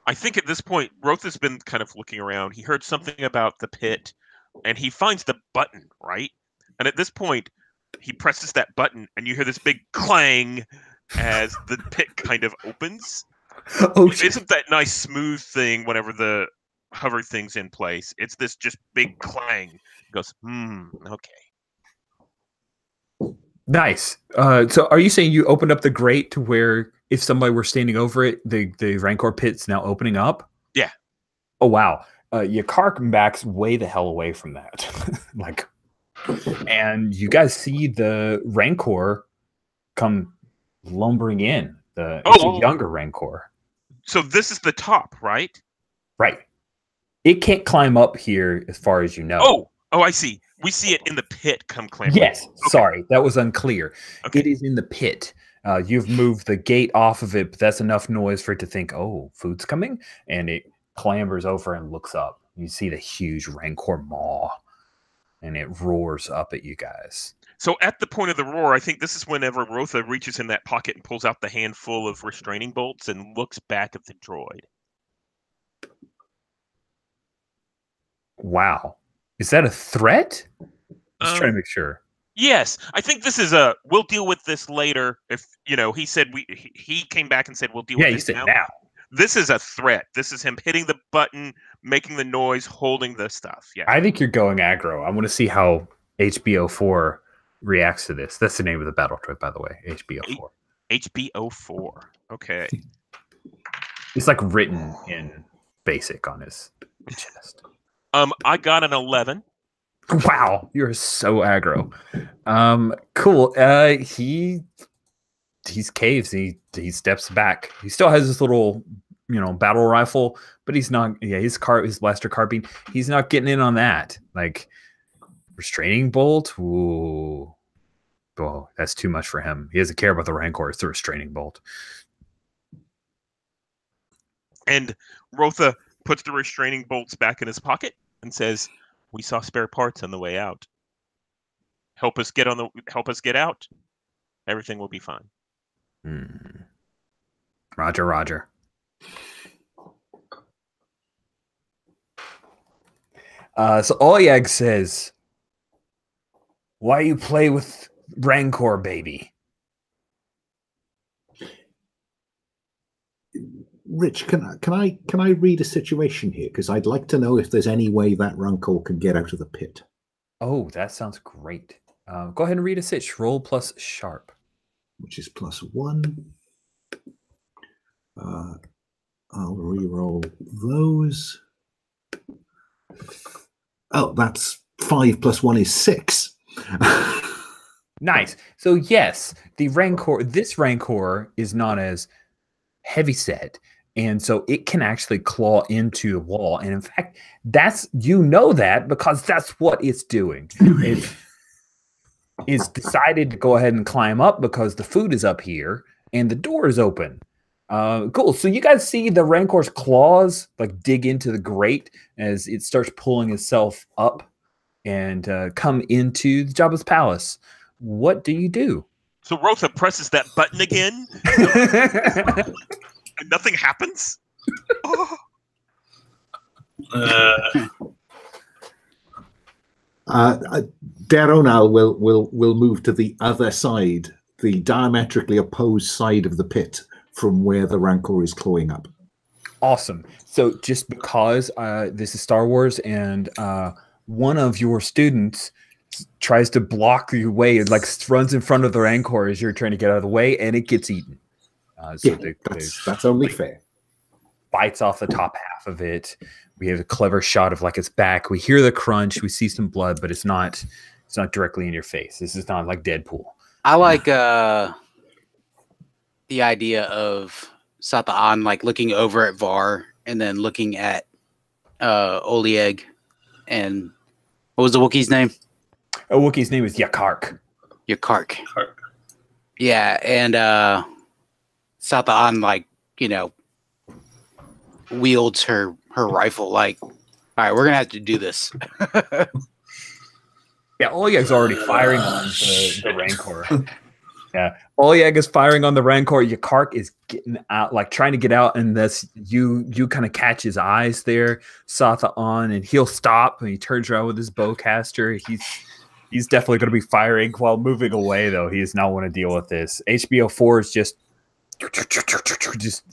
I think at this point, Roth has been kind of looking around. He heard something about the pit, and he finds the button, right? And at this point, he presses that button, and you hear this big clang as the pit kind of opens. Oh, Isn't that nice, smooth thing whenever the hover thing's in place? It's this just big clang. It goes, okay. nice. So are you saying you opened up the grate to where if somebody were standing over it, the Rancor pit's now opening up? Yeah. Oh, wow. Yakark backs way the hell away from that. And you guys see the Rancor come lumbering in. It's a younger Rancor. So this is the top, right? Right. It can't climb up here as far as you know. Oh, I see. We see it in the pit come clambering. Yes. Okay. Sorry, that was unclear. Okay. It is in the pit. You've moved the gate off of it, but that's enough noise for it to think, oh, food's coming. And it clambers over and looks up. You see the huge Rancor maw, and it roars up at you guys. So at the point of the roar, I think this is whenever Rotha reaches in that pocket and pulls out the handful of restraining bolts and looks back at the droid. Wow. Is that a threat? Just trying to make sure. Yes, I think this is we'll deal with this later. If he said he came back and said we'll deal with this now. This is a threat. This is him hitting the button, making the noise, holding the stuff. Yeah. I think you're going aggro. I want to see how HBO4 reacts to this. That's the name of the battle droid, by the way. HBO4. HBO4. Okay. It's like written in basic on his chest. I got an 11. Wow, you're so aggro. Cool. He's caves. He steps back. He still has this little, battle rifle, but he's not. Yeah, his blaster carbine. He's not getting in on that. Like restraining bolt. Ooh, oh, that's too much for him. He doesn't care about the Rancor. It's the restraining bolt. And Rotha puts the restraining bolts back in his pocket and says, "We saw spare parts on the way out. Help us get out. Everything will be fine." Roger, Roger. So Oleg says, "Why you play with Rancor, baby?" Rich, can I read a situation here? Because I'd like to know if there's any way that Rancor can get out of the pit. Oh, that sounds great. Go ahead and read a sitch. Roll plus sharp. Which is +1. I'll re-roll those. Oh, that's 5 + 1 is 6. Nice. So yes, this Rancor is not as heavy set, and so it can actually claw into the wall. And in fact, that because that's what it's doing. It's decided to go ahead and climb up because the food is up here and the door is open. Cool. So you guys see the Rancor's claws like dig into the grate as it starts pulling itself up and come into the Jabba's palace. What do you do? So Rotha presses that button again, and nothing happens. Oh. Daronal will move to the other side, the diametrically opposed side of the pit from where the Rancor is clawing up. Awesome. So just because this is Star Wars and one of your students tries to block your way, it like runs in front of the Rancor as you're trying to get out of the way, and it gets eaten. That's only fair. Bites off the top half of it. We have a clever shot of like its back. We hear the crunch. We see some blood, but it's not directly in your face. This is not like Deadpool. I like the idea of Sata'an like looking over at Var and then looking at Oleg and what was the Wookiee's name? A Wookiee's name is Yakark. Yakark. Yeah, and Sata'an like, wields her rifle like, all right, we're gonna have to do this. Yeah, Oleg's already firing on the Rancor. Yeah, Oleg is firing on the Rancor. Yakark is getting out, like trying to get out, and this you kind of catch his eyes there, Sata'an, and he'll stop and he turns around with his bowcaster. He's definitely going to be firing while moving away, though. He does not want to deal with this. HBO4 is just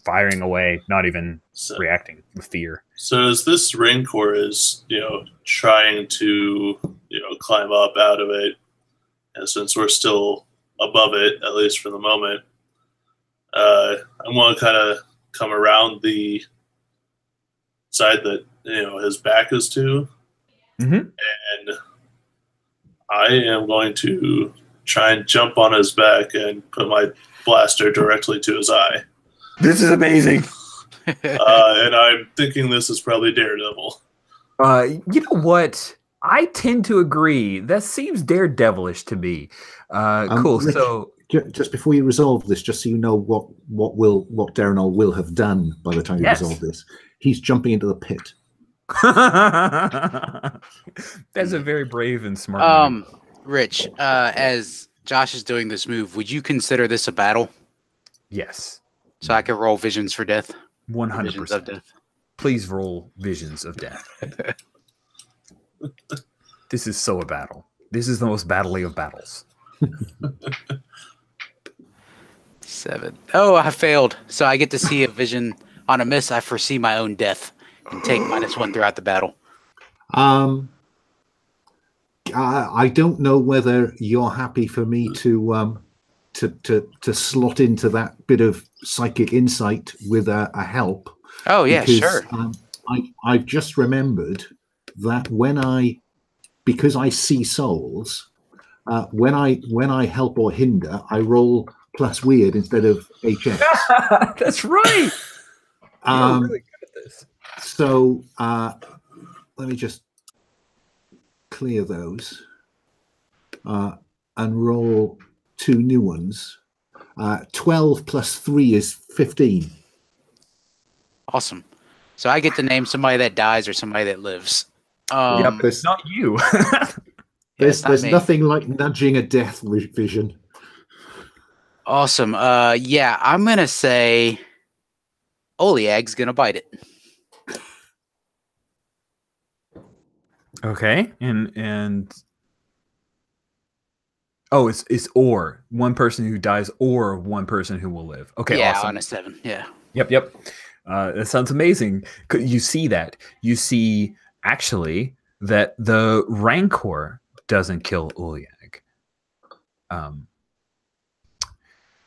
firing away, not even reacting with fear. So as this Rancor is, trying to, climb up out of it, and since we're still above it, at least for the moment, I want to kind of come around the side that, his back is to, and I am going to try and jump on his back and put my blaster directly to his eye. This is amazing. And I'm thinking this is probably Daredevil. You know what? I tend to agree. That seems daredevilish to me. Cool. Rich, so just before you resolve this, just so you know what Daronal will have done by the time you resolve this, he's jumping into the pit. That's a very brave and smart move. Rich, as Josh is doing this move, would you consider this a battle? Yes. So I can roll visions for death? 100%. Visions of death. Please roll visions of death. This is so a battle. This is the most battly of battles. 7. Oh, I failed. So I get to see a vision. On a miss, I foresee my own death and take -1 throughout the battle. I don't know whether you're happy for me to to slot into that bit of psychic insight with a help. Oh yeah, because, sure. I've just remembered that because I see souls, when I help or hinder, I roll plus weird instead of HX. That's right. You're really good at this. So let me just clear those and roll 2 new ones. 12 plus 3 is 15. Awesome. So I get to name somebody that dies or somebody that lives. Yep, it's not you. There's nothing like nudging a death vision. Awesome. Yeah, I'm gonna say Oliag's gonna bite it. Okay, and oh, it's or one person who dies or one person who will live. Okay, yeah, awesome. on a 7. Yeah. Yep. That sounds amazing. You see that. You see actually that the Rancor doesn't kill Uliag.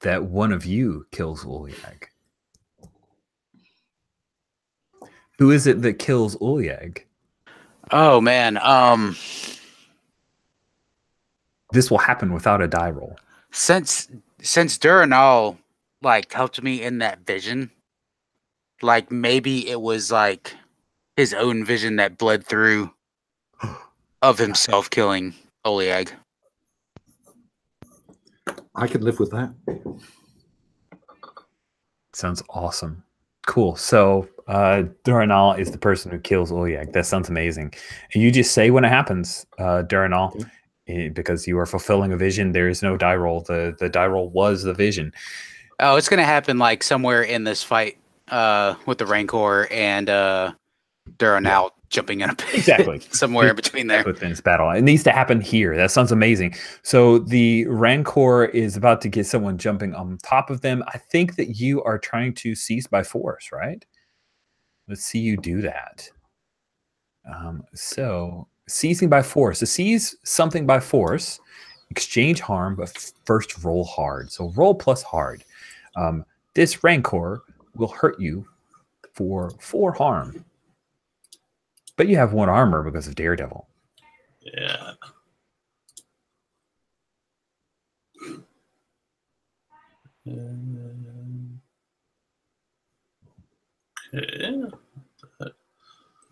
That one of you kills Uliag. Who is it that kills Uliag? Oh man. This will happen without a die roll. Since Duranal like helped me in that vision, like maybe it was like his own vision that bled through of himself killing Oliag. I could live with that. Sounds awesome. Cool. So Duranal is the person who kills Uliag. That sounds amazing. And you just say when it happens, Duranal, because you are fulfilling a vision. There is no die roll. The die roll was the vision. Oh, it's gonna happen like somewhere in this fight with the Rancor and Duranal jumping in a pit. Exactly. Somewhere in between there. Within this battle. It needs to happen here. That sounds amazing. So the Rancor is about to get someone jumping on top of them. I think that you are trying to seize by force, right? Let's see you do that. So seizing by force. To seize something by force, exchange harm, but first roll hard. So roll plus hard. This Rancor will hurt you for 4 harm. But you have 1 armor because of Daredevil. Yeah. Okay.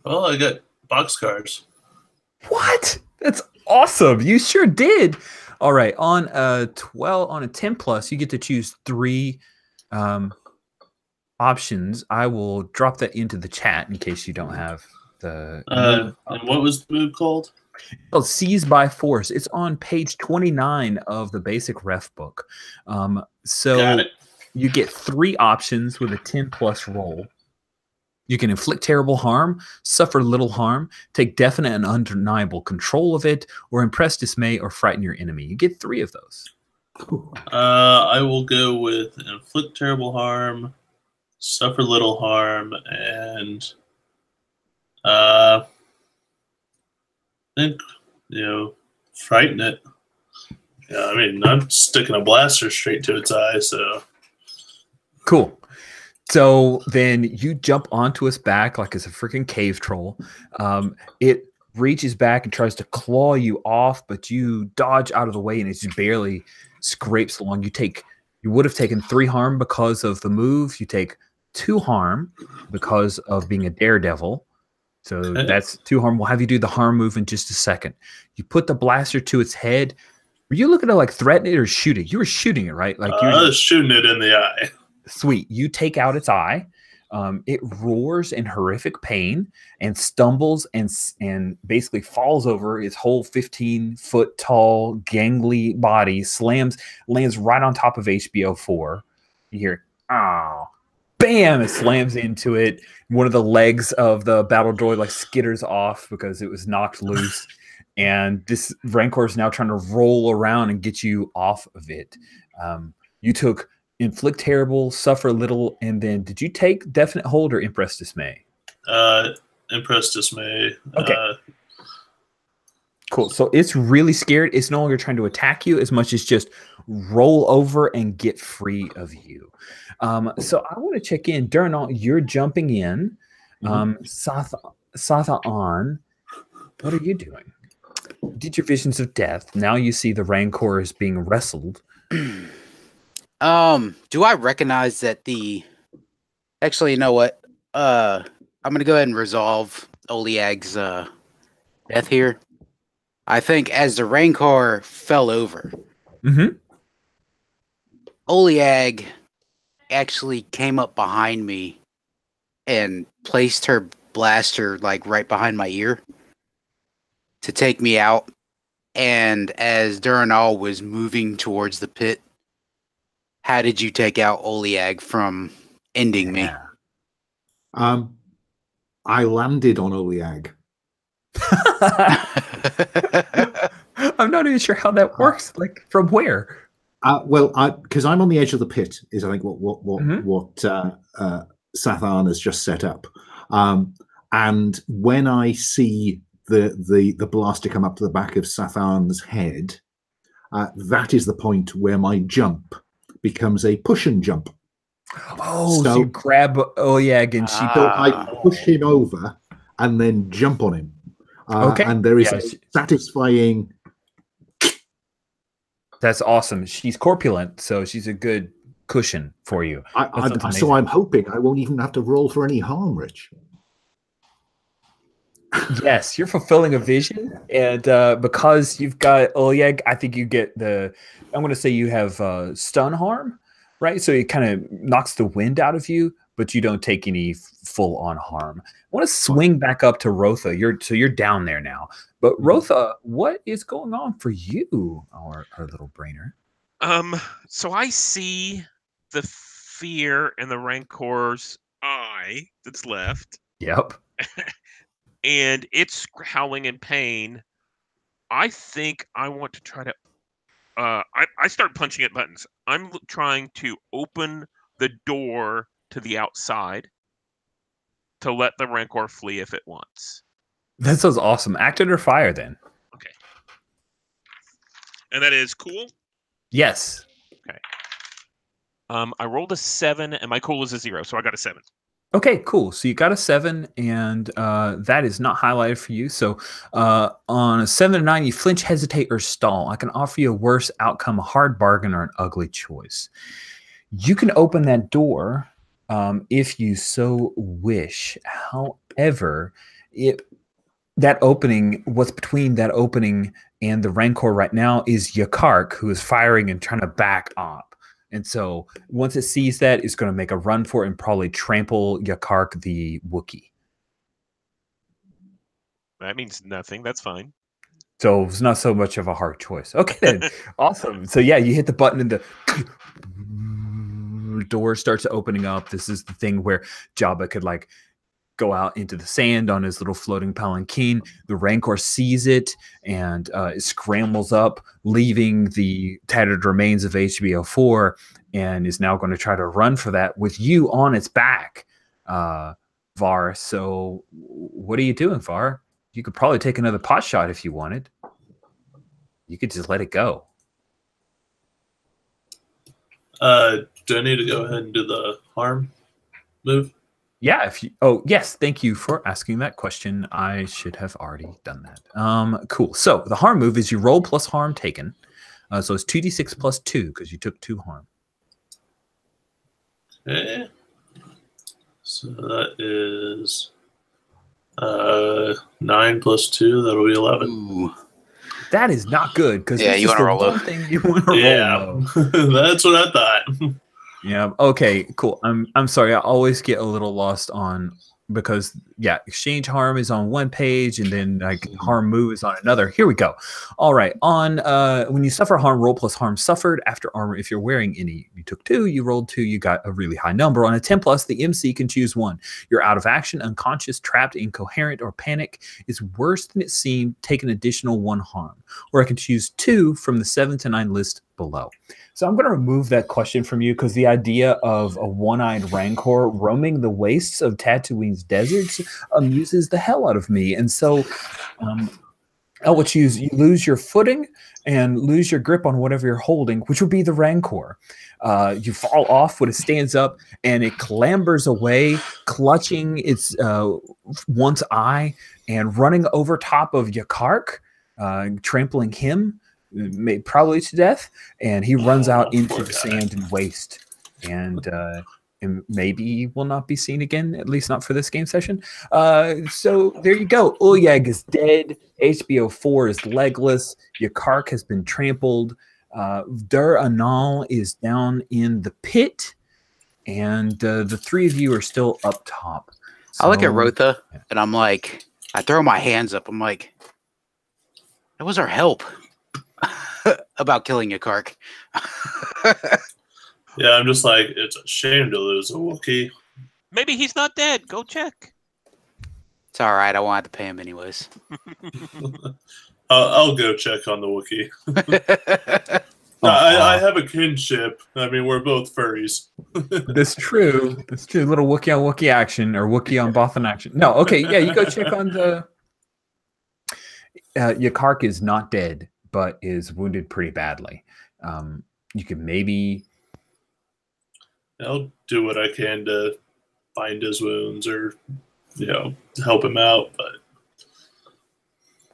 Well, I got boxcars. What? That's awesome. You sure did. All right. On a 10 plus, you get to choose 3 options. I will drop that into the chat in case you don't have the And what was the move called? Oh, Seize by Force. It's on page 29 of the basic ref book. So Got it. you get 3 options with a 10 plus roll. You can inflict terrible harm, suffer little harm, take definite and undeniable control of it, or impress, dismay, or frighten your enemy. You get 3 of those. I will go with inflict terrible harm, suffer little harm, and I think, frighten it. Yeah, I mean, I'm sticking a blaster straight to its eye, so. Cool. So then you jump onto its back like it's a freaking cave troll. It reaches back and tries to claw you off, but you dodge out of the way and it just barely scrapes along. You would have taken 3 harm because of the move. You take 2 harm because of being a daredevil. So that's 2 harm. We'll have you do the harm move in just a second. You put the blaster to its head. Were you looking to like threaten it or shoot it? You were shooting it, right? Like I was shooting it in the eye. Sweet. You take out its eye. It roars in horrific pain and stumbles and basically falls over. Its whole 15-foot tall, gangly body lands right on top of HBO 4. You hear, oh, bam! It slams into it. One of the legs of the battle droid like skitters off because it was knocked loose. And this Rancor is now trying to roll around and get you off of it. You took inflict terrible, suffer little, and then did you take definite hold or impress dismay? Impress dismay. Okay. Cool. So it's really scared. It's no longer trying to attack you as much as just roll over and get free of you. So I want to check in. Durnal, you're jumping in. Sathan, what are you doing? You did your visions of death. Now you see the Rancor is being wrestled. Do I recognize that actually, you know what? I'm gonna go ahead and resolve Oliag's death here. I think as the Rancor fell over, Oliag actually came up behind me and placed her blaster like right behind my ear to take me out. And as Duranal was moving towards the pit, how did you take out Oliag from ending me? I landed on Oliag. I'm not even sure how that works. Like, from where? Well, because I'm on the edge of the pit, is I think what Sathan has just set up. And when I see the blaster come up to the back of Sathan's head, that is the point where my jump becomes a push and jump. Oh, so you grab Oliag and I push him over and then jump on him. Okay. And there is a satisfying... That's awesome. She's corpulent, so she's a good cushion for you. So I'm hoping I won't even have to roll for any harm, Rich. Yes, you're fulfilling a vision, and because you've got Oliag, I think you get I'm going to say you have stun harm, right? So it kind of knocks the wind out of you, but you don't take any full-on harm. I want to swing back up to Rotha. You're down there now. But Rotha, what is going on for you, our little brainer? So I see the fear in the Rancor's eye that's left. Yep. And it's howling in pain. I think I want to try to... I start punching at buttons. I'm trying to open the door to the outside to let the Rancor flee if it wants. That sounds awesome. Act under fire, then. Okay. And that is cool? Yes. Okay. I rolled a 7, and my cool is a 0, so I got a 7. Okay, cool. So you got a 7, and that is not highlighted for you. So on a 7 to 9, you flinch, hesitate, or stall. I can offer you a worse outcome, a hard bargain, or an ugly choice. You can open that door if you so wish. However, what's between that opening and the Rancor right now is Yakark, who is firing and trying to back up. And so once it sees that, it's going to make a run for it and probably trample Yakark the Wookiee. That means nothing. That's fine. So it's not so much of a hard choice. Okay, then. Awesome. So yeah, you hit the button and the door starts opening up. This is the thing where Jabba could like go out into the sand on his little floating palanquin. The Rancor sees it and it scrambles up, leaving the tattered remains of HBO4, and is now going to try to run for that with you on its back, Var. So what are you doing, Var? You could probably take another pot shot if you wanted. You could just let it go. Do I need to go ahead and do the harm move? Yeah, yes, thank you for asking that question. I should have already done that. Cool. So the harm move is you roll plus harm taken. So it's 2d6 plus 2 because you took 2 harm. Okay. So that is 9 plus 2. That'll be 11. Ooh. That is not good because you want to roll low. You want to roll low. That's what I thought. Yeah. Okay. Cool. I'm sorry. I always get a little lost on because exchange harm is on one page and then like harm move is on another. Here we go. All right. On when you suffer harm, roll plus harm suffered after armor. If you're wearing any, you took 2, you rolled 2, you got a really high number. On a 10 plus, the MC can choose 1. You're out of action, unconscious, trapped, incoherent, or panic is worse than it seemed. Take an additional 1 harm. Or I can choose 2 from the 7 to 9 list below. So I'm going to remove that question from you because the idea of a one-eyed Rancor roaming the wastes of Tatooine's deserts amuses the hell out of me. And so which you lose your footing and lose your grip on whatever you're holding, which would be the Rancor. You fall off when it stands up, and it clambers away, clutching its one's eye and running over top of Yakark, trampling him, probably to death. And he runs out into the sand and waste, and maybe will not be seen again, at least not for this game session. So there you go. Ulyag is dead. HBO 4 is legless. Yakark has been trampled. Dur Anal is down in the pit, and the three of you are still up top. So, I look at Rotha, and I'm like, I throw my hands up. I'm like, that was our help about killing Yakark. Yeah, I'm just like, it's a shame to lose a Wookiee. Maybe he's not dead. Go check. It's all right. I won't have to pay him anyways. I'll go check on the Wookiee. I have a kinship. I mean, we're both furries. That's true. That's true. Little Wookiee on Wookiee action, or Wookiee on Bothan action. No, okay, yeah, you go check on the... Yakark is not dead, but is wounded pretty badly. You could maybe... I'll do what I can to bind his wounds or, help him out, but...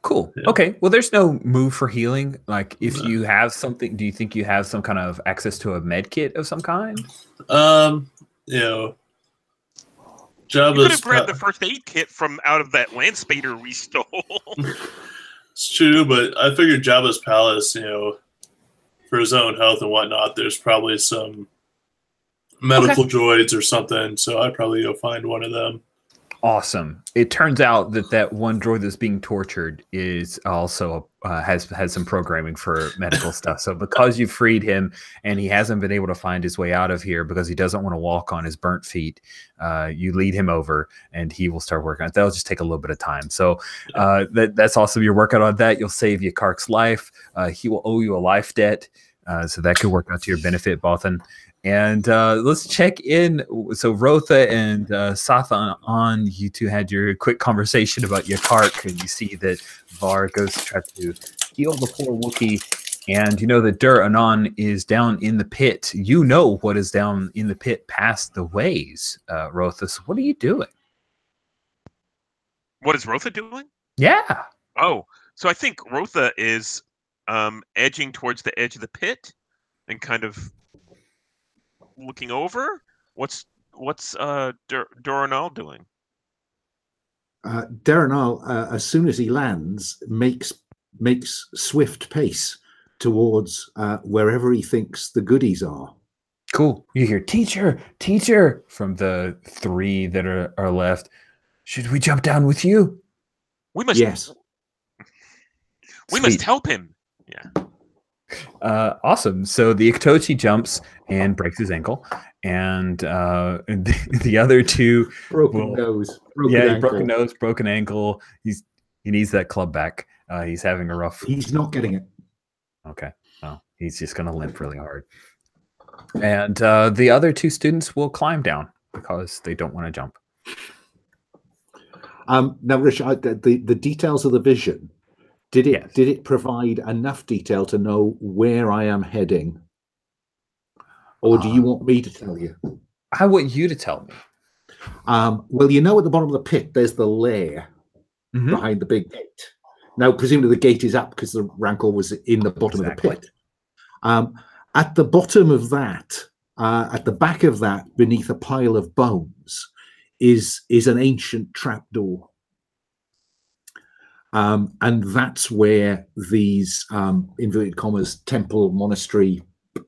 Cool. Yeah. Okay. Well, there's no move for healing. Like, if you have something, do you think you have some kind of access to a med kit of some kind? Jabba's you could have grabbed the first aid kit from out of that land spader we stole. It's true, but I figured Jabba's palace, for his own health and whatnot, there's probably some medical droids or something, so I'd probably go find one of them. Awesome. It turns out that one droid that's being tortured is also has some programming for medical stuff. So because you freed him and he hasn't been able to find his way out of here because he doesn't want to walk on his burnt feet, you lead him over and he will start working on it. That'll just take a little bit of time. So that's awesome. You're working on that. You'll save Yakark's life. He will owe you a life debt. So that could work out to your benefit, Bothan. And let's check in. So Rotha and Sathan, you two had your quick conversation about Yakark, and you see that Var goes to try to heal the poor Wookiee, and you know that Dur Anon is down in the pit. You know what is down in the pit past the ways, Rotha. So what are you doing? What is Rotha doing? Yeah. Oh, so I think Rotha is edging towards the edge of the pit and kind of looking over. What's Doranal doing? Doranal, as soon as he lands, makes swift pace towards wherever he thinks the goodies are. Cool. You hear teacher from the three that are left. Should we jump down with you? We must. Yes. We must help him. Yeah. Awesome. So the Iktochi jumps and breaks his ankle, and the other two broken nose. Broken nose, broken ankle. He needs that club back. He's having a rough. He's not getting it. Okay. Well, he's just gonna limp really hard. And the other two students will climb down because they don't want to jump. Now, Rich, the details of the vision. Did it provide enough detail to know where I am heading? Or do you want me to tell you? I want you to tell me. Well, at the bottom of the pit, there's the lair behind the big gate. Now, presumably the gate is up because the Rancor was in the bottom of the pit. At the bottom of that, at the back of that, beneath a pile of bones, is an ancient trapdoor. And that's where these inverted commas temple, monastery,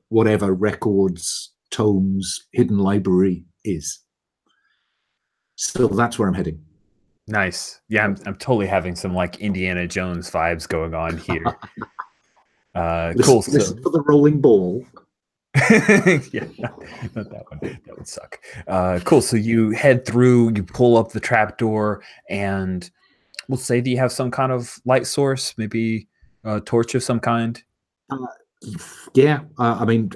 whatever, records, tomes, hidden library is. So that's where I'm heading. Nice. Yeah, I'm totally having some like Indiana Jones vibes going on here. Cool. Listen for the rolling ball. Yeah, not that one. That would suck. Cool. So you head through, you pull up the trapdoor, and we'll say that you have some kind of light source, maybe a torch of some kind. I mean,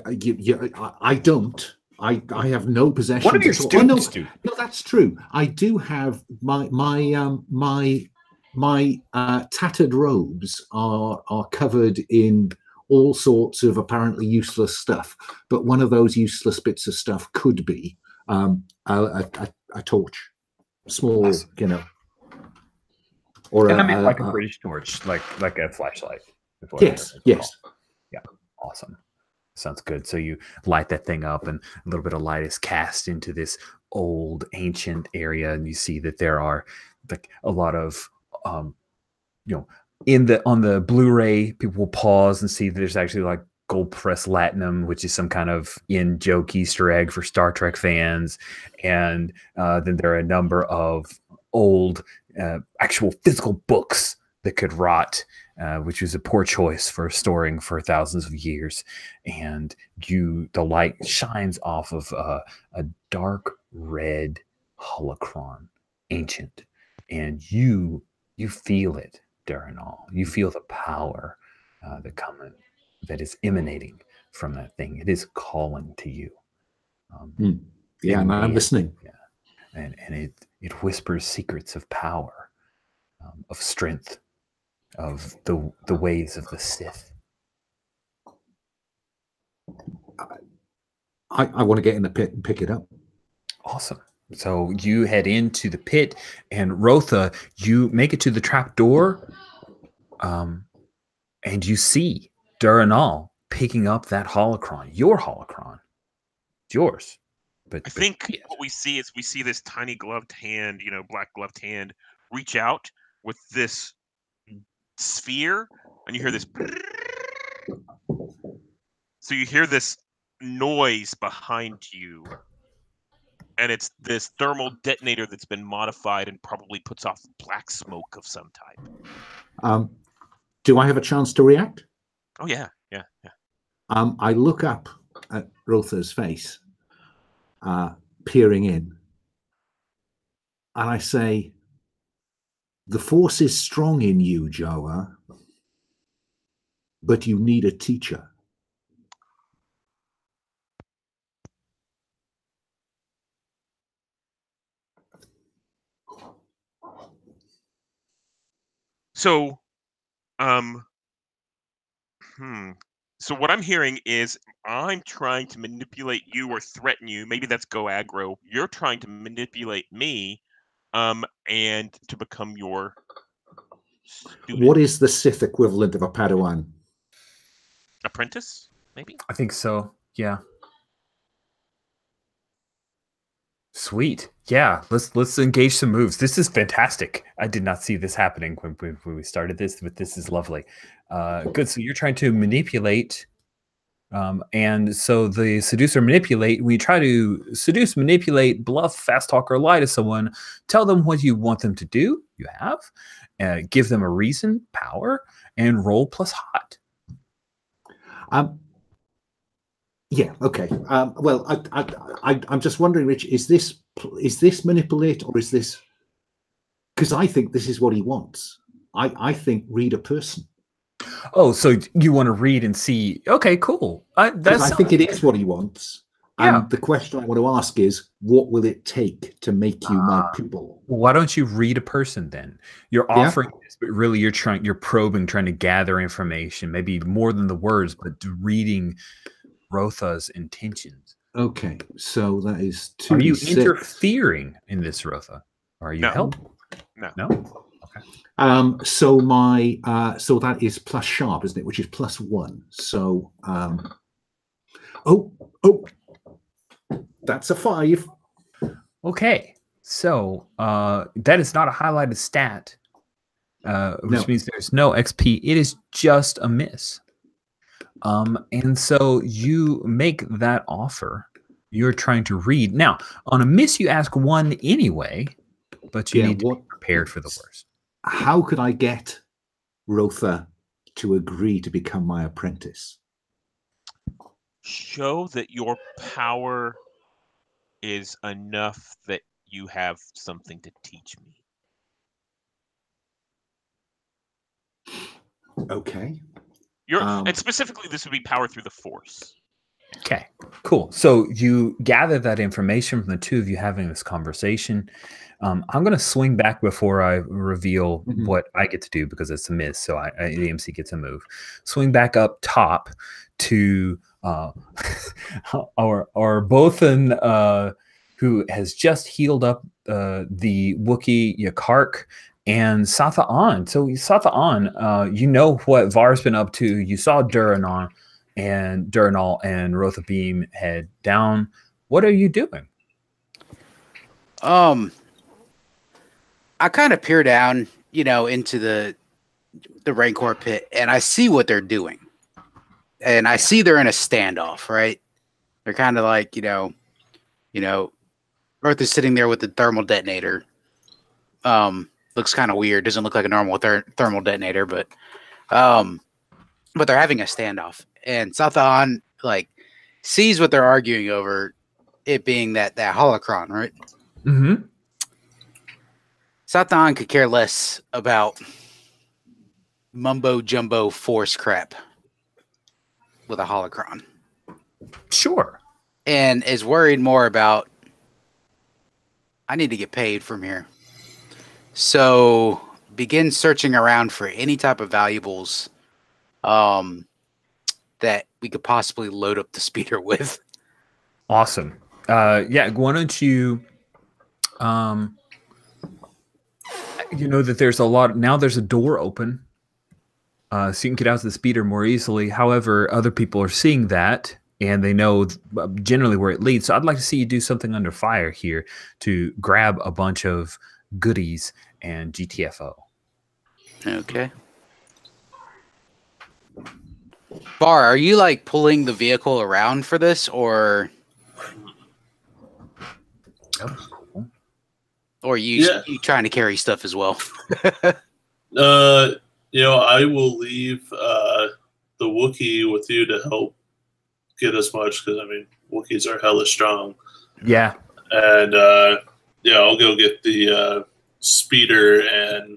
I don't. I have no possession. One of your students do. No, that's true. I do have my my tattered robes are covered in all sorts of apparently useless stuff, but one of those useless bits of stuff could be a torch, small, you know, or And I mean like a British torch, like a flashlight. Yes, yes. Yeah, awesome. Sounds good. So you light that thing up, and a little bit of light is cast into this old, ancient area, and you see that there are like a lot of, you know, on the Blu-ray, people will pause and see that there's actually like gold press latinum, which is some kind of in-joke Easter egg for Star Trek fans, and then there are a number of old, actual physical books that could rot. Which was a poor choice for storing for thousands of years. And the light shines off of a dark red holocron, ancient, and you feel it, Durinal. You feel the power that is emanating from that thing. It is calling to you. Yeah, and I'm listening. Yeah, and it whispers secrets of power, of strength, of the ways of the Sith. I want to get in the pit and pick it up. Awesome. So you head into the pit, and Rotha, you make it to the trap door, and you see Durinal picking up that holocron, your holocron. It's yours. But I think what we see is this tiny gloved hand, you know, black gloved hand, reach out with this sphere, and you hear this. So you hear this noise behind you, and it's this thermal detonator that's been modified and probably puts off black smoke of some type. Do I have a chance to react? Oh yeah. I look up at Rotha's face, peering in, and I say, "The force is strong in you, Jawa, but you need a teacher." So, So what I'm hearing is I'm trying to manipulate you or threaten you. Maybe that's go aggro. You're trying to manipulate me, and to become your student. What is the Sith equivalent of a Padawan? Apprentice? Maybe. I think so. Yeah. Sweet. Yeah. Let's engage some moves. This is fantastic. I did not see this happening when we started this, but this is lovely. Good. So you're trying to manipulate, and so the seducer manipulate. We try to seduce, manipulate, bluff, fast talk, or lie to someone. Tell them what you want them to do. You have, give them a reason, power, and roll plus hot. Yeah. Okay. Well, I'm just wondering, Rich, is this manipulate, or is this? Because I think this is what he wants. I think read a person. Oh, so you want to read and see? Okay, cool. I think it is what he wants. Yeah. And the question I want to ask is, what will it take to make you my pupil? Why don't you read a person then? You're offering this, but really you're probing, trying to gather information, maybe more than the words, but reading Rotha's intentions. Okay, so that is 2. Are you interfering in this, Rotha? Are you helping? No. Okay. So my so that is plus sharp, isn't it? Which is plus 1. So oh, that's a 5. Okay. So that is not a highlighted stat, which means there's no XP. It is just a miss. And so you make that offer. You're trying to read. Now, on a miss, you ask 1 anyway, but you need to be prepared for the worst. How could I get Rotha to agree to become my apprentice? Show that your power is enough that you have something to teach me. Okay. And specifically, this would be power through the Force. Okay, cool. So you gather that information from the two of you having this conversation. I'm going to swing back before I reveal Mhm. what I get to do because it's a miss. So the MC gets a move. Swing back up top to our Bothan, who has just healed up the Wookiee Yakark and Satha'an. So Satha'an, you know what Var's been up to. You saw Duranal and Rotha Beam head down. What are you doing? I kind of peer down, into the Rancor pit, and I see what they're doing. And I see they're in a standoff, right? They're kind of like, Earth is sitting there with the thermal detonator. Looks kind of weird. Doesn't look like a normal thermal detonator, but they're having a standoff. And Sathan sees what they're arguing over, it being that holocron, right? Mm-hmm. Sathan could care less about mumbo jumbo force crap with a holocron. Sure. And is worried more about, I need to get paid from here. So begin searching around for any type of valuables that we could possibly load up the speeder with. Awesome. Yeah, why don't you you know that there's a lot now, there's a door open. So you can get out to the speeder more easily. However, other people are seeing that and they know generally where it leads. So I'd like to see you do something under fire here to grab a bunch of goodies and GTFO. Okay. Bar, are you pulling the vehicle around for this, or you trying to carry stuff as well? I will leave the Wookiee with you to help get as much, because Wookiees are hella strong. Yeah. And I'll go get the speeder and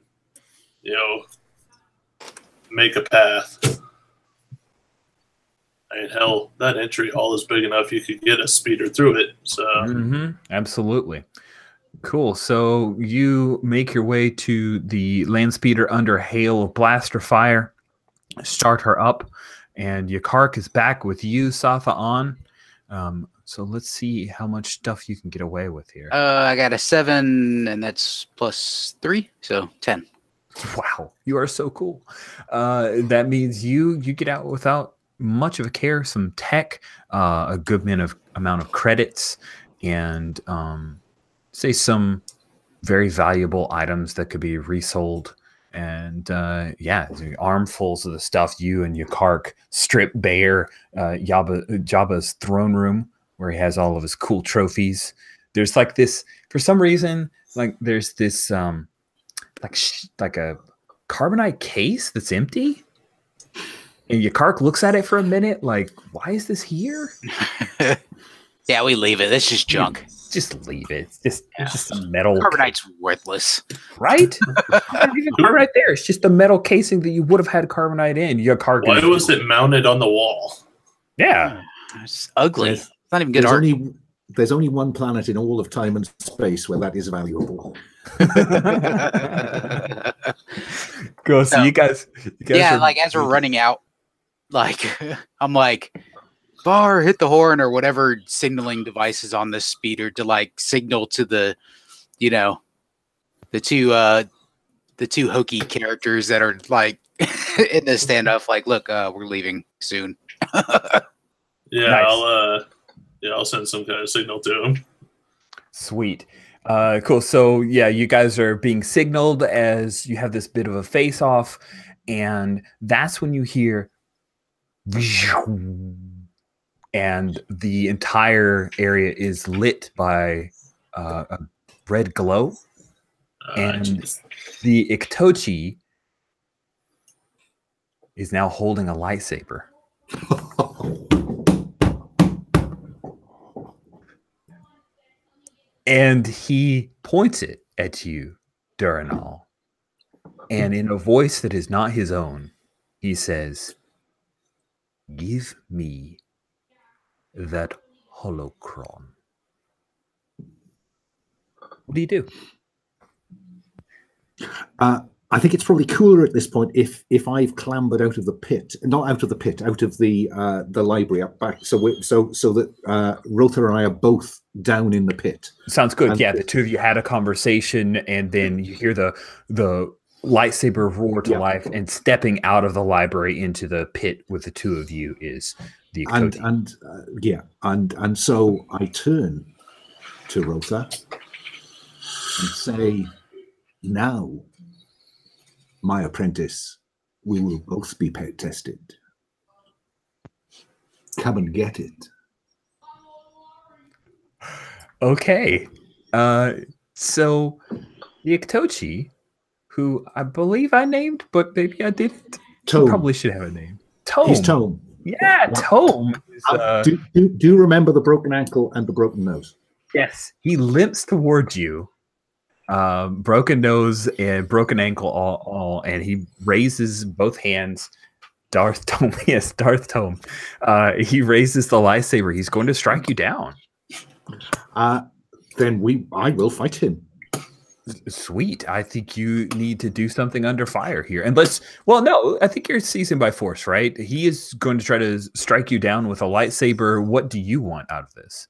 make a path. Hell, that entry hall is big enough you could get a speeder through it. So absolutely. Cool. So you make your way to the land speeder under hail of blaster fire, start her up, and Yakark is back with you, Satha'an. So let's see how much stuff you can get away with here. I got a 7, and that's +3, so 10. Wow, you are so cool. That means you get out without much of a care, some tech, a good amount of credits, and say some very valuable items that could be resold. And armfuls of the stuff you and Yakark strip bare Jabba's throne room, where he has all of his cool trophies. There's this, for some reason, there's this like a carbonite case that's empty. And Yakark looks at it for a minute, why is this here? Yeah, we leave it. It's just junk. Just leave it. It's just some metal. Carbonite's worthless, right? Not even carbonite there. It's just a metal casing that you would have had carbonite in. Yakark. Why was it mounted on the wall? Yeah, it's ugly. It's not even good art. There's only one planet in all of time and space where that is valuable. Go. So you guys as we're running out, I'm Bar, hit the horn or whatever signaling device is on this speeder to signal to the the two hokey characters that are in the standoff. Look, we're leaving soon. Yeah, nice. I'll send some kind of signal to him. Sweet. Cool. So yeah, you guys are being signaled as you have this bit of a face off, and that's when you hear and the entire area is lit by a red glow. And the Iktochi is now holding a lightsaber. And he points it at you, Duranal. And in a voice that is not his own, he says, "Give me that holocron." What do you do? I think it's probably cooler at this point if I've clambered out of the pit, not out of the pit, out of the library up back, so that Rotha and I are both down in the pit. Sounds good. And Yeah, the two of you had a conversation, and then you hear the lightsaber roar to life, and stepping out of the library into the pit with the two of you is the Ikhtoti. And so I turn to Rotha and say, now, my apprentice, we will both be pet tested. Come and get it. Okay. So the Ikhtoti, who I believe I named, but maybe I didn't. Tome. Probably should have a name. Tome. He's Tome. Yeah, Tome. Do you remember the broken ankle and the broken nose? Yes. He limps towards you. Broken nose and broken ankle all, and he raises both hands. Darth Tome, yes, Darth Tome. He raises the lightsaber. He's going to strike you down. Then I will fight him. Sweet. I think you need to do something under fire here. And no, I think you're seizing by force, right? He is going to try to strike you down with a lightsaber. What do you want out of this?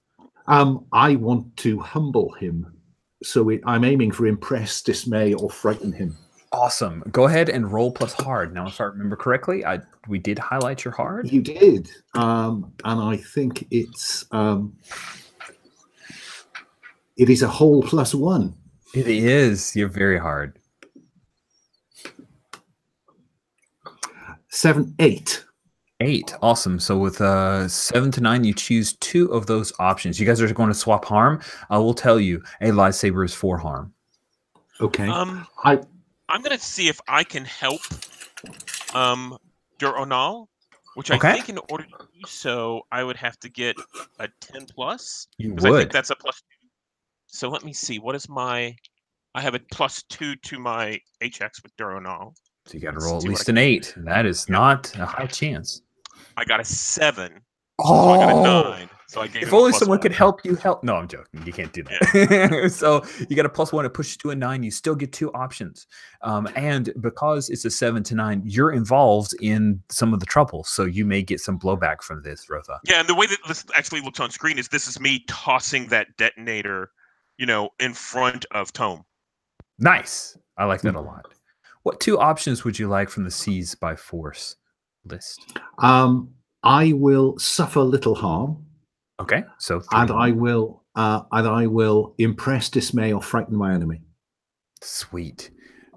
I want to humble him. So I'm aiming for impress, dismay, or frighten him. Awesome. Go ahead and roll plus hard. Now, if I remember correctly, we did highlight your hard. You did. And I think it is a whole +1. It is. You're very hard. 7, 8. 8. Awesome. So with 7 to 9, you choose 2 of those options. You guys are going to swap harm. I will tell you, a lightsaber is 4 harm. Okay. I'm going to see if I can help Dur-Onal, which I think in order to do so, I would have to get a 10+. You would. I think that's a +2. So let me see. What is I have a +2 to my HX with Dur-Onal. So you got to roll at least an 8. That is not a high chance. I got a 7. Oh, so I got a 9. So I gave if him only a someone +1. could help you. No, I'm joking. You can't do that. So you got a +1 to push to a 9. You still get 2 options. And because it's a 7 to 9, you're involved in some of the trouble. So you may get some blowback from this, Rotha. Yeah, and the way that this actually looks on screen is this is me tossing that detonator, in front of Tome. Nice. I like that a lot. What 2 options would you like from the seize by force list? I will suffer little harm. Okay, so 3. And I will impress, dismay, or frighten my enemy. Sweet.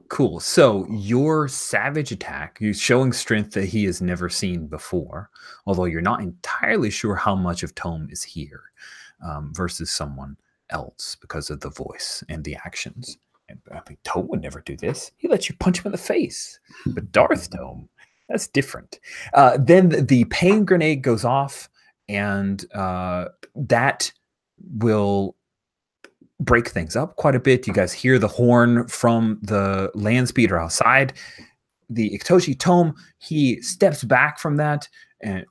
Cool. So your savage attack, you're showing strength that he has never seen before, although you're not entirely sure how much of Tome is here versus someone else because of the voice and the actions. And I mean, Tome would never do this. He lets you punch him in the face. But Darth Tome, that's different. Then the pain grenade goes off, and that will break things up quite a bit. You guys hear the horn from the land speeder outside. The Ikhtoti Tome, he steps back from that, and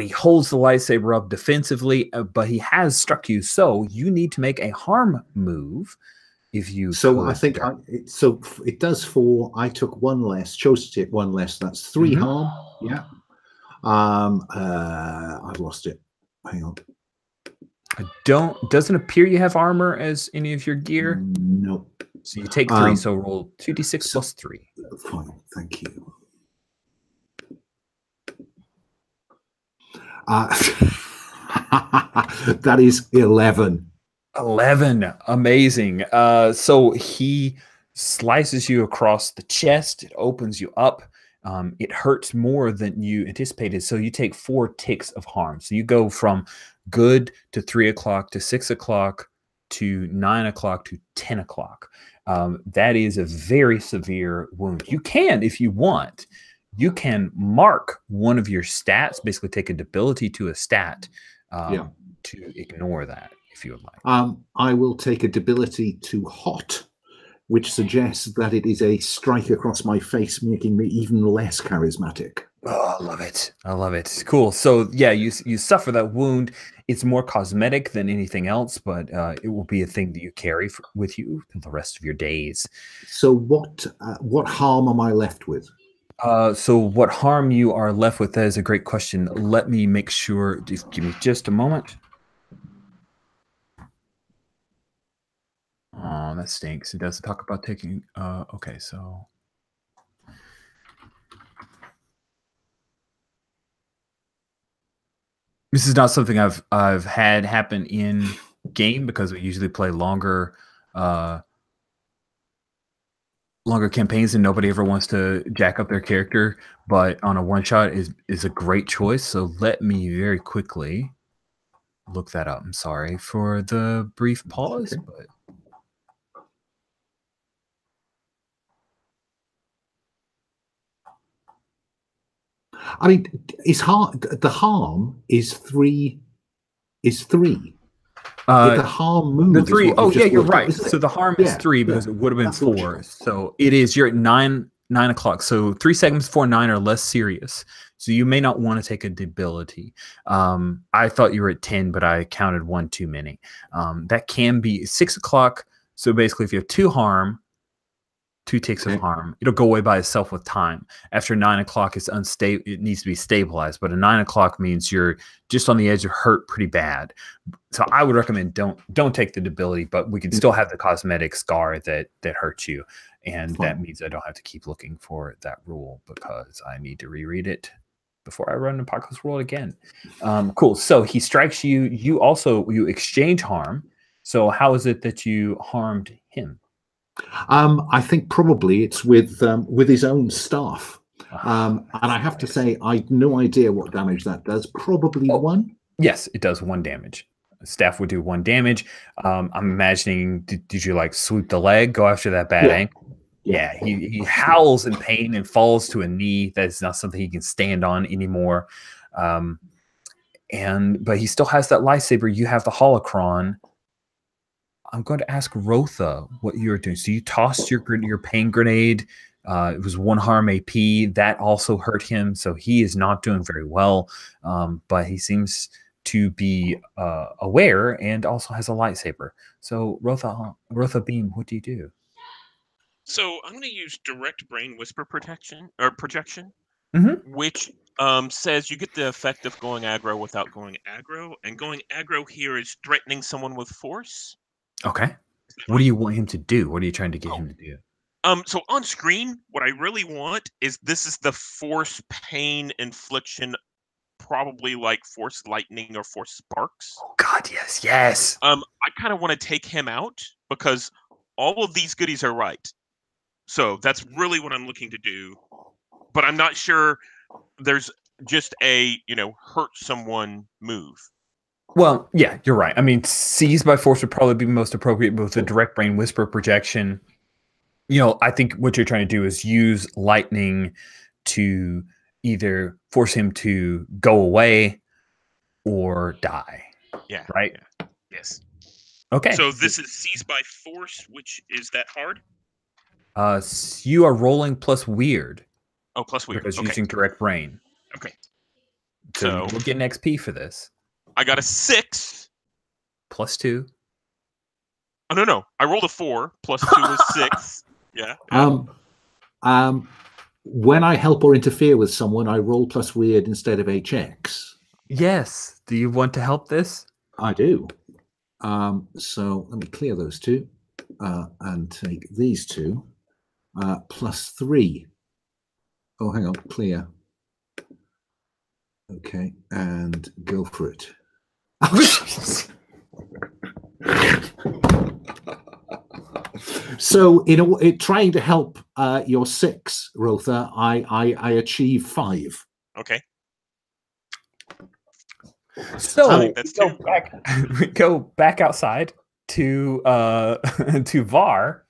he holds the lightsaber up defensively, but he has struck you, so you need to make a harm move. If you I think it does 4. I took 1 less, chose to take 1 less. That's 3 harm. Yeah. I've lost it. Hang on. Doesn't appear you have armor as any of your gear. Nope. So you take 3. So roll 2d6 plus 3. Fine. Thank you. That is 11. 11. Amazing. So he slices you across the chest. It opens you up. It hurts more than you anticipated. So you take 4 ticks of harm. So you go from good to 3 o'clock to 6 o'clock to 9 o'clock to 10 o'clock. That is a very severe wound. You can, if you want, you can mark one of your stats, basically take a debility to a stat to ignore that, if you would like. I will take a debility to Hutt, which suggests that it is a strike across my face, making me even less charismatic. Oh, I love it. I love it. Cool. So yeah, you suffer that wound. It's more cosmetic than anything else, but it will be a thing that you carry with you for the rest of your days. So what harm am I left with? So what harm you are left with, that is a great question. Let me make sure. Just give me just a moment. Oh, that stinks. It doesn't talk about taking. Okay, so. This is not something I've had happen in game, because we usually play longer campaigns and nobody ever wants to jack up their character. But on a one shot is a great choice. So let me very quickly look that up. I'm sorry for the brief pause, but. I mean, the harm is three. The harm move. The 3. Oh, yeah, you're right. Out, so the harm is 3 because it would have been 4. So it is. You're at 9 o'clock. So 3 segments 4 and 9 are less serious. So you may not want to take a debility. I thought you were at 10, but I counted 1 too many. That can be 6 o'clock. So basically, if you have 2 harm, 2 ticks of harm, it'll go away by itself with time. After 9 o'clock, it's unstable. It needs to be stabilized. But a 9 o'clock means you're just on the edge of hurt pretty bad. So I would recommend don't take the debility, but we can still have the cosmetic scar that hurts you, and that means I don't have to keep looking for that rule because I need to reread it before I run Apocalypse World again. Cool. So he strikes you. You exchange harm. So how is it that you harmed him? I think probably it's with his own staff. And I have to say, I have no idea what damage that does. Probably 1. Yes, it does 1 damage. Staff would do 1 damage. I'm imagining, did you like sweep the leg, go after that bad ankle? Yeah, he howls in pain and falls to a knee. That's not something he can stand on anymore. But he still has that lightsaber. You have the holocron. I'm going to ask Rotha what you're doing. So you tossed your pain grenade. It was 1 harm AP. That also hurt him. So he is not doing very well. But he seems to be aware and also has a lightsaber. So Rotha Beam, what do you do? So I'm going to use direct brain whisper projection, which says you get the effect of going aggro without going aggro. And going aggro here is threatening someone with force. Okay. What do you want him to do? What are you trying to get him to do? So on screen, what I really want is this is the force pain infliction, probably like force lightning or force sparks. Oh God, yes. I kind of want to take him out because all of these goodies are right. So that's really what I'm looking to do. But I'm not sure there's just a, hurt someone move. Well, yeah, you're right. I mean, seize by force would probably be most appropriate, but with the direct brain whisper projection, I think what you're trying to do is use lightning to either force him to go away or die. Yeah. Right? Yeah. Yes. Okay. So this is seize by force, which is that hard? You are rolling plus weird. Oh, plus weird. Because using direct brain. Okay. So we'll get an XP for this. I got a 6. Plus 2. Oh, no. I rolled a 4. Plus 2 is 6. Yeah. When I help or interfere with someone, I roll plus weird instead of HX. Yes. Do you want to help this? I do. So let me clear those 2 and take these 2. Plus 3. Oh, hang on. Clear. Okay. And go for it. So, in trying to help your 6, Rotha, I achieve 5. Okay. So we go back outside to to Var,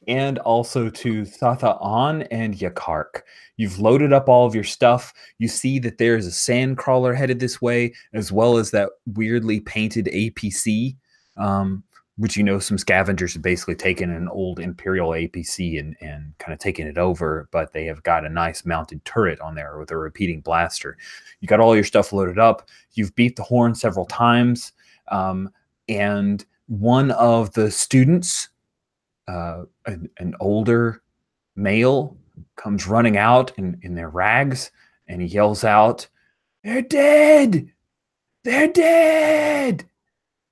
and also to Thata'an and Yakark. You've loaded up all of your stuff. You see that there is a sand crawler headed this way, as well as that weirdly painted APC. which some scavengers have basically taken an old Imperial APC and kind of taken it over, but they have got a nice mounted turret on there with a repeating blaster. You got all your stuff loaded up. You've beat the horn several times, and one of the students, an older male, comes running out in their rags, and he yells out, "They're dead! They're dead!"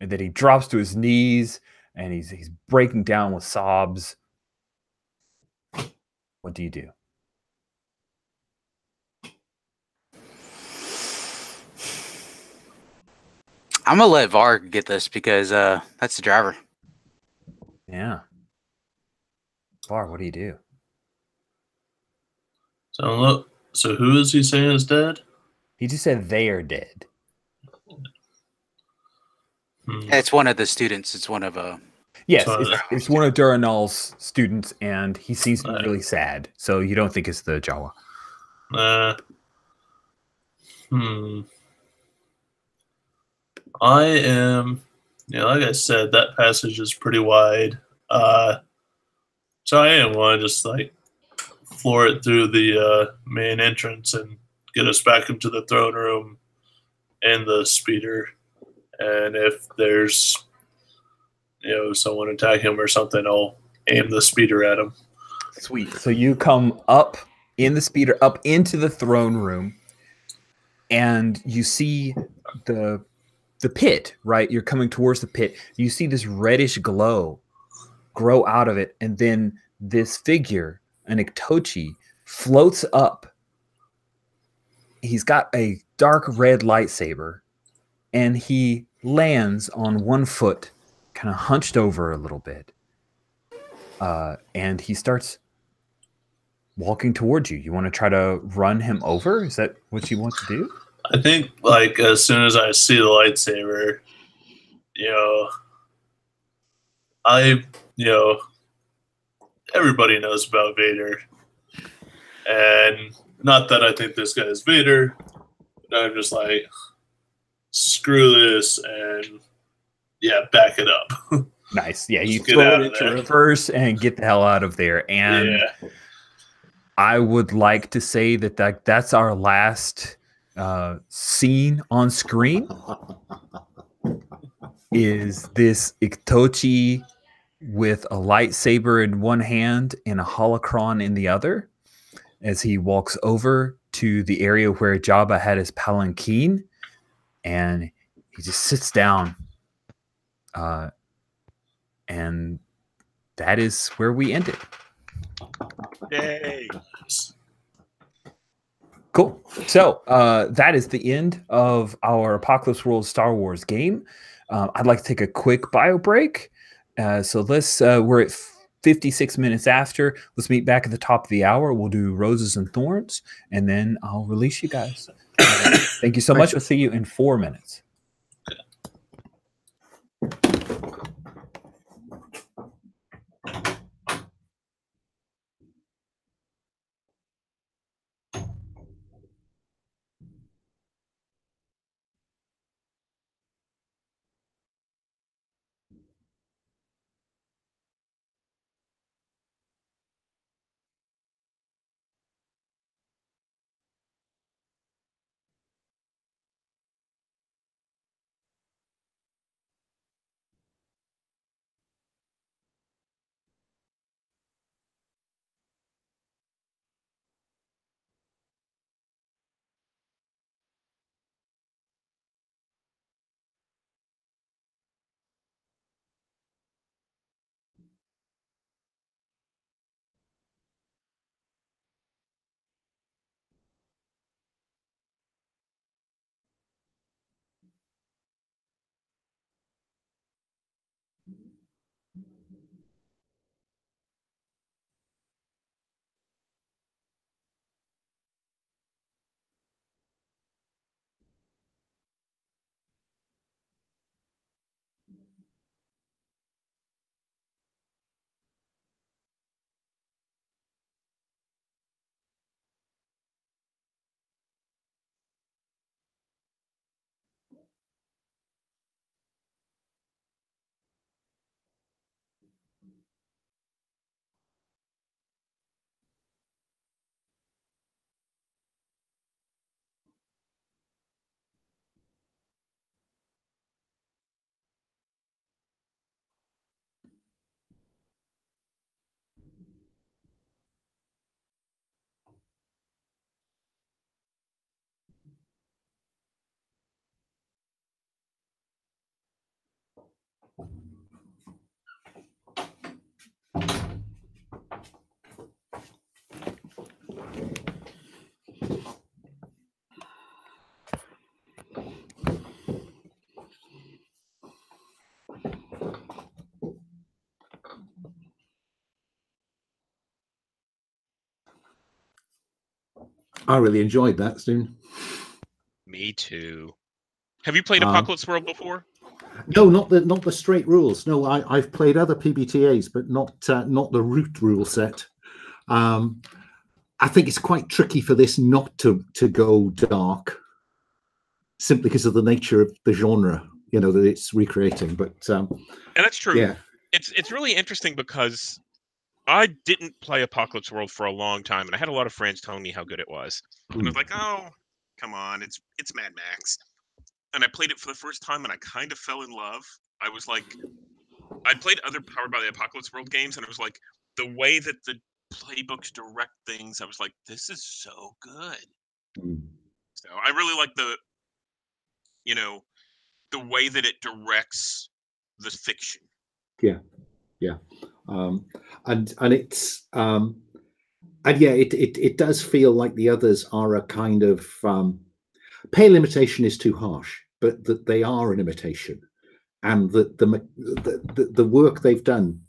And then he drops to his knees, and he's breaking down with sobs. What do you do? I'm gonna let Var get this because that's the driver. Yeah. Var, what do you do? So who is he saying is dead? He just said they are dead. It's one of the students. It's one of Yes, it's one of Duranal's students, and he seems to be really sad. So you don't think it's the Jawa? I am, like I said, that passage is pretty wide. So I am want to just like floor it through the main entrance and get us back into the throne room and the speeder. And if there's, someone attack him or something, I'll aim the speeder at him. Sweet. So you come up in the speeder, up into the throne room, and you see the pit, right? You're coming towards the pit. You see this reddish glow grow out of it, and then this figure, an Iktochi, floats up. He's got a dark red lightsaber, and he lands on one foot, kind of hunched over a little bit. And he starts walking towards you. You want to try to run him over? Is that what you want to do? I think, as soon as I see the lightsaber, everybody knows about Vader. And not that I think this guy is Vader, but I'm just like, screw this, and back it up. Nice. Yeah, you throw it into reverse and get the hell out of there. And I would like to say that's our last scene on screen. Is this Iktochi with a lightsaber in one hand and a holocron in the other, as he walks over to the area where Jabba had his palanquin, and he just sits down. And that is where we end it. Yay! Cool. So that is the end of our Apocalypse World Star Wars game. I'd like to take a quick bio break. So let's, we're at 56 minutes after. Let's meet back at the top of the hour. We'll do Roses and Thorns, and then I'll release you guys. Thank you so much. We'll see you in 4 minutes. I really enjoyed that, Stone. Me too. Have you played Uh, Apocalypse World before? No, not the straight rules. No, I've played other PBTAs, but not the root rule set. I think it's quite tricky for this not to go dark, simply because of the nature of the genre, that it's recreating. But And that's true. yeah, It's really interesting because I didn't play Apocalypse World for a long time, and I had a lot of friends telling me how good it was. And I was like, oh, come on, it's Mad Max. And I played it for the first time, and I kind of fell in love. I was like, I'd played other Powered by the Apocalypse World games, and it was like the way that the playbooks direct things. I was like, this is so good. So I really like the way that it directs the fiction. yeah, and it's and yeah, it does feel like the others are a kind of pale imitation is too harsh, but that they are an imitation, and that the work they've done.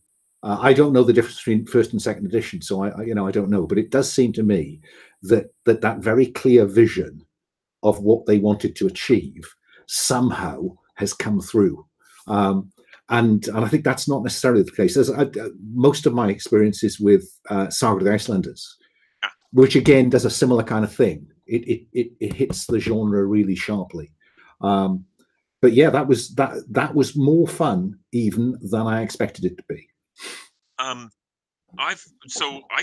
I don't know the difference between first and second edition, so I don't know, but it does seem to me that very clear vision of what they wanted to achieve somehow has come through. And I think that's not necessarily the case. Most of my experiences with Saga of the Icelanders, which again does a similar kind of thing. It hits the genre really sharply. But yeah, that was more fun even than I expected it to be. I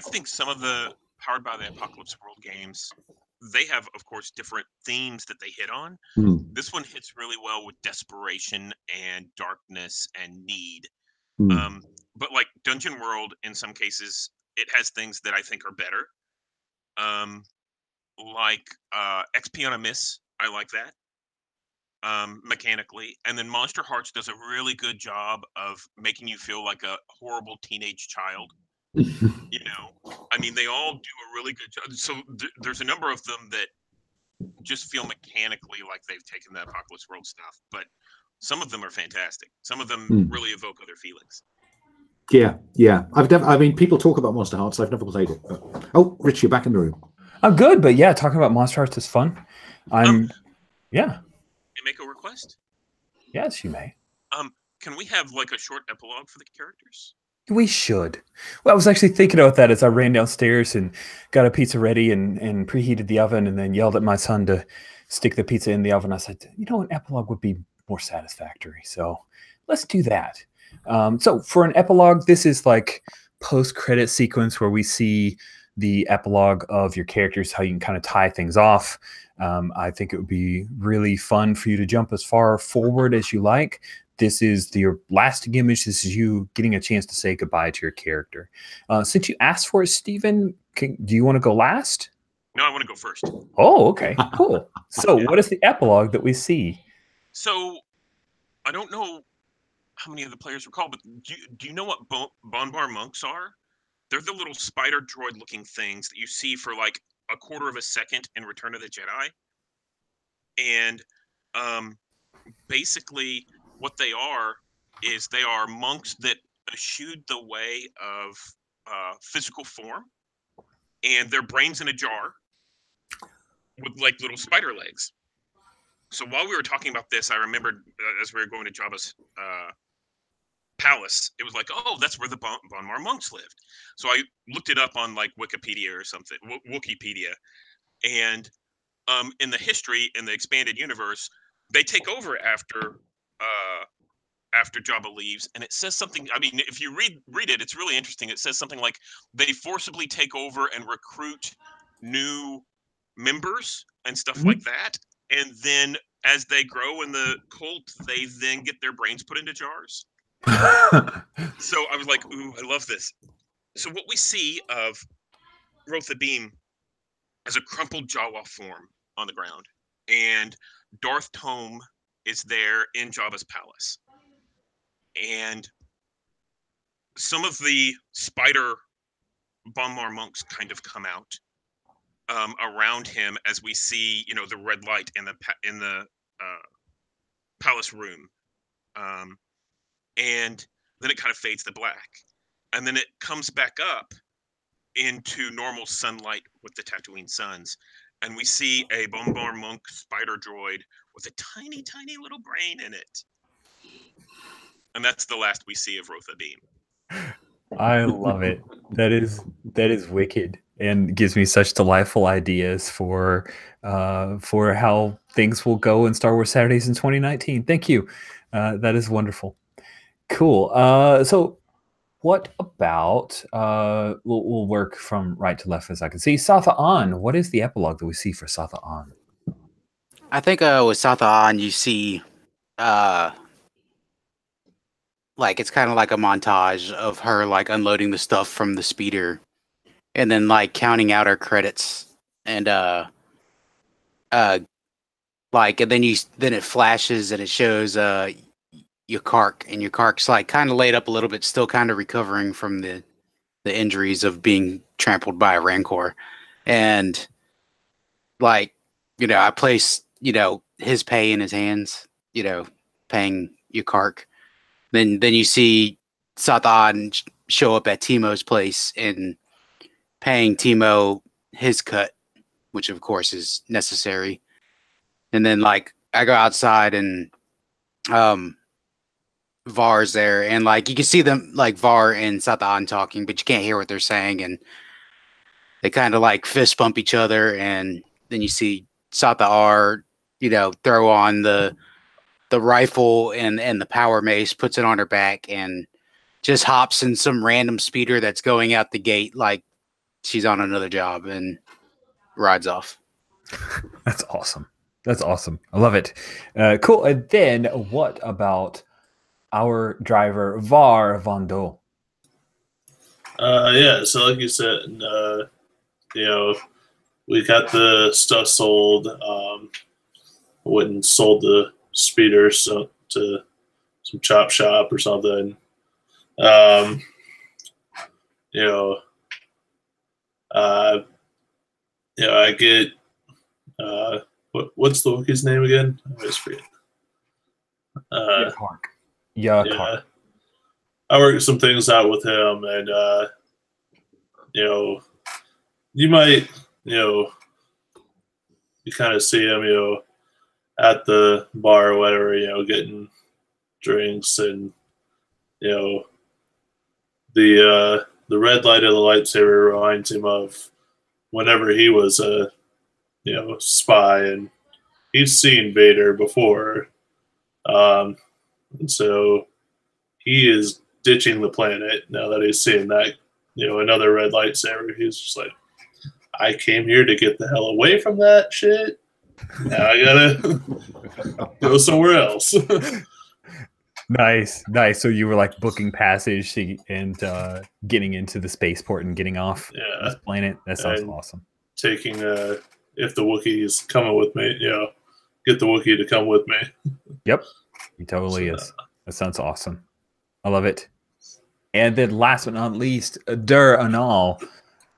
think some of the Powered by the Apocalypse World games, they have, of course, different themes that they hit on. This one hits really well with desperation and darkness and need. But like Dungeon World, in some cases, it has things that I think are better. Like XP on a Miss, I like that. Mechanically, and then Monster Hearts does a really good job of making you feel like a horrible teenage child. I mean, they all do a really good job. So there's a number of them that just feel mechanically like they've taken the Apocalypse World stuff, but some of them are fantastic. Some of them really evoke other feelings. Yeah. I mean, people talk about Monster Hearts. I've never played it. But... Oh, Rich, you're back in the room. I'm good, but yeah, talking about Monster Hearts is fun. Yeah. Make a request? Yes, you may. Can we have like a short epilogue for the characters? We should. Well, I was actually thinking about that as I ran downstairs and got a pizza ready and preheated the oven and then yelled at my son to stick the pizza in the oven. I said, an epilogue would be more satisfactory. So let's do that. So for an epilogue, this is like post-credit sequence where we see the epilogue of your characters, how you can kind of tie things off. I think it would be really fun for you to jump as far forward as you like. This is your lasting image. This is you getting a chance to say goodbye to your character. Since you asked for it, Stephen, do you want to go last? No, I want to go first. Oh, okay, cool. So what is the epilogue that we see? So I don't know how many of the players recall, but do you know what Bonbar monks are? They're the little spider droid looking things that you see for like a quarter of a second in Return of the Jedi. And basically what they are is they are monks that eschewed the way of physical form, and their brains in a jar with like little spider legs. So while we were talking about this, I remembered as we were going to Jabba's palace, it was like, oh, that's where the Bonmar monks lived. So I looked it up on like Wikipedia or something, Wikipedia, and in the history in the expanded universe, they take over after Jabba leaves, and it says something. I mean, if you read it, it's really interesting. It says something like they forcibly take over and recruit new members and stuff like that, and then as they grow in the cult, they then get their brains put into jars. So I was like, ooh, I love this. So what we see of Rotha Beam is a crumpled Jawa form on the ground, and Darth Tome is there in Jabba's palace. And some of the spider Bonmar monks kind of come out around him as we see, the red light in the palace room, and then it kind of fades to black, and then it comes back up into normal sunlight with the Tatooine suns, and we see a Bonmar monk spider droid with a tiny, tiny little brain in it, and that's the last we see of Rotha Beam. I love it. That is wicked, and gives me such delightful ideas for how things will go in Star Wars Saturdays in 2019. Thank you. That is wonderful. Cool. So what about we'll work from right to left as I can see. Satha An, what is the epilogue that we see for Satha An? I think with Satha An, you see like it's kind of like a montage of her like unloading the stuff from the speeder and then like counting out her credits and like, and then it flashes and it shows Yakark, and Yakark's like kind of laid up a little bit, still kind of recovering from the injuries of being trampled by a Rancor. And like, I place, his pay in his hands, paying Yakark. Then you see Satha An show up at Timo's place and paying Timo his cut, which of course is necessary. And then like I go outside and Var's there, and like you can see them like Var and Satha An talking, but you can't hear what they're saying, and they kind of like fist bump each other, and then you see Satha R, throw on the rifle and the power mace, puts it on her back, and just hops in some random speeder that's going out the gate like she's on another job and rides off. That's awesome. That's awesome. I love it. Cool. And then what about our driver, Var Vondo? Yeah, so like you said, we got the stuff sold. Went and sold the speeder to some chop shop or something. I get what's the Wookiee's name again? I always forget. Yakark. Yeah. I worked some things out with him, and you might, you kind of see him, at the bar or whatever, getting drinks, and the red light of the lightsaber reminds him of whenever he was a spy, and he's seen Vader before, and so he is ditching the planet now that he's seeing that another red lightsaber. He's just like, I came here to get the hell away from that shit. Now I gotta go somewhere else. Nice. So you were like booking passage and getting into the spaceport and getting off this planet. That sounds awesome. Taking if the Wookiee is coming with me, get the Wookiee to come with me. Yep, he totally is. That sounds awesome. I love it. And then last but not least, Dur Anal.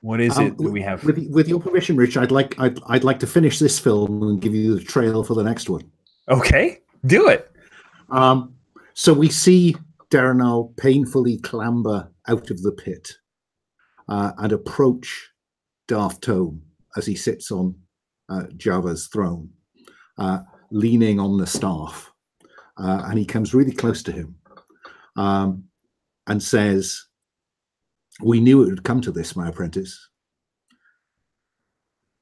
What is it that we have? With your permission, Rich, I'd like to finish this film and give you the trail for the next one. Okay, do it. So we see Darnell painfully clamber out of the pit and approach Darth Tome as he sits on Java's throne, leaning on the staff. And he comes really close to him and says, "We knew it would come to this, my apprentice.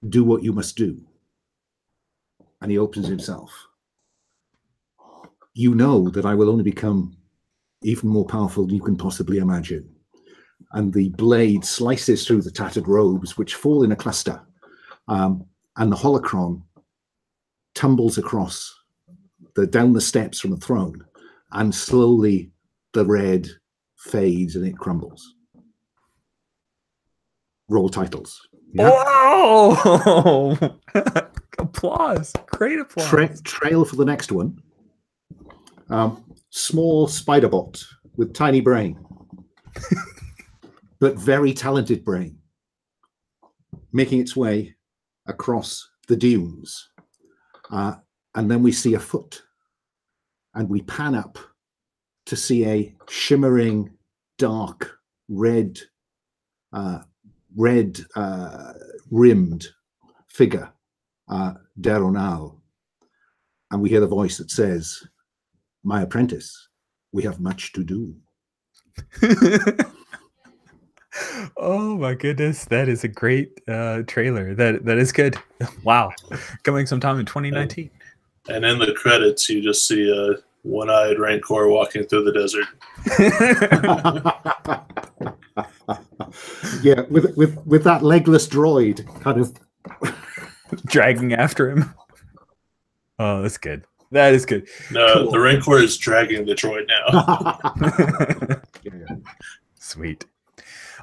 Do what you must do." And he opens himself. "You know that I will only become even more powerful than you can possibly imagine." And the blade slices through the tattered robes, which fall in a cluster. And the holocron tumbles across down the steps from the throne. And slowly the red fades and it crumbles. Roll titles. Yeah. Whoa! Applause. Great applause. Trail for the next one. Small spider bot with tiny brain. but very talented brain, making its way across the dunes. And then we see a foot, and we pan up to see a shimmering, dark, red rimmed figure, Deronal. And we hear the voice that says, "My apprentice, we have much to do." Oh my goodness, that is a great trailer. That is good. Wow, coming sometime in 2019. And in the credits, you just see a one-eyed Rancor walking through the desert. Yeah, with that legless droid kind of dragging after him. Oh, that's good. That is good. No, Cool. the Rancor is dragging the droid now. Sweet.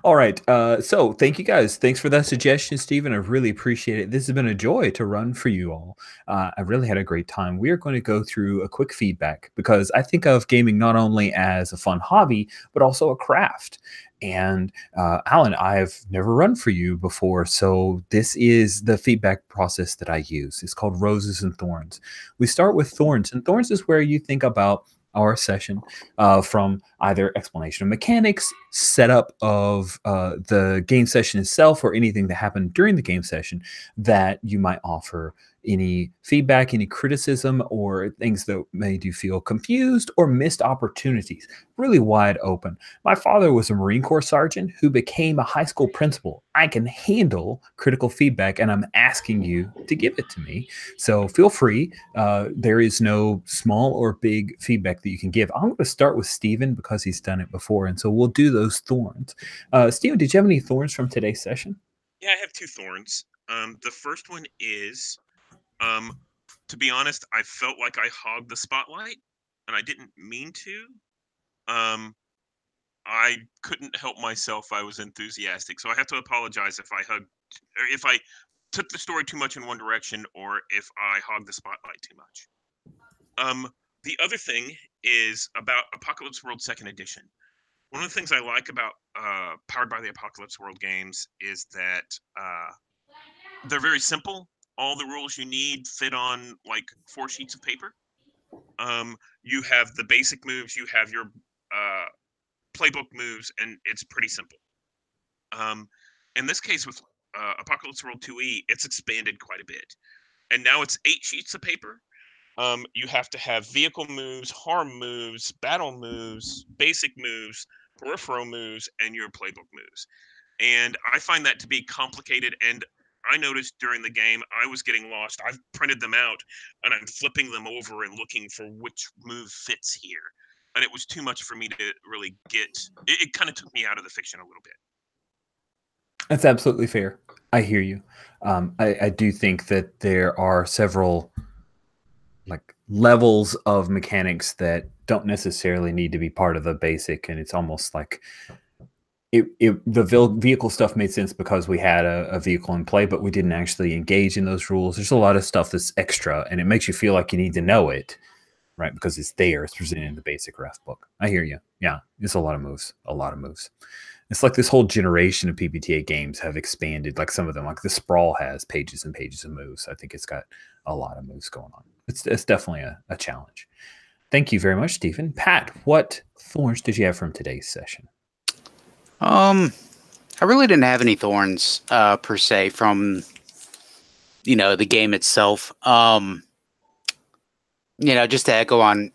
All right. So thank you guys. Thanks for that suggestion, Stephen. I really appreciate it. This has been a joy to run for you all. I really had a great time. We are going to go through a quick feedback because I think of gaming not only as a fun hobby, but also a craft. And Alan, I've never run for you before, so this is the feedback process that I use. It's called Roses and Thorns. We start with Thorns, and Thorns is where you think about our session from either explanation of mechanics, setup of the game session itself, or anything that happened during the game session that you might offer any feedback, any criticism, or things that made you feel confused or missed opportunities. Really wide open. My father was a Marine Corps sergeant who became a high school principal. I can handle critical feedback, and I'm asking you to give it to me. So feel free. There is no small or big feedback that you can give. I'm going to start with Stephen because he's done it before, and so we'll do those thorns. Stephen, did you have any thorns from today's session? Yeah, I have two thorns. The first one is, to be honest, I felt like I hogged the spotlight, and I didn't mean to. I couldn't help myself. I was enthusiastic, so I have to apologize if I took the story too much in one direction, or if I hogged the spotlight too much. The other thing is about Apocalypse World 2nd Edition. One of the things I like about Powered by the Apocalypse World games is that they're very simple. All the rules you need fit on like 4 sheets of paper. You have the basic moves, you have your playbook moves, and it's pretty simple. In this case with Apocalypse World 2E, it's expanded quite a bit. And now it's 8 sheets of paper. You have to have vehicle moves, harm moves, battle moves, basic moves, peripheral moves, and your playbook moves. And I find that to be complicated, and I noticed during the game I was getting lost. I've printed them out, and I'm flipping them over and looking for which move fits here. And it was too much for me to really get. It kind of took me out of the fiction a little bit. That's absolutely fair. I hear you. I do think that there are several like levels of mechanics that don't necessarily need to be part of the basic, and it's almost like the vehicle stuff made sense because we had a vehicle in play, but we didn't actually engage in those rules. There's a lot of stuff that's extra, and it makes you feel like you need to know it, right? Because it's there, it's presented in the basic ref book. I hear you. Yeah, it's a lot of moves. A lot of moves. It's like this whole generation of PBTA games have expanded. Like some of them, like the Sprawl has pages and pages of moves. I think it's got a lot of moves going on. It's definitely a challenge. Thank you very much, Stephen. Pat, what thorns did you have from today's session? I really didn't have any thorns per se from the game itself. Just to echo on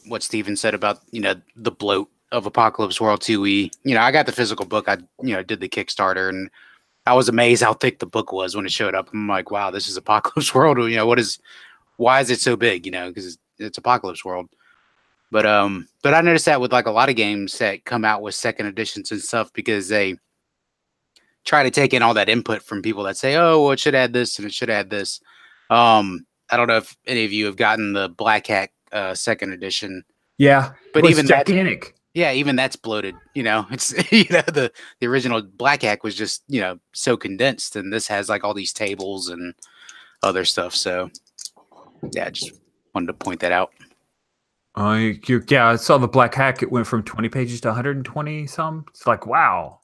what Stephen said about the bloat of Apocalypse World 2E. I got the physical book. I did the Kickstarter, and I was amazed how thick the book was when it showed up. I'm like, wow, this is Apocalypse World. Why is it so big? Because it's Apocalypse World. But I noticed that with like a lot of games that come out with second editions and stuff, because they try to take in all that input from people that say, oh, well, it should add this and it should add this. I don't know if any of you have gotten the Black Hat second edition. Yeah, but even gigantic. Even that's bloated. It's the original Black Hat was just so condensed, and this has like all these tables and other stuff. So yeah, just wanted to point that out. Yeah, I saw the Black Hack. It went from 20 pages to 120 some. It's like, wow,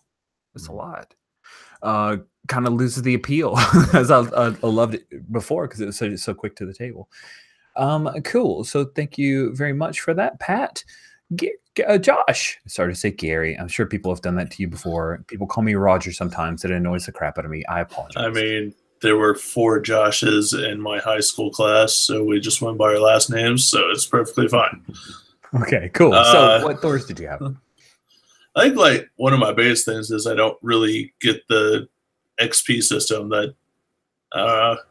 that's a lot. Kind of loses the appeal as I loved it before because it was so quick to the table. Cool. So thank you very much for that, Pat. Josh, sorry to say Gary. I'm sure people have done that to you before. People call me Roger sometimes. That annoys the crap out of me. I apologize. I mean, there were 4 Joshes in my high school class, so we just went by our last names, so it's perfectly fine. Okay, cool. So what Thors did you have? I think like one of my biggest things is I don't really get the XP system. That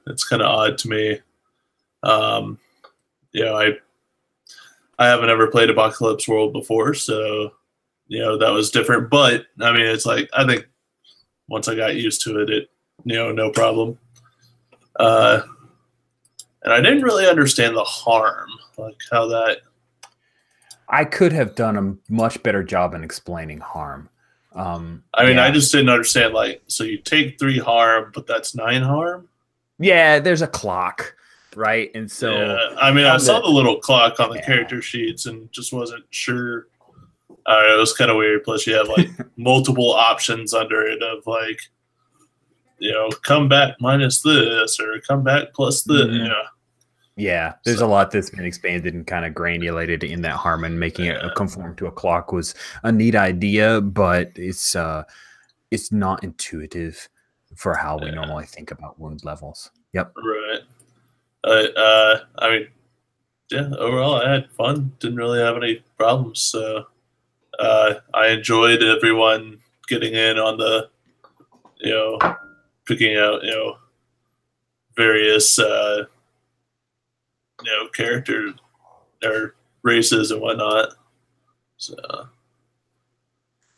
it's kind of odd to me. I haven't ever played Apocalypse World before, so that was different. But I mean, it's like I think once I got used to it, no problem. And I didn't really understand the harm, like how that. I could have done a much better job in explaining harm. I just didn't understand. Like, so you take 3 harm, but that's 9 harm. Yeah, there's a clock. Right, and so I saw the little clock on the character sheets and just wasn't sure. It was kind of weird. Plus, you have like multiple options under it of like, come back minus this or come back plus this. Yeah, there's a lot that's been expanded and kind of granulated in that harm, and making it conform to a clock was a neat idea, but it's not intuitive for how we normally think about wound levels. Yep. Right. Overall, I had fun. Didn't really have any problems. So I enjoyed everyone getting in on the, picking out, various, characters or races and whatnot. So,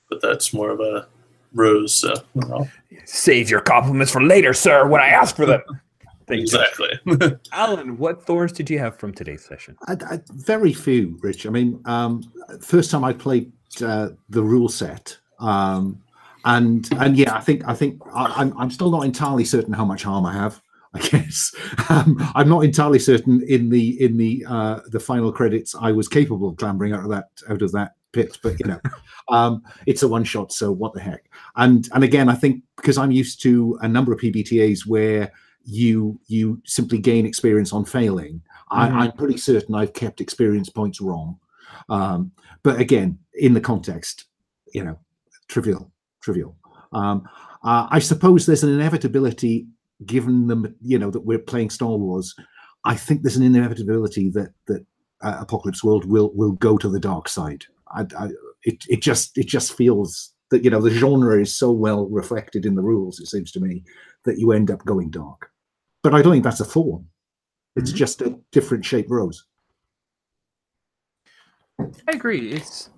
but that's more of a rose. So save your compliments for later, sir, when I ask for them. Exactly. Alan, what Thors did you have from today's session? Very few, Rich. I mean, first time I played the rule set, and yeah, I think I'm still not entirely certain how much harm I have. I guess I'm not entirely certain in the final credits I was capable of clambering out of that pit, but it's a one shot, so what the heck. And again, I think because I'm used to a number of PBTAs where you simply gain experience on failing. I'm pretty certain I've kept experience points wrong. But again, in the context, trivial. I suppose there's an inevitability, given that we're playing Star Wars. I think there's an inevitability that Apocalypse World will go to the dark side. It just feels that the genre is so well reflected in the rules, it seems to me, that you end up going dark. But I don't think that's a thorn. It's just a different shaped rose. I agree. It's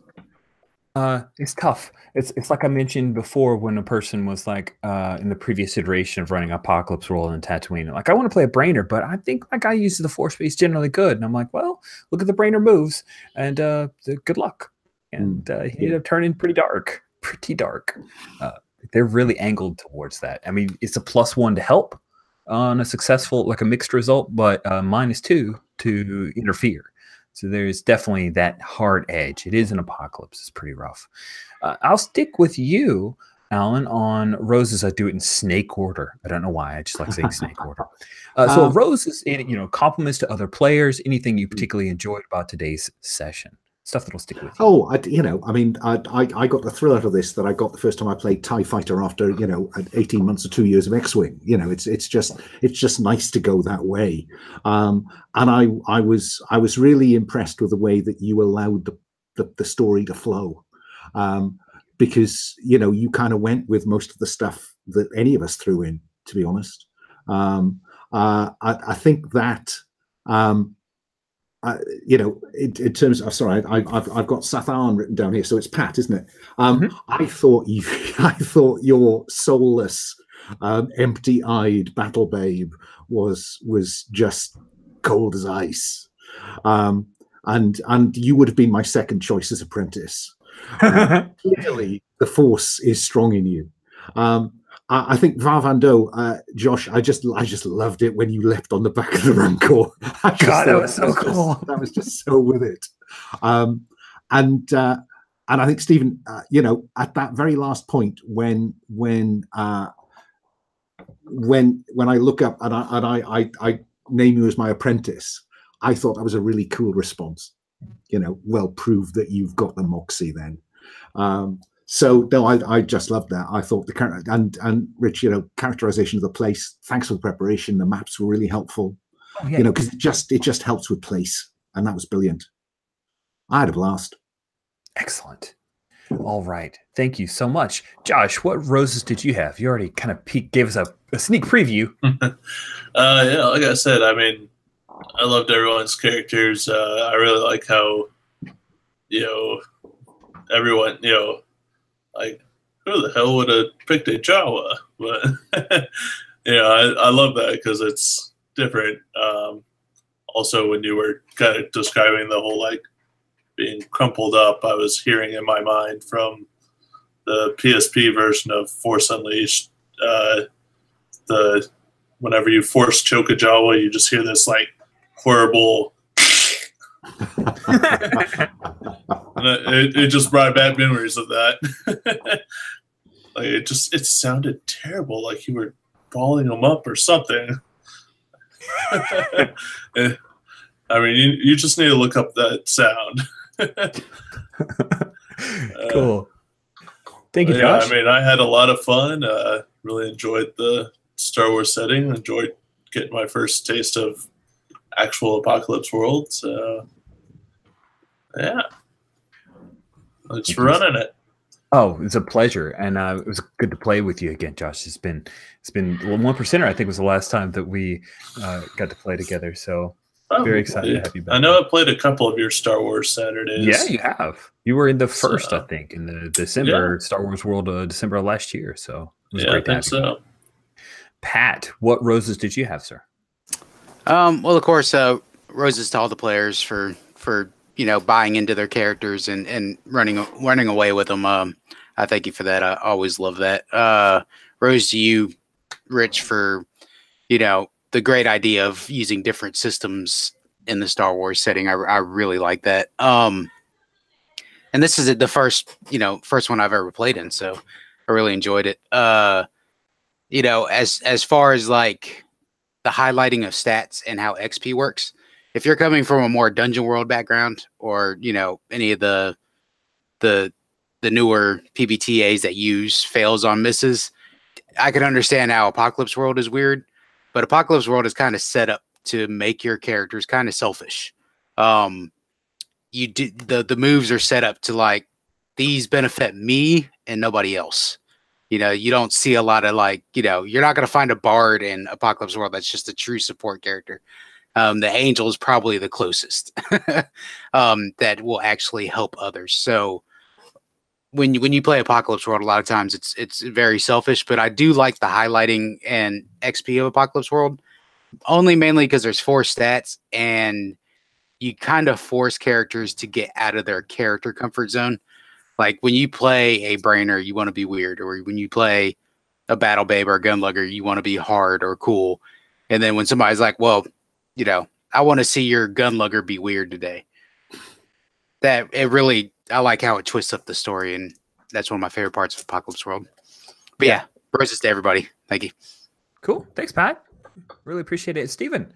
tough. It's like I mentioned before when a person was like in the previous iteration of running Apocalypse World and Tatooine, like, I want to play a brainer, but I think my guy uses the force space generally good. And I'm like, well, look at the brainer moves and good luck. And he ended up turning pretty dark. They're really angled towards that. I mean, it's a +1 to help on a successful, like a mixed result, but -2 to interfere. So there's definitely that hard edge. It is an apocalypse. It's pretty rough. I'll stick with you, Alan, on roses. I do it in snake order. I don't know why. I just like saying snake order. So roses, compliments to other players, anything you particularly enjoyed about today's session. Stuff that'll stick with you. Oh, I got the thrill out of this that I got the first time I played TIE Fighter after 18 months or 2 years of X-Wing. It's just nice to go that way. And I was really impressed with the way that you allowed the story to flow, because you kind of went with most of the stuff that any of us threw in. To be honest, I think that. In terms of, sorry, I've got Sathan written down here, so it's Pat, isn't it? I thought your soulless, empty-eyed battle babe was just cold as ice, and you would have been my second choice as apprentice. Clearly, the force is strong in you. I think Varvando, Josh, I just loved it when you leapt on the back of the Rancor. God, that was so cool. That was just so with it. And I think Stephen, at that very last point, when I look up and I name you as my apprentice, I thought that was a really cool response. Well, prove that you've got the moxie then. So no, I just loved that. I thought the character and Rich, characterization of the place. Thanks for the preparation. The maps were really helpful. Oh, yeah. Because it just helps with place, and that was brilliant. I had a blast. Excellent. All right, thank you so much, Josh. What roses did you have? You already kind of gave us a sneak preview. Yeah, like I said, I mean, I loved everyone's characters. I really like how, everyone, like, who the hell would have picked a Jawa? But, I love that because it's different. Also, when you were kind of describing the whole, like, being crumpled up, I was hearing in my mind from the PSP version of Force Unleashed, whenever you force choke a Jawa, you just hear this, like, horrible... it just brought back memories of that. Like it sounded terrible, like you were balling them up or something. I mean, you just need to look up that sound. Cool. Thank you, Josh. I mean, I had a lot of fun. Really enjoyed the Star Wars setting. Enjoyed getting my first taste of actual Apocalypse World. So, yeah. Thanks for running it. Oh, it's a pleasure, and it was good to play with you again, Josh. It's been One Percenter. I think was the last time that we got to play together. So very excited to have you back. I know I played a couple of your Star Wars Saturdays. Yeah, you have. You were in the first, I think, in the December Star Wars World, December of last year. So it was great to have you. Pat, what roses did you have, sir? Well, of course, roses to all the players for buying into their characters and running away with them. I thank you for that. I always love that. Rose to you, Rich, for the great idea of using different systems in the Star Wars setting. I really like that. And this is the first one I've ever played in, so I really enjoyed it. As far as like the highlighting of stats and how XP works, if you're coming from a more dungeon world background or any of the newer PBTAs that use fails on misses, I can understand how Apocalypse World is weird, but Apocalypse World is kind of set up to make your characters kind of selfish. The moves are set up to like, these benefit me and nobody else. You don't see a lot of like, you're not going to find a bard in Apocalypse World that's just a true support character. The angel is probably the closest that will actually help others. So when you play Apocalypse World, a lot of times it's very selfish, but I do like the highlighting and XP of Apocalypse World, mainly because there's 4 stats and you kind of force characters to get out of their character comfort zone. Like when you play a brainer, you want to be weird, or when you play a battle babe or a gunlugger, you want to be hard or cool. And then when somebody's like, well, I want to see your gunlugger be weird today. I like how it twists up the story, and that's one of my favorite parts of Apocalypse World. But yeah, roses to everybody. Thank you. Cool. Thanks, Pat. Really appreciate it. Steven,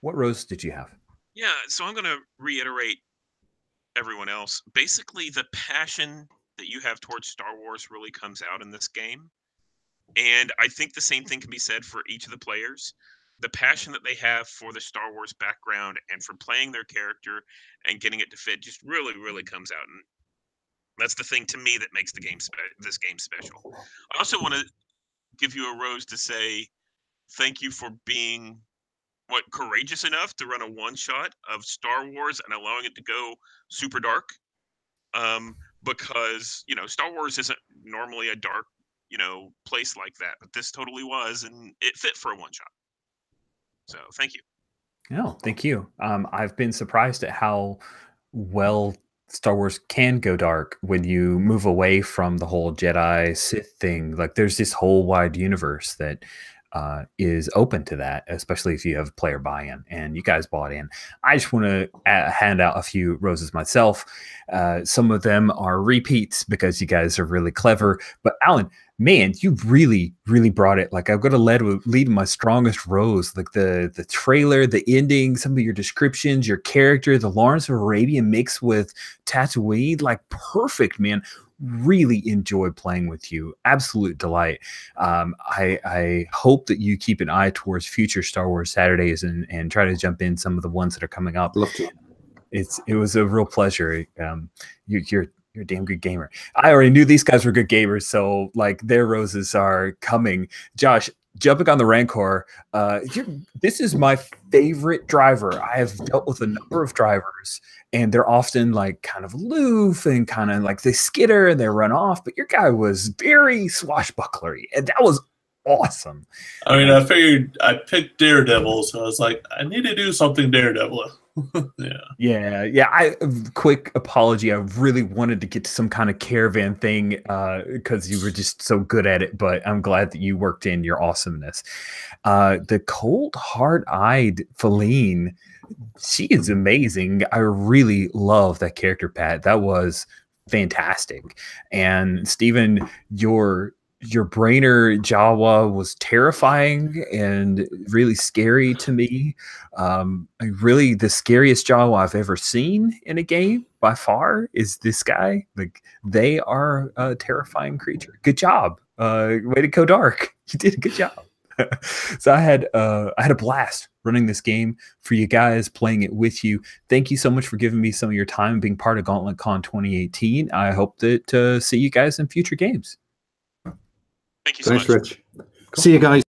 what rose did you have? Yeah, so I'm going to reiterate everyone else. Basically, the passion that you have towards Star Wars really comes out in this game. And I think the same thing can be said for each of the players. The passion that they have for the Star Wars background and for playing their character and getting it to fit just really, really comes out. And that's the thing to me that makes this game special. I also want to give you a rose to say thank you for being courageous enough to run a one-shot of Star Wars and allowing it to go super dark. Because, Star Wars isn't normally a dark, place like that, but this totally was, and it fit for a one-shot. So thank you. Oh, thank you. I've been surprised at how well Star Wars can go dark when you move away from the whole Jedi Sith thing. Like there's this whole wide universe that is open to that, especially if you have player buy-in, and you guys bought in. I just want to hand out a few roses myself. Some of them are repeats because you guys are really clever. But Alan, man, you really, really brought it. Like, I've got to lead with my strongest rose, like the trailer, the ending, some of your descriptions, your character, the Lawrence of Arabia mixed with Tatooine, like perfect, man. Really enjoy playing with you. Absolute delight. I hope that you keep an eye towards future Star Wars Saturdays and try to jump in some of the ones that are coming up. Love to. It was a real pleasure. You're a damn good gamer. I already knew these guys were good gamers, so like their roses are coming. Josh, jumping on the Rancor, this is my favorite driver. I have dealt with a number of drivers, and they're often like kind of aloof and kind of like they skitter and they run off. But your guy was very swashbucklery, and that was awesome. I mean, I figured I picked Daredevil, so I was like, I need to do something Daredevil. Yeah. Quick apology. I really wanted to get to some kind of caravan thing because you were just so good at it, but I'm glad that you worked in your awesomeness. The cold, hard-eyed Feline, she is amazing. I really love that character, Pat. That was fantastic. And Stephen, your brainer Jawa was terrifying and really scary to me. Really, the scariest Jawa I've ever seen in a game by far is this guy. Like, they are a terrifying creature. Good job. Way to go, Dark. You did a good job. So I had a blast running this game for you guys, playing it with you. Thank you so much for giving me some of your time and being part of Gauntlet Con 2018. I hope that see you guys in future games. Thank you so Thanks, much. Rich. Cool. See you guys.